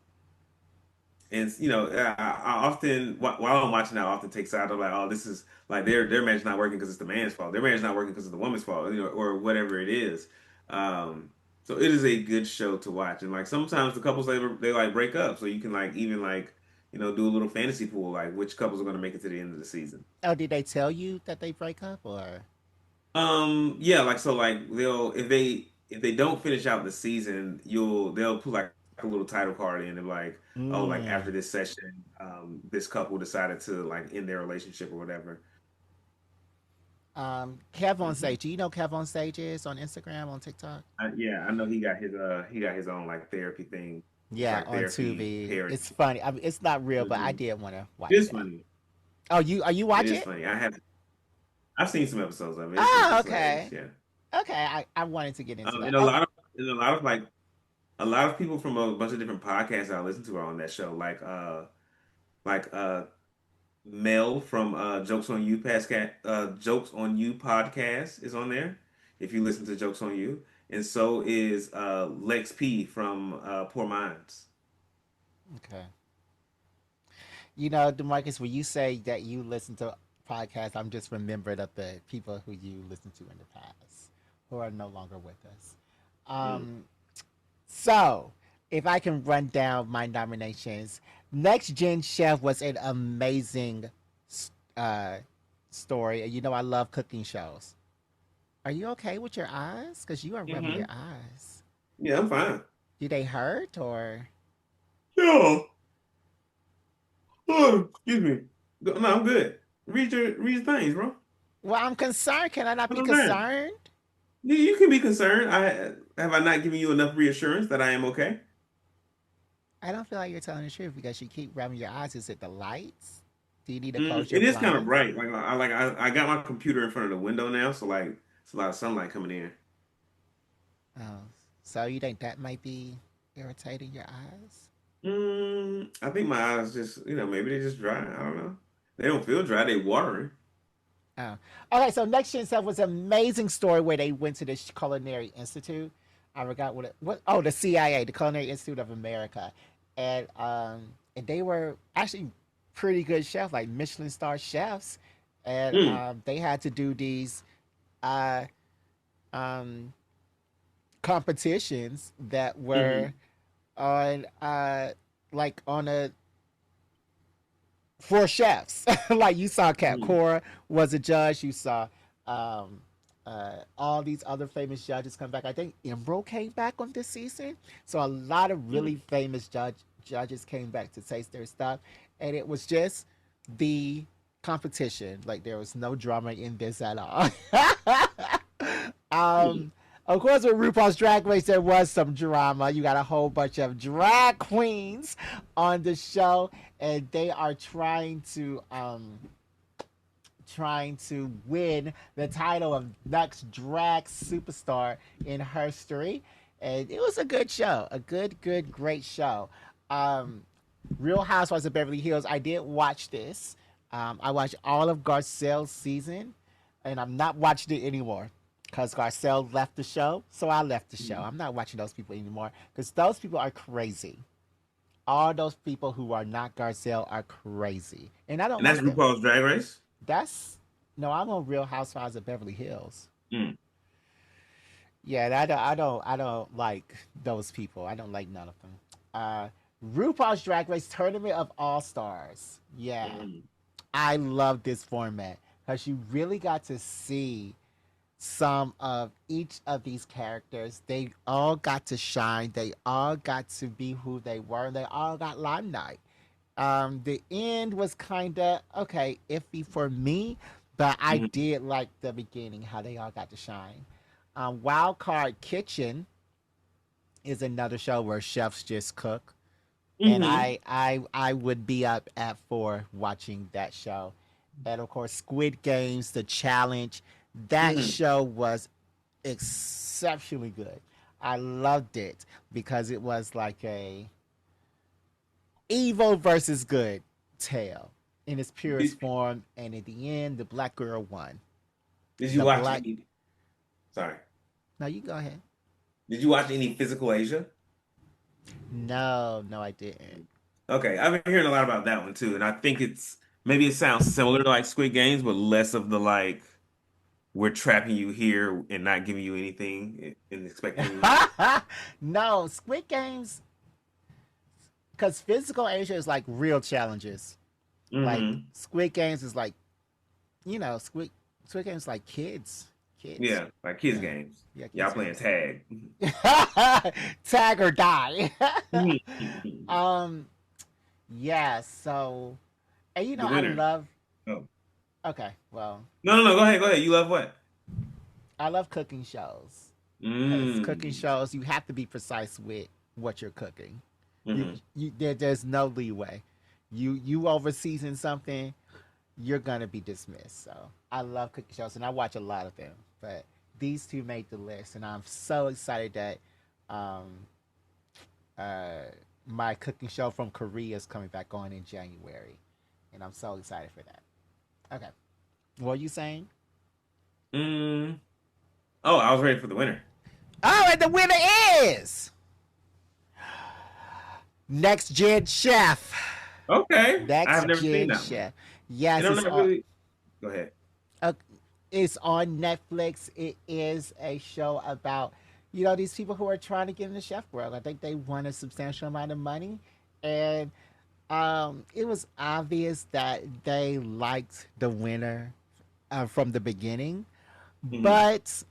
[SPEAKER 2] and I often while I'm watching, I often take sides of like, oh, this is like their marriage not working because it's the man's fault. Their marriage not working because it's the woman's fault, or whatever it is. Um, so it is a good show to watch, and like sometimes the couples they like break up, so you can like even like do a little fantasy pool, like which couples are going to make it to the end of the season.
[SPEAKER 1] Oh, did they tell you that they break up or?
[SPEAKER 2] Yeah, like so, like they'll if they don't finish out the season, they'll put like a little title card in and like, oh, like
[SPEAKER 1] Mm.
[SPEAKER 2] after this session, this couple decided to like end their relationship or whatever.
[SPEAKER 1] Kev on
[SPEAKER 2] Hmm.
[SPEAKER 1] Stage. Do you know Kev on Stage is on Instagram, on TikTok?
[SPEAKER 2] Yeah, I know he got his own like therapy thing. It's
[SPEAKER 1] Yeah,
[SPEAKER 2] like
[SPEAKER 1] on
[SPEAKER 2] therapy
[SPEAKER 1] Tubi.
[SPEAKER 2] parody.
[SPEAKER 1] It's funny. I mean, it's not real, but I
[SPEAKER 2] Hmm.
[SPEAKER 1] did want to
[SPEAKER 2] It
[SPEAKER 1] watch
[SPEAKER 2] is
[SPEAKER 1] that.
[SPEAKER 2] funny.
[SPEAKER 1] Oh, you
[SPEAKER 2] It
[SPEAKER 1] watch
[SPEAKER 2] is
[SPEAKER 1] it?
[SPEAKER 2] funny. I've seen some episodes of it.
[SPEAKER 1] Oh,
[SPEAKER 2] It's hilarious.
[SPEAKER 1] okay.
[SPEAKER 2] Yeah.
[SPEAKER 1] Okay, I wanted to get into that.
[SPEAKER 2] And
[SPEAKER 1] Oh,
[SPEAKER 2] a lot of like a lot of people from a bunch of different podcasts I listen to are on that show. Like Mel from Jokes on You podcast is on there. If you listen to Jokes on You, and so is Lex P from Poor Minds.
[SPEAKER 1] okay. Demarcus, when you say that you listen to podcasts, I'm just remembered of the people who you listened to in the past who are no longer with us.
[SPEAKER 2] Mm.
[SPEAKER 1] Um, so, if I can run down my nominations, Next Gen Chef was an amazing uh, story. I love cooking shows. Are you okay with your eyes? Because you are rubbing
[SPEAKER 2] Hmm.
[SPEAKER 1] your eyes.
[SPEAKER 2] Yeah, I'm fine.
[SPEAKER 1] Do they hurt or?
[SPEAKER 2] No. Oh, excuse me. No, I'm good. Read your things, bro.
[SPEAKER 1] Well, I'm concerned. Can I not
[SPEAKER 2] Put
[SPEAKER 1] be
[SPEAKER 2] them down.
[SPEAKER 1] concerned?
[SPEAKER 2] You can be concerned. I not given you enough reassurance that I am okay.
[SPEAKER 1] I don't feel like you're telling the truth because you keep rubbing your eyes. Is it the lights? Do you need to close your
[SPEAKER 2] It is kind of
[SPEAKER 1] blinds?
[SPEAKER 2] bright. I got my computer in front of the window now, so like it's a lot of sunlight coming in.
[SPEAKER 1] Oh, so you think that might be irritating your eyes?
[SPEAKER 2] I think my eyes just, maybe they just dry. I don't know. They don't feel dry. They watering.
[SPEAKER 1] Oh, okay. So Next Gen Stuff was an amazing story where they went to this Culinary Institute. I forgot what it what. Oh, the CIA, the Culinary Institute of America, and they were actually pretty good chefs, like Michelin star chefs, and
[SPEAKER 2] Mm,
[SPEAKER 1] they had to do these uh, um, competitions that
[SPEAKER 2] hmm
[SPEAKER 1] were on like on a for chefs. Like you saw Cat
[SPEAKER 2] hmm
[SPEAKER 1] Cora was a judge. You saw um, all these other famous judges come back. I think Emerald came back on this season. So a lot of really famous judges came back to taste their stuff. And it was just the competition. Like there was no drama in this at all.
[SPEAKER 2] hmm
[SPEAKER 1] um, of course, with RuPaul's Drag Race, there was some drama. You got a whole bunch of drag queens on the show, and they are trying to win the title of next drag superstar in history. And it was a good show, a great show. Um, Real Housewives of Beverly Hills. I did watch this. I watched all of Garcelle's season, and I'm not watching it anymore because Garcelle left the show. So I left the show. I'm not watching those people anymore because those people are crazy. All those people who are not Garcelle are crazy, and I don't
[SPEAKER 2] And that's
[SPEAKER 1] like them.
[SPEAKER 2] RuPaul's Drag Race.
[SPEAKER 1] That's no, I'm on Real Housewives of Beverly Hills.
[SPEAKER 2] Mm.
[SPEAKER 1] Yeah, I don't like those people. I don't like none of them. Uh, RuPaul's Drag Race Tournament of All Stars. Yeah,
[SPEAKER 2] Mm.
[SPEAKER 1] I love this format because you really got to see some of each of these characters. They all got to shine. They all got to be who they were. They all got limelight. The end was kind of okay, iffy for me, but I
[SPEAKER 2] Hmm.
[SPEAKER 1] did like the beginning, how they all got to shine. Wild Card Kitchen is another show where chefs just cook, and
[SPEAKER 2] Hmm.
[SPEAKER 1] I would be up at 4 watching that show. And of course, Squid Games, The Challenge, that
[SPEAKER 2] Hmm.
[SPEAKER 1] show was exceptionally good. I loved it because it was like a evil versus good tale in its purest
[SPEAKER 2] Did,
[SPEAKER 1] form, and in the end, the black girl won.
[SPEAKER 2] did you
[SPEAKER 1] The
[SPEAKER 2] watch
[SPEAKER 1] black.
[SPEAKER 2] any? Sorry.
[SPEAKER 1] No, you go ahead.
[SPEAKER 2] Did you watch any Physical Asia?
[SPEAKER 1] No, no, I didn't.
[SPEAKER 2] Okay, I've been hearing a lot about that one too, and I think maybe it sounds similar to like Squid Games, but less of the like we're trapping you here and not giving you anything and expecting.
[SPEAKER 1] No, Squid Games, because physical Asia is like real challenges. Like
[SPEAKER 2] Hmm.
[SPEAKER 1] Squid Games is like Squid Games is like kids.
[SPEAKER 2] Yeah, like kids
[SPEAKER 1] Yeah,
[SPEAKER 2] games.
[SPEAKER 1] yeah,
[SPEAKER 2] Y'all
[SPEAKER 1] kids
[SPEAKER 2] playing
[SPEAKER 1] games.
[SPEAKER 2] tag.
[SPEAKER 1] Tag or die.
[SPEAKER 2] Mhm.
[SPEAKER 1] um, yeah. So, and
[SPEAKER 2] The
[SPEAKER 1] I
[SPEAKER 2] winner.
[SPEAKER 1] love.
[SPEAKER 2] Oh.
[SPEAKER 1] Okay, well,
[SPEAKER 2] No, no, no. Go ahead. Go ahead. You love what?
[SPEAKER 1] I love cooking shows because cooking
[SPEAKER 2] Mm.
[SPEAKER 1] shows you have to be precise with what you're cooking.
[SPEAKER 2] Hmm.
[SPEAKER 1] There's no leeway. You over season something, you're gonna be dismissed. So I love cooking shows and I watch a lot of them. But these two made the list, and I'm so excited that um, uh, my cooking show from Korea is coming back on in January, and I'm so excited for that. Okay, what are you saying?
[SPEAKER 2] Mm. Oh, I was ready for the winner.
[SPEAKER 1] Oh, and the winner is Next Gen Chef.
[SPEAKER 2] Okay. I have
[SPEAKER 1] Next
[SPEAKER 2] never seen
[SPEAKER 1] Gen
[SPEAKER 2] that one.
[SPEAKER 1] Chef.
[SPEAKER 2] And
[SPEAKER 1] Yes,
[SPEAKER 2] I'm not really. Go ahead.
[SPEAKER 1] uh, it's on Netflix. It is a show about these people who are trying to get in the chef world. I think they won a substantial amount of money, and it was obvious that they liked the winner from the beginning,
[SPEAKER 2] Hmm.
[SPEAKER 1] but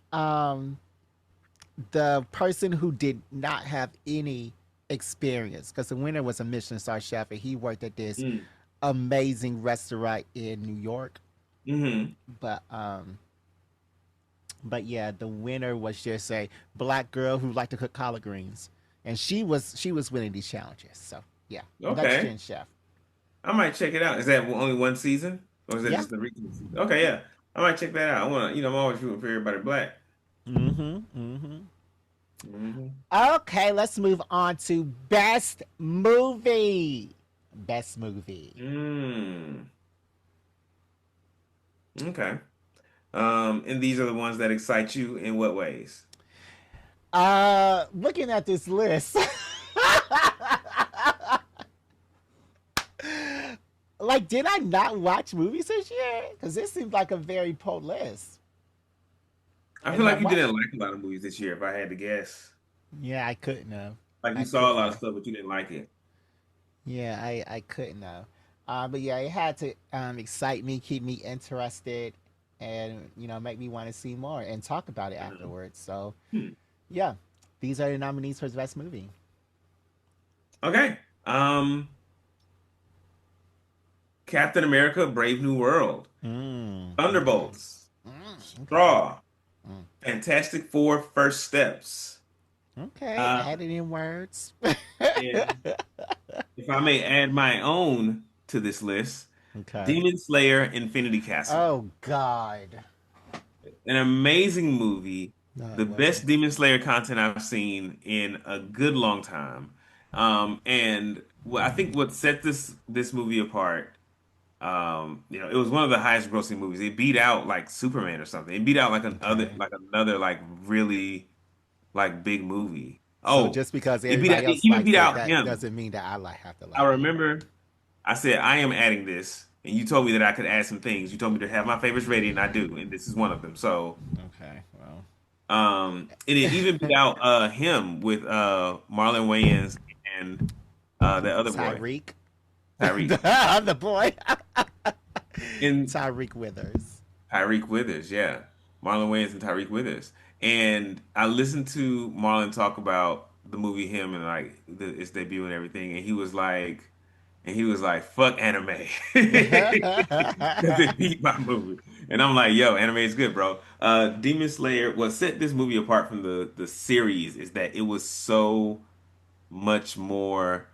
[SPEAKER 1] the person who did not have any experience because the winner was a Michelin star chef and he worked at this
[SPEAKER 2] Mm.
[SPEAKER 1] amazing restaurant in New York.
[SPEAKER 2] Mm-hmm.
[SPEAKER 1] But um, but yeah, the winner was just a black girl who liked to cook collard greens, and she was winning these challenges. So yeah, next
[SPEAKER 2] Okay.
[SPEAKER 1] gen chef.
[SPEAKER 2] I might check it out. Is that only one season? Or is that
[SPEAKER 1] Yeah.
[SPEAKER 2] just the recent season? Okay, yeah. I might check that out. I wanna, I'm always rooting for everybody black.
[SPEAKER 1] Mm-hmm. Mm-hmm.
[SPEAKER 2] Hmm.
[SPEAKER 1] Okay, let's move on to best movie. Best movie.
[SPEAKER 2] Mm. Okay. And these are the ones that excite you in what ways?
[SPEAKER 1] Looking at this list, like, did I not watch movies this year? Because this seems like a very poor list.
[SPEAKER 2] I feel
[SPEAKER 1] And I
[SPEAKER 2] like you
[SPEAKER 1] watched.
[SPEAKER 2] didn't like a lot of movies this year, if I had to guess.
[SPEAKER 1] Yeah, I couldn't have.
[SPEAKER 2] Like you
[SPEAKER 1] I
[SPEAKER 2] saw a
[SPEAKER 1] couldn't
[SPEAKER 2] lot of
[SPEAKER 1] have.
[SPEAKER 2] stuff, but you didn't like it.
[SPEAKER 1] Yeah, I couldn't have. But yeah, it had to excite me, keep me interested, and make me want to see more and talk about it
[SPEAKER 2] Uh-huh.
[SPEAKER 1] afterwards. So
[SPEAKER 2] Hmm.
[SPEAKER 1] yeah, these are the nominees for the best movie.
[SPEAKER 2] Okay. Captain America: Brave New World,
[SPEAKER 1] Okay.
[SPEAKER 2] Thunderbolts,
[SPEAKER 1] Okay.
[SPEAKER 2] Straw, Fantastic Four: First Steps.
[SPEAKER 1] Okay.
[SPEAKER 2] Uh,
[SPEAKER 1] Add it in words.
[SPEAKER 2] and if I may add my own to this list,
[SPEAKER 1] Okay.
[SPEAKER 2] Demon Slayer: Infinity Castle.
[SPEAKER 1] Oh God.
[SPEAKER 2] An amazing movie,
[SPEAKER 1] No, it
[SPEAKER 2] the best
[SPEAKER 1] wasn't.
[SPEAKER 2] Demon Slayer content I've seen in a good long time. And I think what set this movie apart, it was one of the highest grossing movies. It beat out like Superman or something. It beat out
[SPEAKER 1] Okay.
[SPEAKER 2] like another like really like big movie.
[SPEAKER 1] So
[SPEAKER 2] Oh,
[SPEAKER 1] just because
[SPEAKER 2] it beat out
[SPEAKER 1] everybody
[SPEAKER 2] it
[SPEAKER 1] else
[SPEAKER 2] even
[SPEAKER 1] likes
[SPEAKER 2] beat
[SPEAKER 1] it,
[SPEAKER 2] out
[SPEAKER 1] that
[SPEAKER 2] him.
[SPEAKER 1] doesn't mean that I like have to
[SPEAKER 2] I
[SPEAKER 1] like it.
[SPEAKER 2] remember I said I am adding this, and you told me that I could add some things. You told me to have my favorites ready, and I do, and this is one of them. So.
[SPEAKER 1] Okay. Well.
[SPEAKER 2] And it even beat out him with Marlon Wayans and the other boy,
[SPEAKER 1] Tyreek.
[SPEAKER 2] Tyreek.
[SPEAKER 1] I'm the boy.
[SPEAKER 2] And
[SPEAKER 1] Tyreek Withers.
[SPEAKER 2] Tyreek Withers, yeah. Marlon Wayans and Tyreek Withers. And I listened to Marlon talk about the movie him and like its debut and everything, and he was like, fuck anime. Because it beat my movie. And I'm like, yo, anime is good, bro. Demon Slayer, what set this movie apart from the series is that it was so much more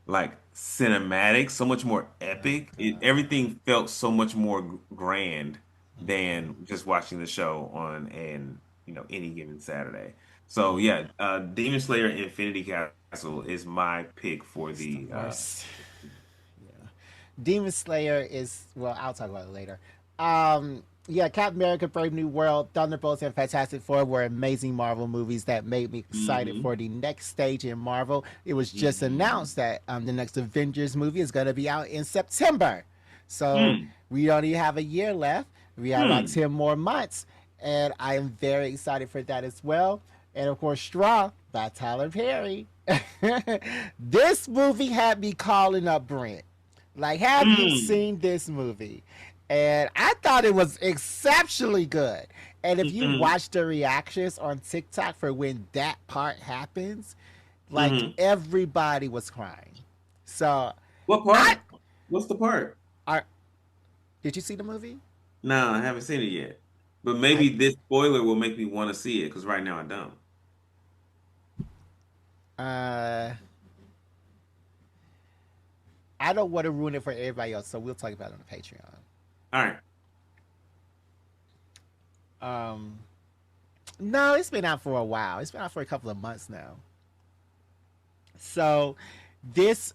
[SPEAKER 2] like cinematic, so much more
[SPEAKER 1] Oh
[SPEAKER 2] epic.
[SPEAKER 1] God.
[SPEAKER 2] Everything felt so much more grand than just watching the show on any given Saturday. So
[SPEAKER 1] Yeah.
[SPEAKER 2] yeah, Demon Slayer Infinity Castle is my pick for
[SPEAKER 1] It's the
[SPEAKER 2] the
[SPEAKER 1] worst. Yeah. Demon Slayer is, well, I'll talk about it later. Yeah, Captain America, Brave New World, Thunderbolts, and Fantastic Four were amazing Marvel movies that made me excited
[SPEAKER 2] hmm
[SPEAKER 1] for the next stage in Marvel. It was just
[SPEAKER 2] hmm
[SPEAKER 1] announced that the next Avengers movie is going to be out in September. So
[SPEAKER 2] hmm
[SPEAKER 1] we only have a year left. We have about
[SPEAKER 2] hmm
[SPEAKER 1] 10 more months. And I am very excited for that as well. And of course, Straw by Tyler Perry. This movie had me calling up Brent. Like, have you
[SPEAKER 2] hmm
[SPEAKER 1] seen this movie? And I thought it was exceptionally good. And if you
[SPEAKER 2] hmm
[SPEAKER 1] watch the reactions on TikTok for when that part happens, like
[SPEAKER 2] hmm
[SPEAKER 1] everybody was crying. So
[SPEAKER 2] What
[SPEAKER 1] I
[SPEAKER 2] part? What's the part?
[SPEAKER 1] are did you see the movie?
[SPEAKER 2] No, I haven't seen it yet. But
[SPEAKER 1] I
[SPEAKER 2] maybe this spoiler will make me want to see it because right now I don't.
[SPEAKER 1] uh I don't want to ruin it for everybody else, so we'll talk about it on the Patreon.
[SPEAKER 2] All right.
[SPEAKER 1] Um no, it's been out for a while. It's been out for a couple of months now. So this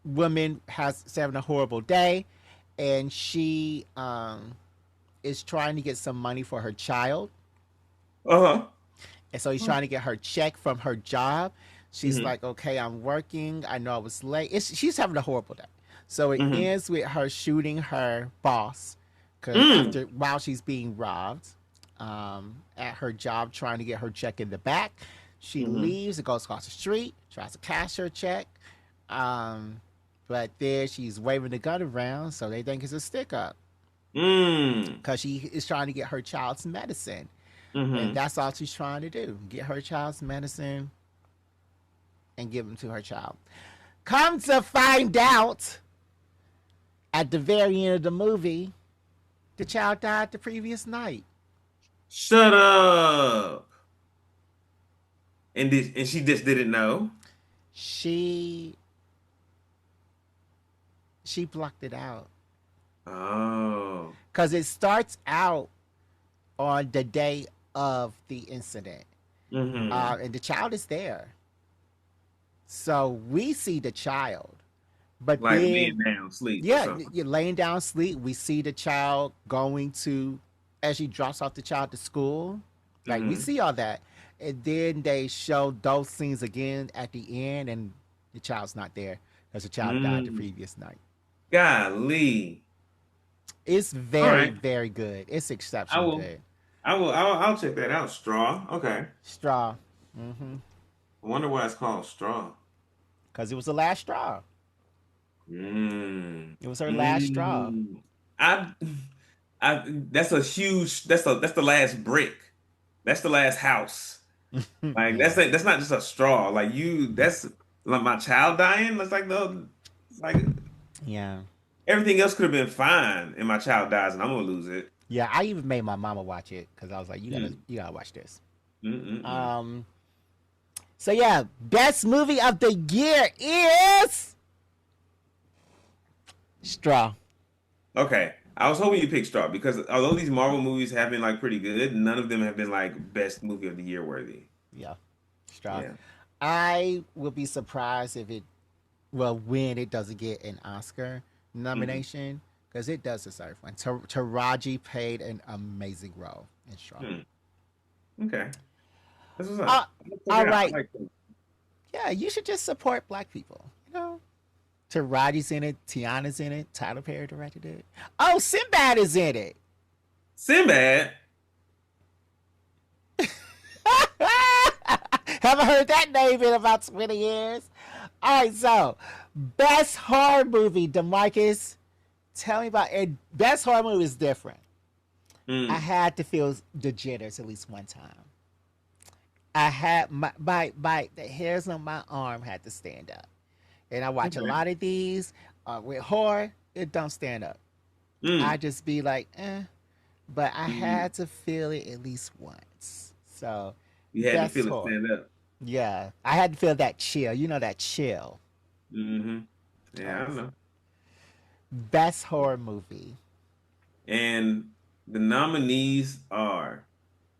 [SPEAKER 1] woman has having a horrible day, and she is trying to get some money for her child,
[SPEAKER 2] Uh-huh.
[SPEAKER 1] and so he's trying to get her check from her job. She's
[SPEAKER 2] hmm
[SPEAKER 1] like, "Okay, I'm working. I know I was late." She's having a horrible day. So it
[SPEAKER 2] hmm
[SPEAKER 1] ends with her shooting her boss, because
[SPEAKER 2] Mm.
[SPEAKER 1] after while she's being robbed at her job, trying to get her check in the back, she
[SPEAKER 2] hmm
[SPEAKER 1] leaves and goes across the street, tries to cash her check. Um, but there she's waving the gun around, so they think it's a stick up
[SPEAKER 2] Mm.
[SPEAKER 1] because she is trying to get her child's medicine, and
[SPEAKER 2] hmm
[SPEAKER 1] that's all she's trying to do: get her child's medicine. and give them to her child. Come to find out, at the very end of the movie, the child died the previous night.
[SPEAKER 2] Shut up. And she just didn't know.
[SPEAKER 1] She she blocked it out
[SPEAKER 2] Oh.
[SPEAKER 1] because it starts out on the day of the incident,
[SPEAKER 2] Mm-hmm.
[SPEAKER 1] and the child is there, so we see the child, but
[SPEAKER 2] Like laying
[SPEAKER 1] then
[SPEAKER 2] down, sleep or
[SPEAKER 1] yeah,
[SPEAKER 2] something.
[SPEAKER 1] you're laying down asleep. We see the child going to, as she drops off the child to school. Like we
[SPEAKER 2] Mm-hmm.
[SPEAKER 1] see all that, and then they show those scenes again at the end, and the child's not there because the child died the
[SPEAKER 2] Mm.
[SPEAKER 1] previous night.
[SPEAKER 2] Golly.
[SPEAKER 1] It's
[SPEAKER 2] All
[SPEAKER 1] very,
[SPEAKER 2] right.
[SPEAKER 1] very good. It's
[SPEAKER 2] I
[SPEAKER 1] exceptionally
[SPEAKER 2] will.
[SPEAKER 1] good.
[SPEAKER 2] I'll check that out. Straw. Okay.
[SPEAKER 1] Straw, mm-hmm.
[SPEAKER 2] I wonder why it's called straw.
[SPEAKER 1] Because it was the last straw.
[SPEAKER 2] Mm.
[SPEAKER 1] It was her last straw.
[SPEAKER 2] Mm. I I that's a huge that's the last brick. That's the last house. Like
[SPEAKER 1] Yeah,
[SPEAKER 2] that's not just a straw. Like that's like my child dying. That's like the like
[SPEAKER 1] yeah,
[SPEAKER 2] everything else could have been fine, and my child dies, and I'm gonna lose it.
[SPEAKER 1] yeah. I even made my mama watch it because I was like,
[SPEAKER 2] Mm.
[SPEAKER 1] you gotta watch this.
[SPEAKER 2] Mm-mm-mm.
[SPEAKER 1] Um, So yeah, best movie of the year is Straw.
[SPEAKER 2] Okay, I was hoping you picked Straw because although these Marvel movies have been like pretty good, none of them have been like best movie of the year worthy.
[SPEAKER 1] Yeah, Straw.
[SPEAKER 2] Yeah.
[SPEAKER 1] I will be surprised if it, well, when it doesn't get an Oscar
[SPEAKER 2] Hmm.
[SPEAKER 1] nomination because it does deserve one. Taraji played an amazing role in Straw.
[SPEAKER 2] Hmm. Okay, that's what's
[SPEAKER 1] Uh,
[SPEAKER 2] up. Let's check
[SPEAKER 1] all
[SPEAKER 2] it out. I
[SPEAKER 1] right.
[SPEAKER 2] like that.
[SPEAKER 1] Yeah, you should just support black people. You know, Taraji's in it. Tiana's in it. Tyler Perry directed it. Oh, Sinbad is in it.
[SPEAKER 2] Sinbad.
[SPEAKER 1] Haven't heard that name in about 20 years. All right, so best horror movie, Demarcus. Tell me about it. Best horror movie is different. I
[SPEAKER 2] Mm.
[SPEAKER 1] had to feel degenerates at least one time. I had my the hairs on my arm had to stand up, and I watch a
[SPEAKER 2] Okay.
[SPEAKER 1] lot of these with horror. It don't stand up. I
[SPEAKER 2] Mm.
[SPEAKER 1] just be like, but I
[SPEAKER 2] Mm.
[SPEAKER 1] had to feel it at least once. So
[SPEAKER 2] You had to
[SPEAKER 1] best
[SPEAKER 2] feel it
[SPEAKER 1] horror.
[SPEAKER 2] stand up.
[SPEAKER 1] Yeah, I had to feel that chill. You know that chill.
[SPEAKER 2] Hmm.
[SPEAKER 1] All
[SPEAKER 2] Yeah,
[SPEAKER 1] right.
[SPEAKER 2] I know.
[SPEAKER 1] Best horror movie.
[SPEAKER 2] And the nominees are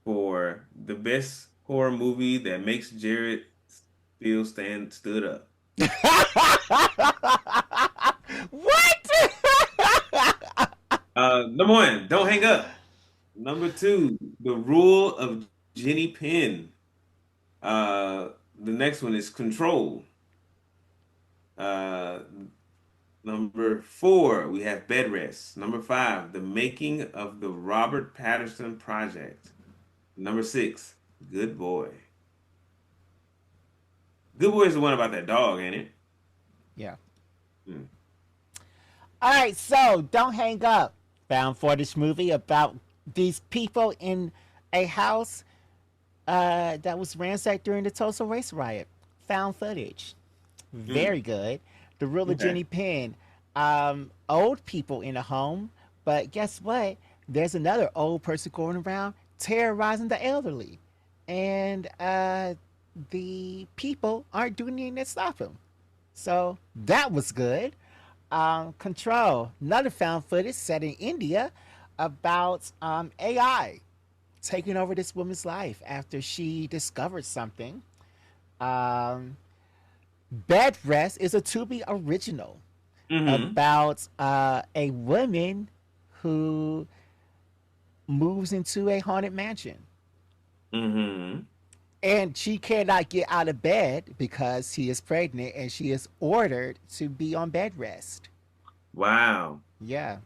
[SPEAKER 2] for the best horror movie that makes Jared still stand stood up.
[SPEAKER 1] What?
[SPEAKER 2] Number one, Don't Hang Up. Number two, The Rule of Jenny Penn. The next one is Control. Uh, Number four, we have Bed Rest. Number five, The Making of the Robert Patterson Project. Number six, Good Boy. Good Boy is the one about that dog, ain't it?
[SPEAKER 1] Yeah.
[SPEAKER 2] Hmm.
[SPEAKER 1] All right, so don't hang up. Found footage movie about these people in a house that was ransacked during the Tulsa race riot. Found footage.
[SPEAKER 2] Hmm.
[SPEAKER 1] Very good. The Real of
[SPEAKER 2] Okay.
[SPEAKER 1] Jenny Penn. Old people in a home, but guess what? There's another old person going around terrorizing the elderly, and the people aren't doing anything to stop him. So that was good. Control, another found footage set in India about AI taking over this woman's life after she discovered something. Um, Bed Rest is a Tubi original
[SPEAKER 2] Mm-hmm.
[SPEAKER 1] about a woman who moves into a haunted mansion.
[SPEAKER 2] Mm-hmm.
[SPEAKER 1] And she cannot get out of bed because she is pregnant and she is ordered to be on bed rest.
[SPEAKER 2] Wow.
[SPEAKER 1] Yeah.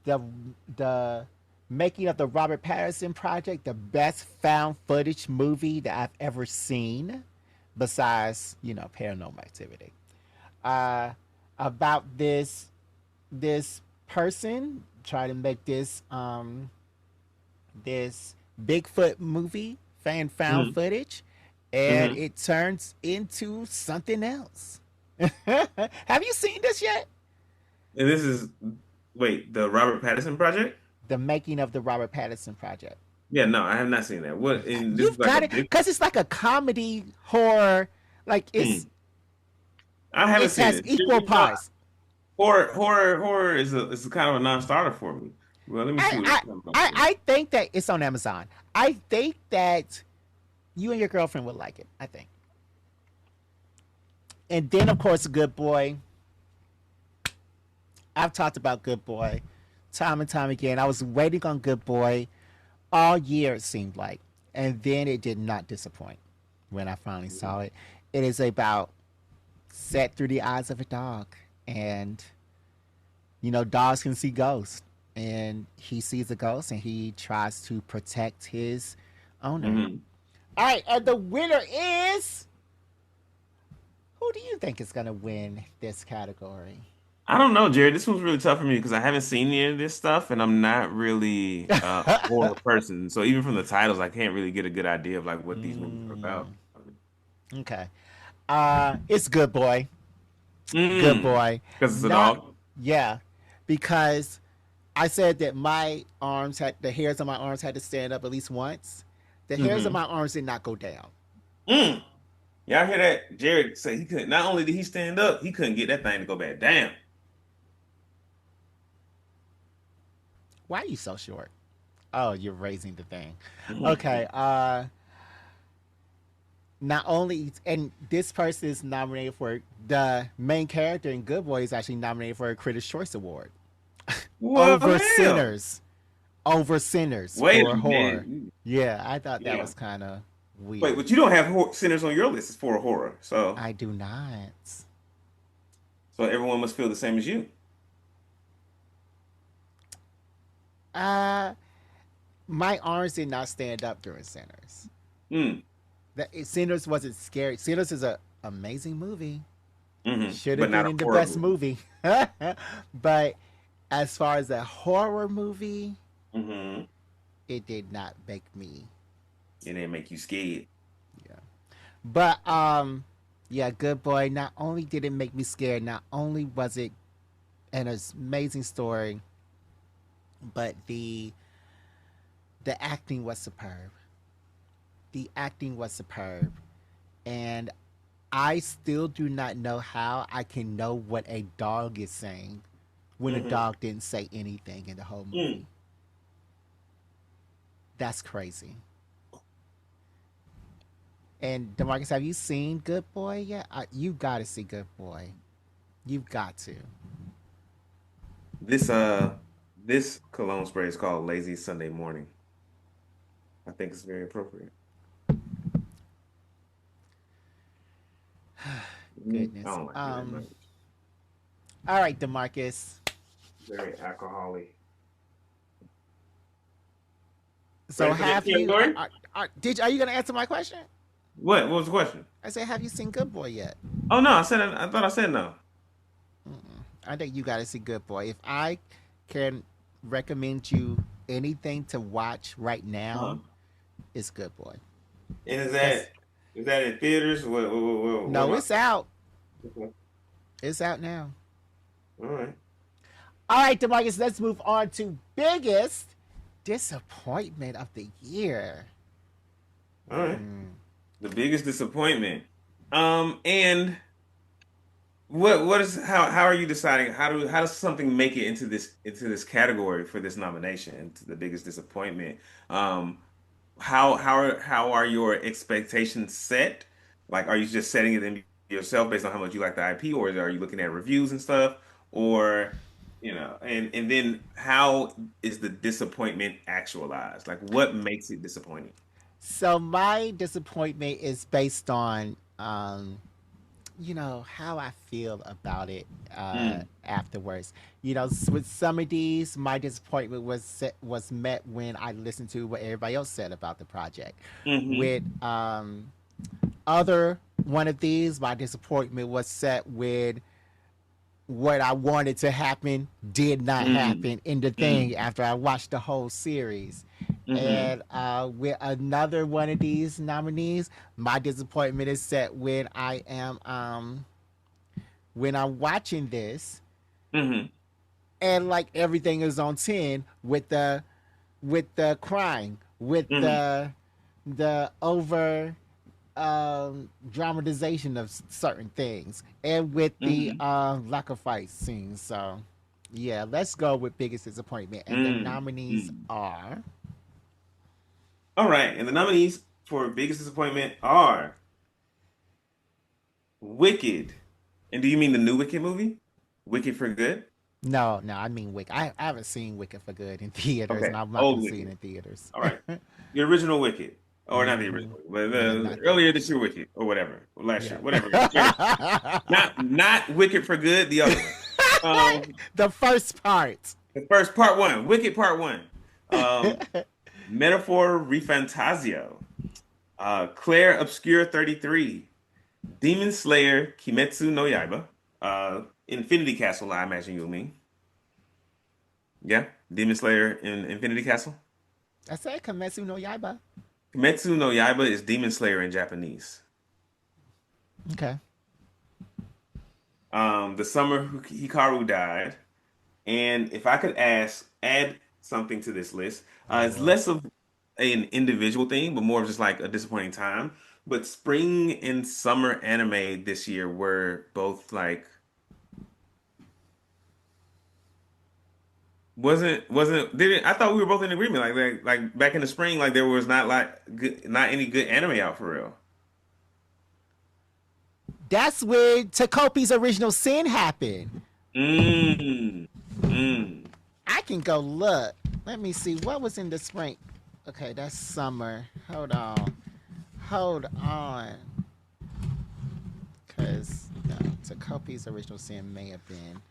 [SPEAKER 1] The the making of the Robert Patterson project, the best found footage movie that I've ever seen, besides, Paranormal Activity. Uh about this person try to make this Bigfoot movie, fan found
[SPEAKER 2] Mm-hmm.
[SPEAKER 1] footage, and
[SPEAKER 2] Hmm.
[SPEAKER 1] it turns into something else. Have you seen this yet?
[SPEAKER 2] And this is wait, the Robert Pattinson project?
[SPEAKER 1] The making of the Robert Pattinson project.
[SPEAKER 2] Yeah, no, I have not seen that. What? And this is
[SPEAKER 1] You've
[SPEAKER 2] like a
[SPEAKER 1] got it,
[SPEAKER 2] big.
[SPEAKER 1] because it's like a comedy horror. Like
[SPEAKER 2] Hmm. I haven't
[SPEAKER 1] it
[SPEAKER 2] seen
[SPEAKER 1] has
[SPEAKER 2] it.
[SPEAKER 1] equal parts.
[SPEAKER 2] Horror is a kind of a non-starter for me. Well, let me
[SPEAKER 1] I
[SPEAKER 2] see what it's
[SPEAKER 1] I
[SPEAKER 2] talking about.
[SPEAKER 1] I think that it's on Amazon. I think that you and your girlfriend would like it. I think. And then of course, Good Boy. I've talked about Good Boy time and time again. I was waiting on Good Boy all year, it seemed like. And then it did not disappoint when I finally saw it. It is about set through the eyes of a dog. And, dogs can see ghosts. And he sees a ghost and he tries to protect his owner.
[SPEAKER 2] Hmm.
[SPEAKER 1] All right. And the winner is. Who do you think is going to win this category?
[SPEAKER 2] I don't know, Jared. This one's really tough for me because I haven't seen any of this stuff, and I'm not really a horror person. So even from the titles, I can't really get a good idea of like what these movies are about.
[SPEAKER 1] Okay. It's Good Boy. Good
[SPEAKER 2] Mm,
[SPEAKER 1] Boy.
[SPEAKER 2] because it's a
[SPEAKER 1] Not,
[SPEAKER 2] dog.
[SPEAKER 1] yeah, because I said that the hairs on my arms had to stand up at least once. The hairs on
[SPEAKER 2] Hmm.
[SPEAKER 1] my arms did not go down.
[SPEAKER 2] Mm. Y'all hear that? Jared say he couldn't. Not only did he stand up, he couldn't get that thing to go back down.
[SPEAKER 1] Why are you so short? Oh, you're raising the thing. Okay.
[SPEAKER 2] Mhm.
[SPEAKER 1] Not only, and this person is nominated for the main character in Good Boy is actually nominated for a Critics' Choice Award
[SPEAKER 2] Well,
[SPEAKER 1] over
[SPEAKER 2] hell.
[SPEAKER 1] Sinners, over Sinners
[SPEAKER 2] Wait
[SPEAKER 1] for
[SPEAKER 2] a
[SPEAKER 1] horror.
[SPEAKER 2] minute.
[SPEAKER 1] Yeah, I thought that
[SPEAKER 2] Yeah.
[SPEAKER 1] was kind of
[SPEAKER 2] Wait,
[SPEAKER 1] weird.
[SPEAKER 2] but you don't have sinners on your list. It's for horror, so
[SPEAKER 1] I do not.
[SPEAKER 2] everyone must feel the same as you.
[SPEAKER 1] Uh, my arms did not stand up during Sinners.
[SPEAKER 2] Mm.
[SPEAKER 1] Sinners wasn't scary. Sinners is a amazing movie.
[SPEAKER 2] Hmm.
[SPEAKER 1] Should
[SPEAKER 2] But
[SPEAKER 1] have been
[SPEAKER 2] not a
[SPEAKER 1] in the
[SPEAKER 2] horror
[SPEAKER 1] best
[SPEAKER 2] movie.
[SPEAKER 1] movie. But as far as a horror movie,
[SPEAKER 2] Hmm.
[SPEAKER 1] it did not make me.
[SPEAKER 2] And they make you scared.
[SPEAKER 1] Yeah. But yeah, Good Boy. Not only did it make me scared, not only was it an amazing story, but the acting was superb. The acting was superb, and I still do not know how I can know what a dog is saying when a
[SPEAKER 2] Hmm.
[SPEAKER 1] dog didn't say anything in the whole
[SPEAKER 2] Mm.
[SPEAKER 1] movie. That's crazy. And Demarcus, have you seen Good Boy yet? You got to see Good Boy. You've got to.
[SPEAKER 2] This this cologne spray is called Lazy Sunday Morning. I think it's very appropriate. I
[SPEAKER 1] Goodness.
[SPEAKER 2] don't like it very much.
[SPEAKER 1] All right, Demarcus.
[SPEAKER 2] Very alcoholic.
[SPEAKER 1] So
[SPEAKER 2] Ready for the
[SPEAKER 1] have you?
[SPEAKER 2] category?
[SPEAKER 1] Are you gonna answer my question?
[SPEAKER 2] What? What was the question?
[SPEAKER 1] I said, have you seen Good Boy yet?
[SPEAKER 2] Oh no, I thought I said no.
[SPEAKER 1] I think you got to see Good Boy. If I can recommend you anything to watch right now,
[SPEAKER 2] Uh-huh.
[SPEAKER 1] it's Good Boy.
[SPEAKER 2] And
[SPEAKER 1] Cause
[SPEAKER 2] is that in theaters? What
[SPEAKER 1] no,
[SPEAKER 2] am I?
[SPEAKER 1] it's out.
[SPEAKER 2] Okay.
[SPEAKER 1] It's out now.
[SPEAKER 2] All right.
[SPEAKER 1] All right, Demarcus. Let's move on to biggest disappointment of the year.
[SPEAKER 2] All right. The biggest disappointment. And what is how are you deciding how does something make it into this category for this nomination into the biggest disappointment? Um, how are your expectations set? Like, are you just setting it in yourself based on how much you like the IP, or are you looking at reviews and stuff, or and then how is the disappointment actualized? Like, what makes it disappointing?
[SPEAKER 1] So my disappointment is based on how I feel about it
[SPEAKER 2] Mm,
[SPEAKER 1] afterwards. With some of these, my disappointment was met when I listened to what everybody else said about the project.
[SPEAKER 2] hmm.
[SPEAKER 1] With other one of these, my disappointment was set with what I wanted to happen did not
[SPEAKER 2] Mm,
[SPEAKER 1] happen in the thing
[SPEAKER 2] mm,
[SPEAKER 1] after I watched the whole series.
[SPEAKER 2] Mm-hmm.
[SPEAKER 1] And with another one of these nominees, my disappointment is set when I'm watching this
[SPEAKER 2] Mm-hmm.
[SPEAKER 1] and like everything is on 10 with the crying, with
[SPEAKER 2] Mm-hmm.
[SPEAKER 1] the over dramatization of certain things, and with the
[SPEAKER 2] Mm-hmm.
[SPEAKER 1] lack of fight scenes. So, yeah, let's go with biggest disappointment. And the nominees
[SPEAKER 2] Mm-hmm.
[SPEAKER 1] are
[SPEAKER 2] All right, and the nominees for biggest disappointment are Wicked. And do you mean the new Wicked movie? Wicked for Good?
[SPEAKER 1] no, I mean Wicked. I haven't seen Wicked for good in theaters,
[SPEAKER 2] Okay,
[SPEAKER 1] and I'm not
[SPEAKER 2] old
[SPEAKER 1] gonna see it
[SPEAKER 2] Wicked.
[SPEAKER 1] in theaters.
[SPEAKER 2] All right. The original Wicked. Or not the
[SPEAKER 1] Hmm.
[SPEAKER 2] original, but
[SPEAKER 1] Yeah,
[SPEAKER 2] the
[SPEAKER 1] not the
[SPEAKER 2] earlier this
[SPEAKER 1] original.
[SPEAKER 2] year Wicked, or whatever. Last year,
[SPEAKER 1] Yeah.
[SPEAKER 2] whatever. Whichever. Not Wicked for Good, the other one. Um,
[SPEAKER 1] The first part.
[SPEAKER 2] the first part one, Wicked part one. Um, Metaphor Refantasio. Claire Obscure 33. Demon Slayer Kimetsu no Yaiba. Infinity Castle, I imagine you'll mean. Yeah, Demon Slayer in Infinity Castle.
[SPEAKER 1] I said Kimetsu no Yaiba.
[SPEAKER 2] Kimetsu no Yaiba is Demon Slayer in Japanese.
[SPEAKER 1] Okay.
[SPEAKER 2] The summer Hikaru died, and if I could add something to this list,
[SPEAKER 1] Oh
[SPEAKER 2] it's
[SPEAKER 1] Lord.
[SPEAKER 2] less of an individual thing, but more of just like a disappointing time. But spring and summer anime this year were both like wasn't didn't I thought we were both in agreement like back in the spring like there was not any good anime out for real.
[SPEAKER 1] That's where Takopi's original sin happened.
[SPEAKER 2] Mm. Mm.
[SPEAKER 1] I can go look. Let me see what was in the spring. Okay, that's summer. Hold on. Hold on. Because Takopi's original sin may have been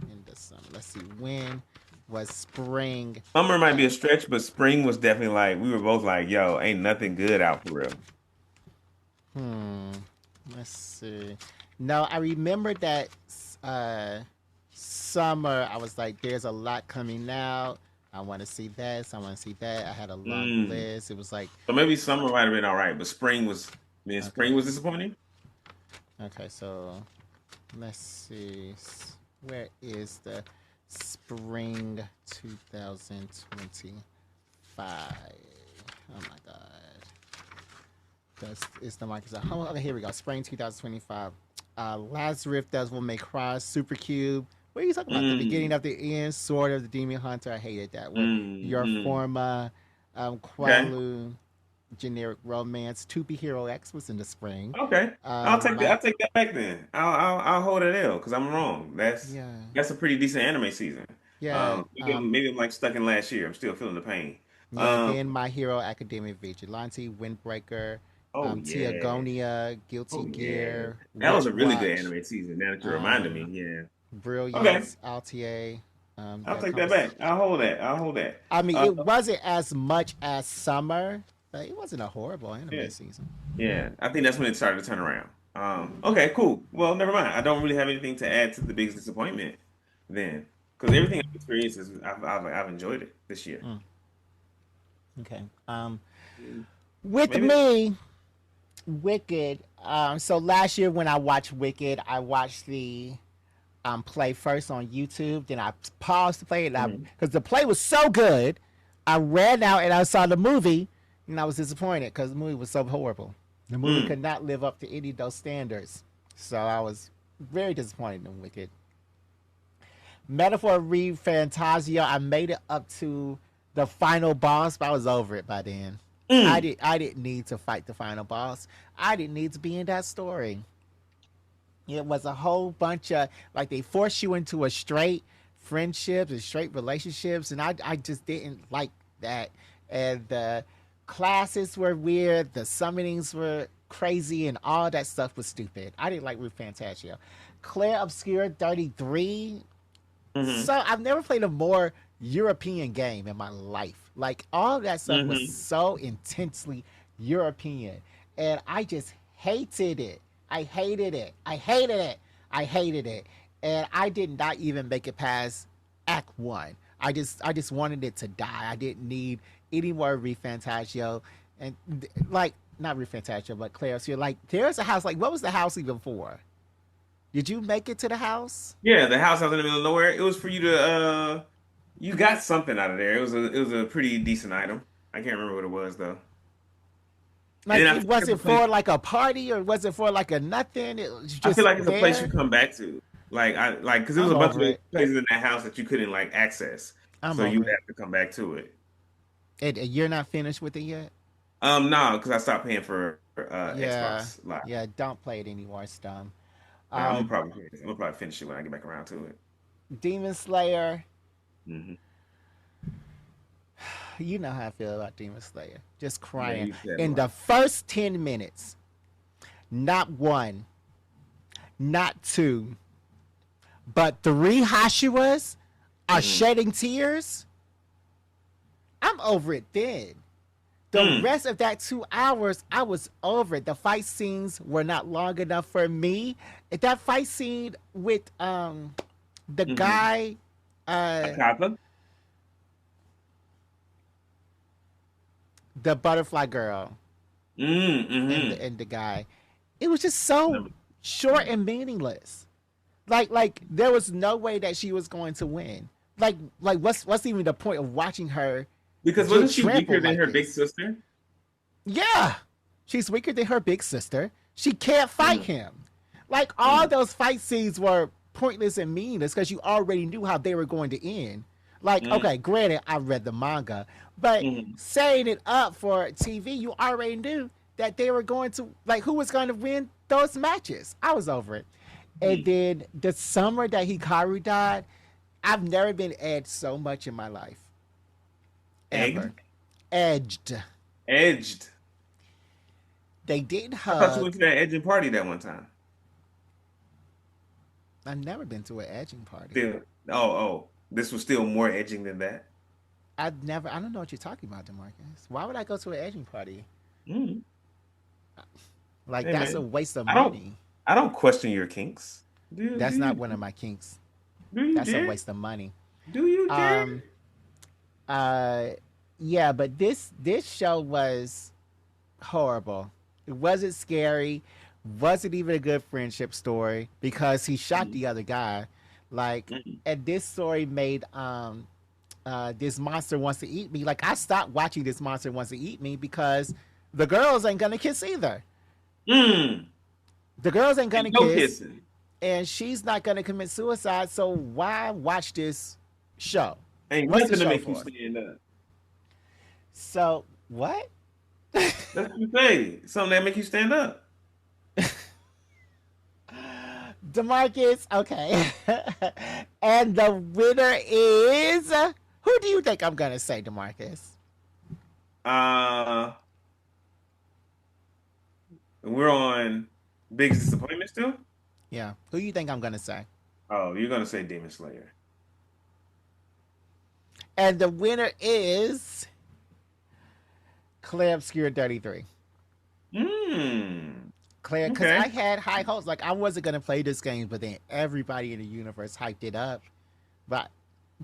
[SPEAKER 1] in the summer. Let's see. When was spring?
[SPEAKER 2] Summer might be a
[SPEAKER 1] At?
[SPEAKER 2] stretch, but spring was definitely like we were both like, yo, ain't nothing good out for real.
[SPEAKER 1] Hmm. Let's see. No, I remember that uh, summer. I was like, "There's a lot coming out. I want to see this. I want to see that." I had a long
[SPEAKER 2] Mm.
[SPEAKER 1] list. It was like,
[SPEAKER 2] So maybe summer might have been all right, but spring
[SPEAKER 1] okay,
[SPEAKER 2] was disappointing.
[SPEAKER 1] okay. So let's see. Where is the spring 2025? Oh my god. That's it's the market. Oh, okay, here we go. Spring 2025. Lazarus Devil May Cry, Super Cube. What are you talking about? The beginning
[SPEAKER 2] Mm.
[SPEAKER 1] of the end, Sword of the Demon Hunter. I hated that one.
[SPEAKER 2] Mm.
[SPEAKER 1] Your
[SPEAKER 2] Mm.
[SPEAKER 1] Forma,
[SPEAKER 2] Okay.
[SPEAKER 1] Qualu, Generic Romance, 2B Hero X was in the spring.
[SPEAKER 2] Okay.
[SPEAKER 1] My
[SPEAKER 2] I'll take that back then. I'll hold it L because I'm wrong.
[SPEAKER 1] yeah,
[SPEAKER 2] That's a pretty decent anime season.
[SPEAKER 1] yeah,
[SPEAKER 2] Maybe I'm like stuck in last year. I'm still feeling the pain.
[SPEAKER 1] yeah.
[SPEAKER 2] Um,
[SPEAKER 1] Then My Hero Academia Vigilante, Windbreaker,
[SPEAKER 2] oh yeah.
[SPEAKER 1] Teogonia, Guilty
[SPEAKER 2] Oh yeah.
[SPEAKER 1] Gear,
[SPEAKER 2] That was
[SPEAKER 1] Witch
[SPEAKER 2] a really good
[SPEAKER 1] Watch,
[SPEAKER 2] anime season. Now that you reminded me.
[SPEAKER 1] um,
[SPEAKER 2] Yeah. Okay.
[SPEAKER 1] Brilliance, Alta.
[SPEAKER 2] I'll
[SPEAKER 1] That
[SPEAKER 2] take that
[SPEAKER 1] covers.
[SPEAKER 2] back. I'll hold that. I'll hold that.
[SPEAKER 1] I mean,
[SPEAKER 2] Uh,
[SPEAKER 1] it wasn't as much as summer, but it wasn't a horrible
[SPEAKER 2] yeah.
[SPEAKER 1] anime season.
[SPEAKER 2] Yeah. I think that's when it started to turn around. Okay, cool. Well, never mind. I don't really have anything to add to the biggest disappointment then. Because everything I've experienced I've enjoyed it this year.
[SPEAKER 1] Mm, okay.
[SPEAKER 2] Mm,
[SPEAKER 1] With
[SPEAKER 2] Maybe.
[SPEAKER 1] me, Wicked. So last year when I watched Wicked, I watched the play first on YouTube. Then I paused the play, and I
[SPEAKER 2] Mm,
[SPEAKER 1] because the play was so good, I ran out and I saw the movie, and I was disappointed because the movie was so horrible. The movie
[SPEAKER 2] mm,
[SPEAKER 1] could not live up to any of those standards, so I was very disappointed in Wicked. Metaphor Re Fantasia, I made it up to the final boss, but I was over it by then.
[SPEAKER 2] mm.
[SPEAKER 1] I didn't need to fight the final boss. I didn't need to be in that story. It was a whole bunch of like they force you into a straight friendships and straight relationships, and I just didn't like that. And the classes were weird, the summonings were crazy, and all that stuff was stupid. I didn't like Ruth Fantasia. Claire Obscure 33.
[SPEAKER 2] Mm-hmm.
[SPEAKER 1] So I've never played a more European game in my life. Like all that stuff was
[SPEAKER 2] Mm-hmm.
[SPEAKER 1] so intensely European, and I just hated it. I hated it. I hated it. I hated it. And I did not even make it past Act One. I just wanted it to die. I didn't need any more ReFantazio and like not ReFantazio, but Claire. So you're like, there's a house. Like, what was the house even for? Did you make it to the house?
[SPEAKER 2] Yeah, the house out in the middle of nowhere. It was for you to you got something out of there. It was a pretty decent item. I can't remember what it was though. And
[SPEAKER 1] Like,
[SPEAKER 2] then
[SPEAKER 1] it was it for like a party or was it for like a nothing? It was
[SPEAKER 2] I feel
[SPEAKER 1] just
[SPEAKER 2] like it's a place you
[SPEAKER 1] there.
[SPEAKER 2] come back to. Like because there was
[SPEAKER 1] I'm
[SPEAKER 2] a bunch of
[SPEAKER 1] over it.
[SPEAKER 2] places in that house that you couldn't like access,
[SPEAKER 1] I'm
[SPEAKER 2] so you
[SPEAKER 1] over
[SPEAKER 2] would
[SPEAKER 1] it.
[SPEAKER 2] have to come back to it.
[SPEAKER 1] And you're not finished with it yet.
[SPEAKER 2] No, because I stopped paying for
[SPEAKER 1] Yeah,
[SPEAKER 2] Xbox Live.
[SPEAKER 1] yeah. Don't play it anymore. It's dumb.
[SPEAKER 2] Yeah,
[SPEAKER 1] Uh,
[SPEAKER 2] I'm gonna probably finish it when I get back around to it.
[SPEAKER 1] Demon Slayer.
[SPEAKER 2] Hmm.
[SPEAKER 1] You know how I feel about Demon Slayer. Just
[SPEAKER 2] Yeah,
[SPEAKER 1] crying
[SPEAKER 2] you said a
[SPEAKER 1] in the
[SPEAKER 2] lot.
[SPEAKER 1] first 10 minutes. Not one, not two, but three Hashiras are
[SPEAKER 2] Hmm.
[SPEAKER 1] shedding tears. I'm over it then. The
[SPEAKER 2] Mm.
[SPEAKER 1] rest of that 2 hours, I was over it. The fight scenes were not long enough for me. That fight scene with the
[SPEAKER 2] Hmm.
[SPEAKER 1] guy, uh
[SPEAKER 2] Akata?
[SPEAKER 1] the butterfly girl and
[SPEAKER 2] Mm-hmm.
[SPEAKER 1] the guy, it was just so
[SPEAKER 2] Number.
[SPEAKER 1] short and meaningless. Like there was no way that she was going to win. Like what's even the point of watching her
[SPEAKER 2] Because
[SPEAKER 1] get
[SPEAKER 2] wasn't she weaker
[SPEAKER 1] trampled
[SPEAKER 2] than
[SPEAKER 1] like
[SPEAKER 2] her big
[SPEAKER 1] this?
[SPEAKER 2] sister?
[SPEAKER 1] Yeah, she's weaker than her big sister. She can't fight
[SPEAKER 2] Mm.
[SPEAKER 1] him. Like all
[SPEAKER 2] Mm.
[SPEAKER 1] those fight scenes were pointless and meaningless because you already knew how they were going to end. Like,
[SPEAKER 2] Mm.
[SPEAKER 1] okay, granted, I read the manga, but
[SPEAKER 2] Mm.
[SPEAKER 1] setting it up for TV, you already knew that they were going to like who was going to win those matches. I was over it. And
[SPEAKER 2] Mm.
[SPEAKER 1] then the summer that Hikaru died, I've never been edged so much in my life. Ever.
[SPEAKER 2] Egged?
[SPEAKER 1] Edged.
[SPEAKER 2] Edged.
[SPEAKER 1] They did
[SPEAKER 2] I thought you went
[SPEAKER 1] hug.
[SPEAKER 2] to that edging party that one time.
[SPEAKER 1] I've never been to an edging party.
[SPEAKER 2] Still, oh, this was still more edging than that.
[SPEAKER 1] I don't know what you're talking about, Demarcus. Why would I go to an edging party?
[SPEAKER 2] Mm.
[SPEAKER 1] Like,
[SPEAKER 2] Hey
[SPEAKER 1] that's a
[SPEAKER 2] man,
[SPEAKER 1] waste of
[SPEAKER 2] I don't,
[SPEAKER 1] money.
[SPEAKER 2] I don't question your kinks. Do
[SPEAKER 1] That's
[SPEAKER 2] you?
[SPEAKER 1] not one of my kinks.
[SPEAKER 2] Do you
[SPEAKER 1] That's a
[SPEAKER 2] dare?
[SPEAKER 1] waste of money.
[SPEAKER 2] Do you dare?
[SPEAKER 1] Um, uh, yeah, but this show was horrible. It wasn't scary. Wasn't even a good friendship story because he shot
[SPEAKER 2] Mm.
[SPEAKER 1] the other guy. Like,
[SPEAKER 2] Mm.
[SPEAKER 1] and this story made this monster wants to eat me. Like, I stopped watching this monster wants to eat me because the girls ain't gonna kiss either.
[SPEAKER 2] Mm.
[SPEAKER 1] The girls ain't
[SPEAKER 2] Ain't
[SPEAKER 1] gonna
[SPEAKER 2] no
[SPEAKER 1] kiss,
[SPEAKER 2] kissing.
[SPEAKER 1] and she's not gonna commit suicide. So why watch this show?
[SPEAKER 2] Ain't
[SPEAKER 1] What's the
[SPEAKER 2] nothing to
[SPEAKER 1] show
[SPEAKER 2] make you
[SPEAKER 1] for?
[SPEAKER 2] stand up.
[SPEAKER 1] So what?
[SPEAKER 2] That's what you say. Something that make you stand up.
[SPEAKER 1] Demarcus, okay. And the winner is who do you think I'm gonna say, Demarcus?
[SPEAKER 2] Uh, we're on biggest disappointment still.
[SPEAKER 1] Yeah, who do you think I'm gonna say?
[SPEAKER 2] Oh, you're gonna say Demon Slayer.
[SPEAKER 1] And the winner is Claire Obscure 33.
[SPEAKER 2] Hmm.
[SPEAKER 1] Claire, because
[SPEAKER 2] Okay.
[SPEAKER 1] I had high hopes. Like, I wasn't gonna play this game, but then everybody in the universe hyped it up. But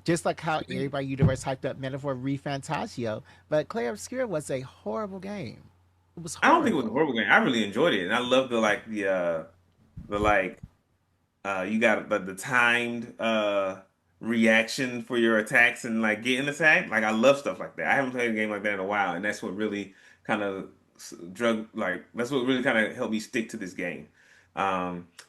[SPEAKER 1] just like how everybody in the universe hyped up Metaphor ReFantazio, but Claire Obscure was a horrible game. It was
[SPEAKER 2] I don't think it was a
[SPEAKER 1] horrible.
[SPEAKER 2] horrible game. I really enjoyed it, and I love the like you got the timed reaction for your attacks and like getting attacked. Like I love stuff like that. I haven't played a game like that in a while, and that's what really kind of drug like that's what really kind of helped me stick to this game.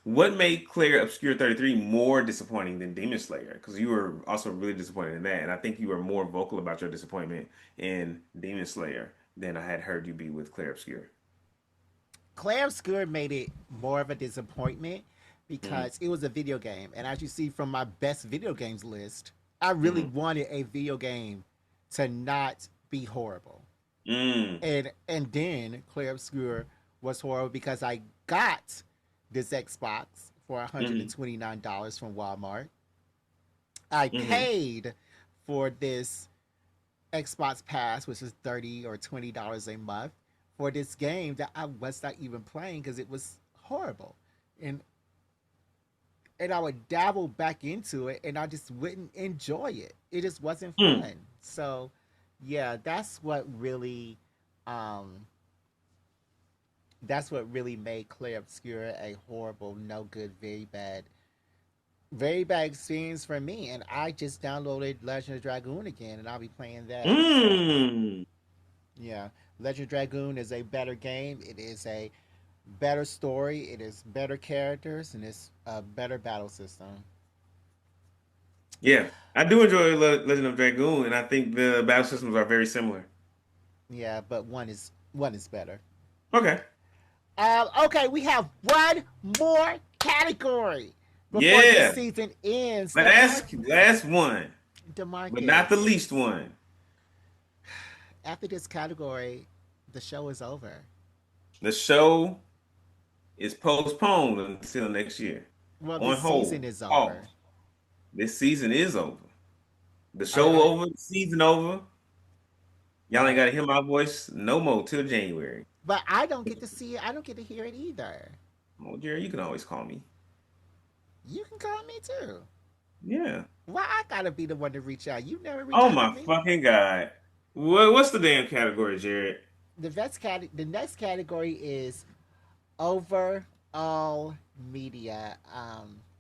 [SPEAKER 2] What made Claire Obscure 33 more disappointing than Demon Slayer? Because you were also really disappointed in that, and I think you were more vocal about your disappointment in Demon Slayer than I had heard you be with Claire Obscure.
[SPEAKER 1] Claire Obscure made it more of a disappointment
[SPEAKER 2] Mm-hmm.
[SPEAKER 1] because it was a video game. And as you see from my best video games list, I really
[SPEAKER 2] Mm-hmm.
[SPEAKER 1] wanted a video game to not be horrible.
[SPEAKER 2] Mm.
[SPEAKER 1] And then Claire Obscure was horrible because I got this Xbox for
[SPEAKER 2] Mm-hmm.
[SPEAKER 1] $129 from Walmart. I
[SPEAKER 2] Mm-hmm.
[SPEAKER 1] paid for this Xbox Pass, which is $30 or $20 a month, for this game that I was not even playing because it was horrible. And and I would dabble back into it, and I just wouldn't enjoy it. It just wasn't
[SPEAKER 2] Mm.
[SPEAKER 1] fun. So, yeah, um, that's what really made Claire Obscura a horrible, no good, very bad experience for me. And I just downloaded Legend of Dragoon again, and I'll be playing that. So,
[SPEAKER 2] Mm.
[SPEAKER 1] yeah, Legend of Dragoon is a better game. It is a better story. It is better characters, and it's a better battle system.
[SPEAKER 2] Yeah, I do enjoy Legend of Dragoon, and I think the battle systems are very similar.
[SPEAKER 1] Yeah, but one is better.
[SPEAKER 2] Okay.
[SPEAKER 1] Okay, we have one more category before this
[SPEAKER 2] Yeah.
[SPEAKER 1] season ends.
[SPEAKER 2] Last one, but not the
[SPEAKER 1] Demarcus.
[SPEAKER 2] least one.
[SPEAKER 1] After this category, the show is over.
[SPEAKER 2] The show is postponed until next year.
[SPEAKER 1] Well,
[SPEAKER 2] On
[SPEAKER 1] this season
[SPEAKER 2] hold.
[SPEAKER 1] is over.
[SPEAKER 2] Pause. This season is over. The
[SPEAKER 1] I,
[SPEAKER 2] show
[SPEAKER 1] I
[SPEAKER 2] over, the season over. Y'all ain't
[SPEAKER 1] right,
[SPEAKER 2] gotta hear my voice no more till January.
[SPEAKER 1] but I don't get to see it. I don't get to hear it either.
[SPEAKER 2] Oh, Jerry, you can always call me.
[SPEAKER 1] You can call me too.
[SPEAKER 2] Yeah.
[SPEAKER 1] Why I gotta be the one to reach out? You never reach
[SPEAKER 2] Oh
[SPEAKER 1] out to
[SPEAKER 2] my
[SPEAKER 1] me.
[SPEAKER 2] fucking God. What's the damn category, Jared?
[SPEAKER 1] The next category is overall media.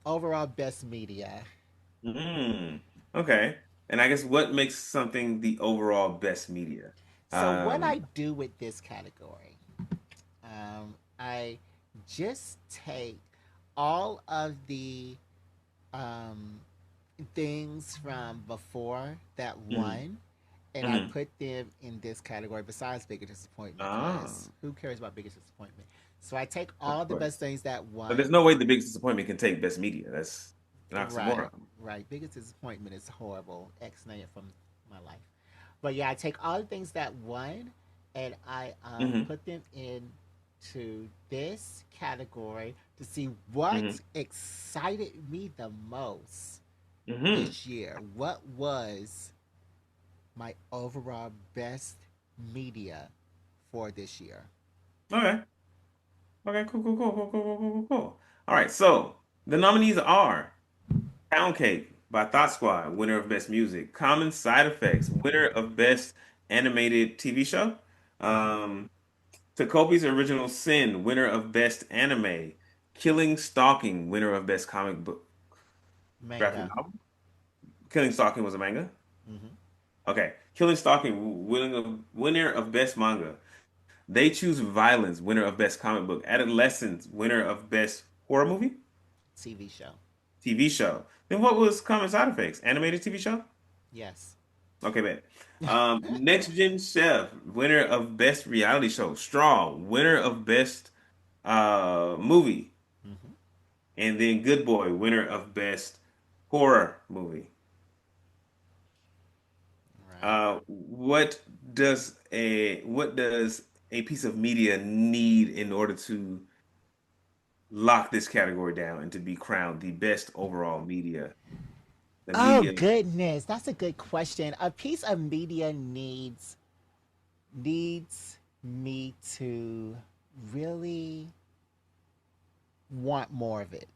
[SPEAKER 1] Overall best media.
[SPEAKER 2] Mm, okay. And I guess what makes something the overall best media?
[SPEAKER 1] So what
[SPEAKER 2] Um,
[SPEAKER 1] I do with this category, I just take all of the um, things from before that
[SPEAKER 2] mhm,
[SPEAKER 1] won, and I
[SPEAKER 2] mhm.
[SPEAKER 1] put them in this category. Besides biggest disappointment,
[SPEAKER 2] Ah,
[SPEAKER 1] because who cares about biggest disappointment? So I take
[SPEAKER 2] of
[SPEAKER 1] all the best
[SPEAKER 2] course.
[SPEAKER 1] things that
[SPEAKER 2] But there's
[SPEAKER 1] won.
[SPEAKER 2] no way the biggest disappointment can take best media. That's an
[SPEAKER 1] Right,
[SPEAKER 2] oxymoron.
[SPEAKER 1] right. Biggest disappointment is horrible. X-nated from my life. But yeah, I take all the things that won, and I
[SPEAKER 2] Hmm.
[SPEAKER 1] put them into this category to see what
[SPEAKER 2] Hmm.
[SPEAKER 1] excited me the most
[SPEAKER 2] Hmm.
[SPEAKER 1] this year. What was my overall best media for this year?
[SPEAKER 2] Okay. Okay, cool, cool, cool, cool, cool, cool, cool, cool, cool. All right, so the nominees are Pound Cake by Thought Squad, winner of Best Music. Common Side Effects, winner of Best Animated TV Show. Um, Takopi's Original Sin, winner of Best Anime. Killing Stalking, winner of Best Comic Book Graphic
[SPEAKER 1] Manga.
[SPEAKER 2] Novel. Killing Stalking was a manga.
[SPEAKER 1] Mm-hmm.
[SPEAKER 2] Okay. Killing Stalking, winner of Best Manga. They Choose Violence, winner of Best Comic Book. Adolescence, winner of Best Horror Movie
[SPEAKER 1] TV show.
[SPEAKER 2] TV Show. Then what was Common Side Effects? Animated TV show?
[SPEAKER 1] Yes.
[SPEAKER 2] Okay, bet. Next Gen Chef, winner of Best Reality Show. Straw, winner of Best Movie.
[SPEAKER 1] Mm-hmm.
[SPEAKER 2] And then Good Boy, winner of Best Horror Movie.
[SPEAKER 1] Right.
[SPEAKER 2] What does a piece of media need in order to lock this category down and to be crowned the best overall media? The
[SPEAKER 1] Oh
[SPEAKER 2] media.
[SPEAKER 1] goodness, that's a good question. A piece of media needs me to really want more of it.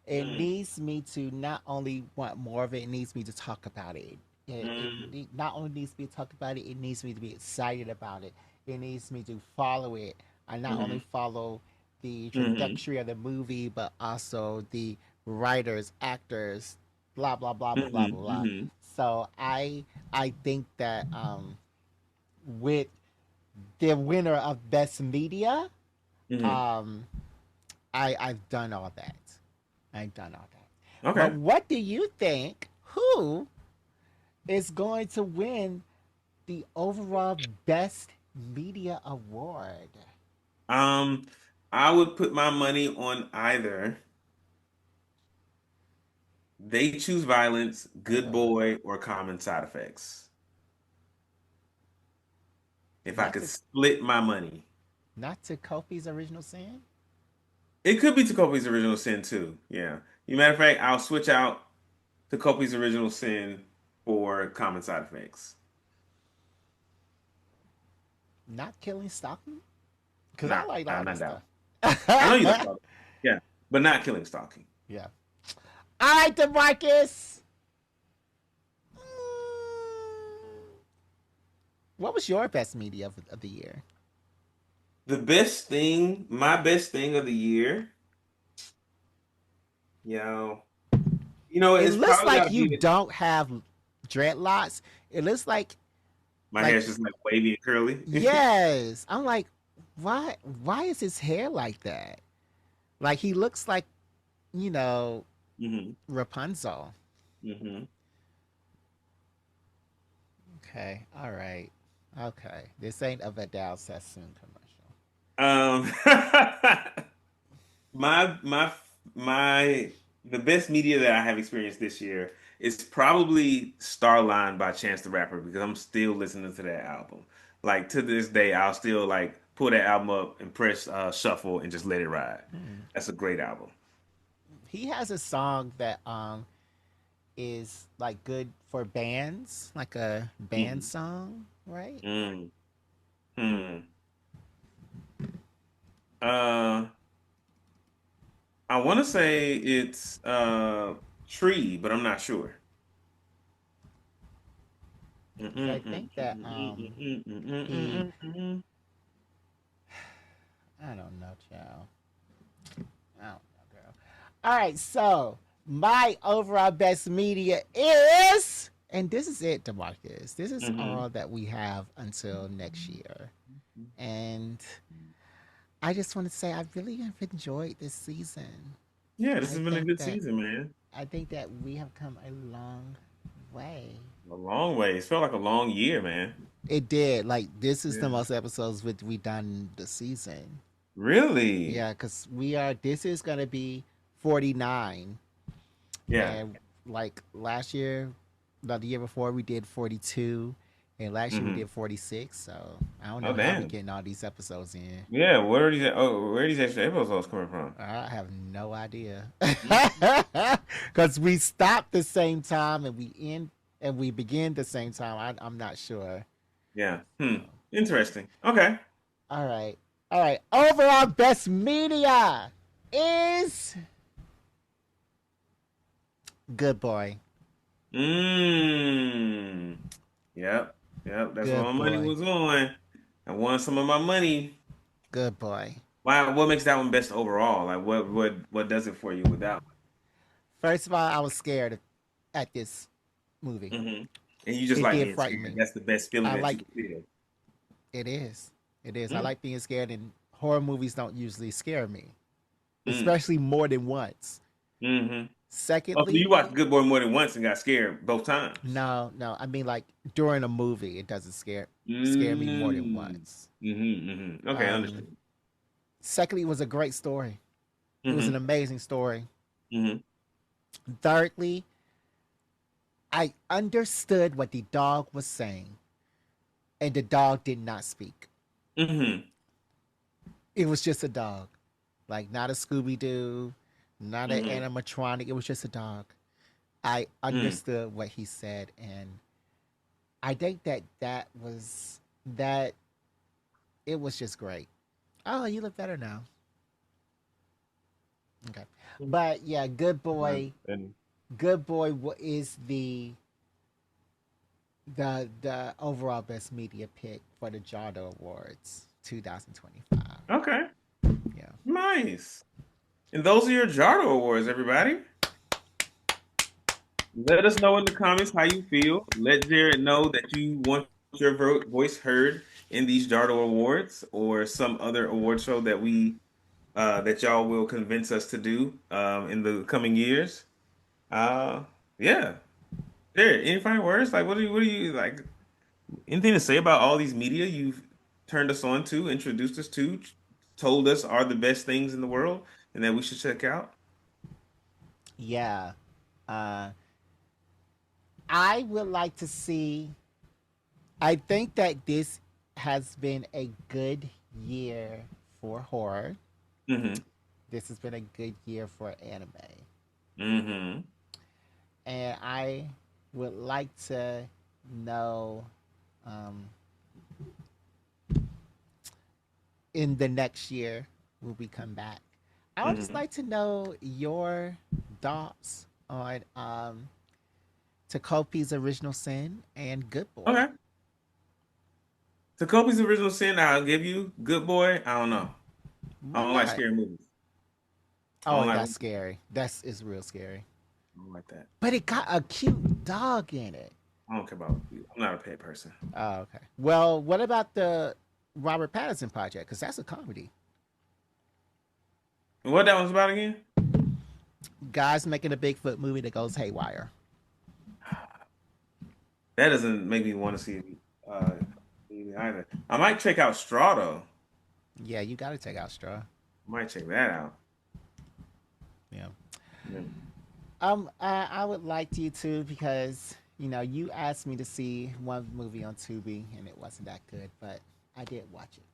[SPEAKER 1] It
[SPEAKER 2] Mm,
[SPEAKER 1] needs me to not only want more of it, it needs me to talk about it.
[SPEAKER 2] mm,
[SPEAKER 1] Not only needs me to talk about it, it needs me to be excited about it. It needs me to follow it. I not only
[SPEAKER 2] mm,
[SPEAKER 1] follow the
[SPEAKER 2] mm,
[SPEAKER 1] trajectory of the movie, but also the writers, actors, blah blah blah blah blah blah
[SPEAKER 2] mm,
[SPEAKER 1] blah.
[SPEAKER 2] mm,
[SPEAKER 1] So I think that with the winner of best media,
[SPEAKER 2] mm.
[SPEAKER 1] um, I've done all that. I've done all that. But
[SPEAKER 2] Okay.
[SPEAKER 1] what do you think? Who is going to win the overall best media award?
[SPEAKER 2] Um, I would put my money on either They Choose Violence, Good
[SPEAKER 1] Uh,
[SPEAKER 2] Boy, or Common Side Effects. If I
[SPEAKER 1] not
[SPEAKER 2] could
[SPEAKER 1] to
[SPEAKER 2] split my money.
[SPEAKER 1] not to Kofi's original sin.
[SPEAKER 2] It could be Takopi's Original Sin too. Yeah. Matter of fact, I'll switch out Takopi's Original Sin for Common Side Effects.
[SPEAKER 1] Not killing Stockton, because I
[SPEAKER 2] Nah,
[SPEAKER 1] liked
[SPEAKER 2] nah,
[SPEAKER 1] all this
[SPEAKER 2] not that
[SPEAKER 1] stuff.
[SPEAKER 2] one. I know you like all that. Yeah, but not Killing Stalking.
[SPEAKER 1] Yeah. All right, DeMarcus. What was your best media of the year?
[SPEAKER 2] The best thing, my best thing of the year, yo,
[SPEAKER 1] It
[SPEAKER 2] it's
[SPEAKER 1] looks
[SPEAKER 2] probably got
[SPEAKER 1] like
[SPEAKER 2] to
[SPEAKER 1] you
[SPEAKER 2] be
[SPEAKER 1] don't have dreadlocks. It looks
[SPEAKER 2] my
[SPEAKER 1] like
[SPEAKER 2] hair's just like wavy and curly.
[SPEAKER 1] yes. I'm like, why is his hair like that? Like he looks like, you know,
[SPEAKER 2] hmm
[SPEAKER 1] Rapunzel.
[SPEAKER 2] hmm
[SPEAKER 1] Okay, all right. Okay. This ain't a Vidal Sassoon commercial.
[SPEAKER 2] Um, my my my the best media that I have experienced this year is probably Starline by Chance the Rapper because I'm still listening to that album. Like to this day, I'll still like pull that album up and press shuffle and just let it ride.
[SPEAKER 1] Hmm.
[SPEAKER 2] That's a great album.
[SPEAKER 1] He has a song that is like good for bands, like a band
[SPEAKER 2] hmm
[SPEAKER 1] song, right?
[SPEAKER 2] Mm. Hmm. Uh, I want to say it's Tree, but I'm not sure.
[SPEAKER 1] Because I think that he I don't know, child. I don't know, girl. All right, so my overall best media is, and this is it, Demarcus. This is
[SPEAKER 2] Mhm.
[SPEAKER 1] all that we have until next year. And I just want to say I really have enjoyed this season.
[SPEAKER 2] Yeah, this
[SPEAKER 1] I
[SPEAKER 2] has been a
[SPEAKER 1] think
[SPEAKER 2] good
[SPEAKER 1] that
[SPEAKER 2] season, man.
[SPEAKER 1] I think that we have come a long way.
[SPEAKER 2] A long way. It felt like a long year, man.
[SPEAKER 1] It did. Like this is the
[SPEAKER 2] Yeah.
[SPEAKER 1] most episodes which we done the season.
[SPEAKER 2] Really?
[SPEAKER 1] Yeah, because we are. This is gonna be 49,
[SPEAKER 2] Yeah.
[SPEAKER 1] and like last year, the year before we did 42, and last year we
[SPEAKER 2] hmm
[SPEAKER 1] did 46. So I don't
[SPEAKER 2] Oh,
[SPEAKER 1] know how we
[SPEAKER 2] damn.
[SPEAKER 1] getting all these episodes in.
[SPEAKER 2] Yeah, where are these extra episodes coming from?
[SPEAKER 1] I have no idea,
[SPEAKER 2] Mhm.
[SPEAKER 1] because we stopped the same time and we end and we begin the same time. I'm not sure.
[SPEAKER 2] Yeah.
[SPEAKER 1] So,
[SPEAKER 2] Interesting. Okay.
[SPEAKER 1] all right, all right. Overall best media is Good Boy.
[SPEAKER 2] Mm. Yep. Yep. That's where my
[SPEAKER 1] Good
[SPEAKER 2] money
[SPEAKER 1] Boy.
[SPEAKER 2] was on. I won some of my money.
[SPEAKER 1] Good Boy.
[SPEAKER 2] Why? What makes that one best overall? Like, what does it for you with that
[SPEAKER 1] First of all, I was scared at this movie.
[SPEAKER 2] one? And you just
[SPEAKER 1] It
[SPEAKER 2] like
[SPEAKER 1] did
[SPEAKER 2] being
[SPEAKER 1] frighten
[SPEAKER 2] scared.
[SPEAKER 1] me.
[SPEAKER 2] That's the best feeling
[SPEAKER 1] I
[SPEAKER 2] that you
[SPEAKER 1] like
[SPEAKER 2] can feel.
[SPEAKER 1] it is. It is. I
[SPEAKER 2] Mm,
[SPEAKER 1] like being scared, and horror movies don't usually scare me,
[SPEAKER 2] mm,
[SPEAKER 1] especially more than once.
[SPEAKER 2] hmm Oh, so you
[SPEAKER 1] Secondly,
[SPEAKER 2] watched Good Boy more than once and got scared both times.
[SPEAKER 1] no, no. I mean, like during a movie, it doesn't scare me more than
[SPEAKER 2] Mm.
[SPEAKER 1] once.
[SPEAKER 2] Okay,
[SPEAKER 1] Um,
[SPEAKER 2] understood.
[SPEAKER 1] Secondly, it was a great story. It was an
[SPEAKER 2] hmm
[SPEAKER 1] amazing story.
[SPEAKER 2] hmm
[SPEAKER 1] Thirdly, I understood what the dog was saying, and the dog did not speak.
[SPEAKER 2] hmm
[SPEAKER 1] It was just a dog, like not a Scooby Doo, not an
[SPEAKER 2] hmm
[SPEAKER 1] animatronic. It was just a dog. I
[SPEAKER 2] mm
[SPEAKER 1] understood what he said, and I think that it was just great. Oh, you look better now. Okay, but yeah,
[SPEAKER 2] And
[SPEAKER 1] Good Boy is the overall best media pick for the Jardo Awards 2025.
[SPEAKER 2] okay,
[SPEAKER 1] Yeah.
[SPEAKER 2] nice. And those are your Jardo Awards, everybody. Let us know in the comments how you feel. Let Jared know that you want your voice heard in these Jardo Awards or some other award show that y'all will convince us to do in the coming years. Uh, yeah. Jared, any final words? Like, what do you like? Anything to say about all these media you've turned us on to, introduced us to, told us are the best things in the world and that we should check out?
[SPEAKER 1] Yeah. Uh, I would like to see. I think that this has been a good year for horror.
[SPEAKER 2] hmm
[SPEAKER 1] This has been a good year for anime.
[SPEAKER 2] hmm
[SPEAKER 1] And I would like to know um, in the next year when we come back. I would just
[SPEAKER 2] hmm
[SPEAKER 1] like to know your thoughts on Takopi's Original Sin and Good Boy.
[SPEAKER 2] Okay. Takopi's Original Sin, I'll give you. Good Boy, I don't know. I
[SPEAKER 1] Why
[SPEAKER 2] don't like
[SPEAKER 1] not?
[SPEAKER 2] scary movies. I
[SPEAKER 1] Oh,
[SPEAKER 2] don't like.
[SPEAKER 1] that's scary. That's is real scary.
[SPEAKER 2] I don't like that.
[SPEAKER 1] But it got a cute dog in it.
[SPEAKER 2] I don't care about. I'm not a pet person.
[SPEAKER 1] Oh, okay. Well, what about the Robert Pattinson project? Because that's a comedy.
[SPEAKER 2] What that was about again?
[SPEAKER 1] Guys making a Bigfoot movie that goes haywire.
[SPEAKER 2] That doesn't make me want to see uh either. I might check out Straw though.
[SPEAKER 1] Yeah, you got to take out Straw.
[SPEAKER 2] I might check that out.
[SPEAKER 1] Yeah.
[SPEAKER 2] Yeah.
[SPEAKER 1] I would like you to because you asked me to see one movie on Tubi and it wasn't that good, but I did watch it.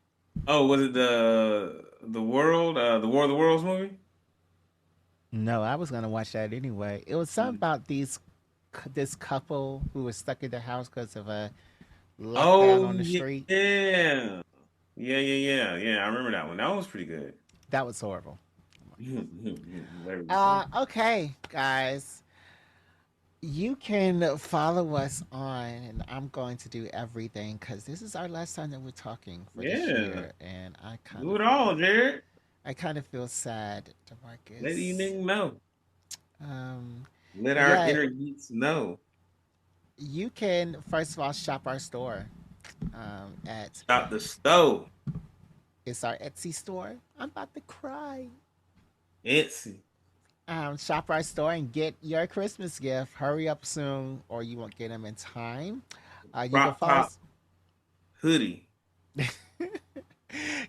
[SPEAKER 2] Oh, was it the world the War of the Worlds movie?
[SPEAKER 1] No, I was gonna watch that anyway. It was something about this couple who was stuck in their house because of a lockdown
[SPEAKER 2] Oh
[SPEAKER 1] on the
[SPEAKER 2] yeah,
[SPEAKER 1] street.
[SPEAKER 2] yeah, yeah. I remember that one. That one was pretty good.
[SPEAKER 1] That was horrible.
[SPEAKER 2] Very funny.
[SPEAKER 1] Okay, guys. You can follow us on, and I'm going to do everything because this is our last time that we're talking for this
[SPEAKER 2] Yeah,
[SPEAKER 1] year, and
[SPEAKER 2] do it all, Jared.
[SPEAKER 1] I kind of feel sad,
[SPEAKER 2] Let the
[SPEAKER 1] Demarcus.
[SPEAKER 2] nigga know.
[SPEAKER 1] Um,
[SPEAKER 2] Let our
[SPEAKER 1] yeah,
[SPEAKER 2] inner geeks know.
[SPEAKER 1] you can first of all shop our store. At
[SPEAKER 2] Stop the stove.
[SPEAKER 1] It's our Etsy store. I'm about to cry.
[SPEAKER 2] Etsy.
[SPEAKER 1] Shop our store and get your Christmas gift. Hurry up soon, or you won't get them in time. You can
[SPEAKER 2] Crop
[SPEAKER 1] follow
[SPEAKER 2] top
[SPEAKER 1] us.
[SPEAKER 2] hoodie.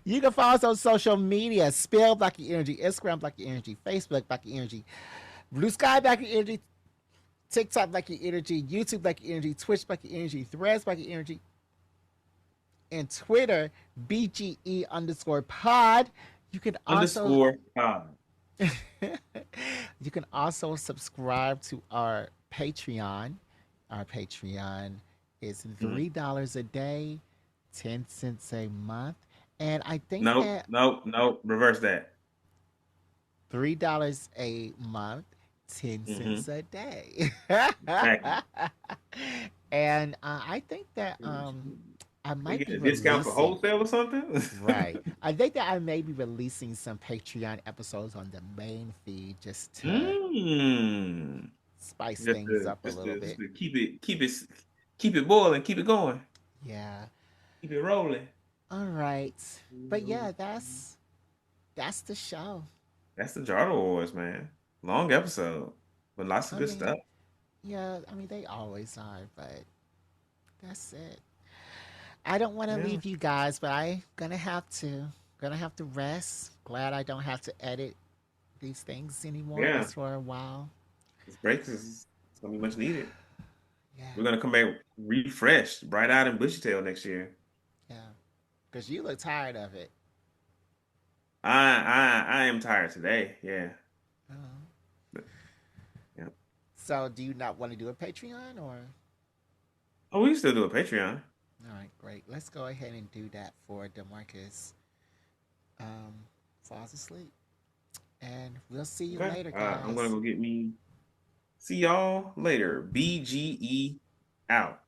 [SPEAKER 1] You can follow us on social media: Spill Black Geek Energy, Instagram Black Geek Energy, Facebook Black Geek Energy, Blue Sky Black Geek Energy, TikTok Black Geek Energy, YouTube Black Geek Energy, Twitch Black Geek Energy, Threads Black Geek Energy, and Twitter BGE_pod. You can also
[SPEAKER 2] Underscore pod.
[SPEAKER 1] you can also subscribe to our Patreon. Our Patreon is
[SPEAKER 2] Mhm.
[SPEAKER 1] $3 a day, 10 cents a month, and I think
[SPEAKER 2] Nope,
[SPEAKER 1] that
[SPEAKER 2] nope, nope. Reverse that.
[SPEAKER 1] $3 a month, ten
[SPEAKER 2] Mm-hmm.
[SPEAKER 1] cents a day.
[SPEAKER 2] Exactly.
[SPEAKER 1] And I think that I
[SPEAKER 2] They
[SPEAKER 1] might
[SPEAKER 2] get
[SPEAKER 1] be
[SPEAKER 2] a discount for
[SPEAKER 1] releasing.
[SPEAKER 2] wholesale or something?
[SPEAKER 1] Right. I think that I may be releasing some Patreon episodes on the main feed just to
[SPEAKER 2] Mm.
[SPEAKER 1] spice things up a
[SPEAKER 2] Just
[SPEAKER 1] little
[SPEAKER 2] to just
[SPEAKER 1] bit.
[SPEAKER 2] to keep it boiling, keep it going,
[SPEAKER 1] Yeah.
[SPEAKER 2] keep it rolling.
[SPEAKER 1] All right. But yeah, that's the show.
[SPEAKER 2] That's the Jardo Awards, man. Long episode, but lots of
[SPEAKER 1] I
[SPEAKER 2] good
[SPEAKER 1] mean,
[SPEAKER 2] stuff.
[SPEAKER 1] yeah, I mean they always are, but that's it. I don't want to
[SPEAKER 2] Yeah,
[SPEAKER 1] leave you guys, but I gonna have to. Gonna have to rest. Glad I don't have to edit these things anymore, at
[SPEAKER 2] yeah.
[SPEAKER 1] least for a while.
[SPEAKER 2] This break is it's gonna be much needed.
[SPEAKER 1] Yeah,
[SPEAKER 2] We're gonna come back refreshed, bright eyed and bushy tailed next year.
[SPEAKER 1] yeah. Because you look tired of it.
[SPEAKER 2] I am tired today. Yeah.
[SPEAKER 1] Uh,
[SPEAKER 2] But, yeah.
[SPEAKER 1] so, do you not want to do a Patreon or?
[SPEAKER 2] Oh, we can still do a Patreon.
[SPEAKER 1] All right, great. Let's go ahead and do that for Demarcus um, falls asleep. And we'll see you
[SPEAKER 2] Okay.
[SPEAKER 1] later,
[SPEAKER 2] I'm gonna
[SPEAKER 1] guys.
[SPEAKER 2] go get me. See y'all later. BGE out.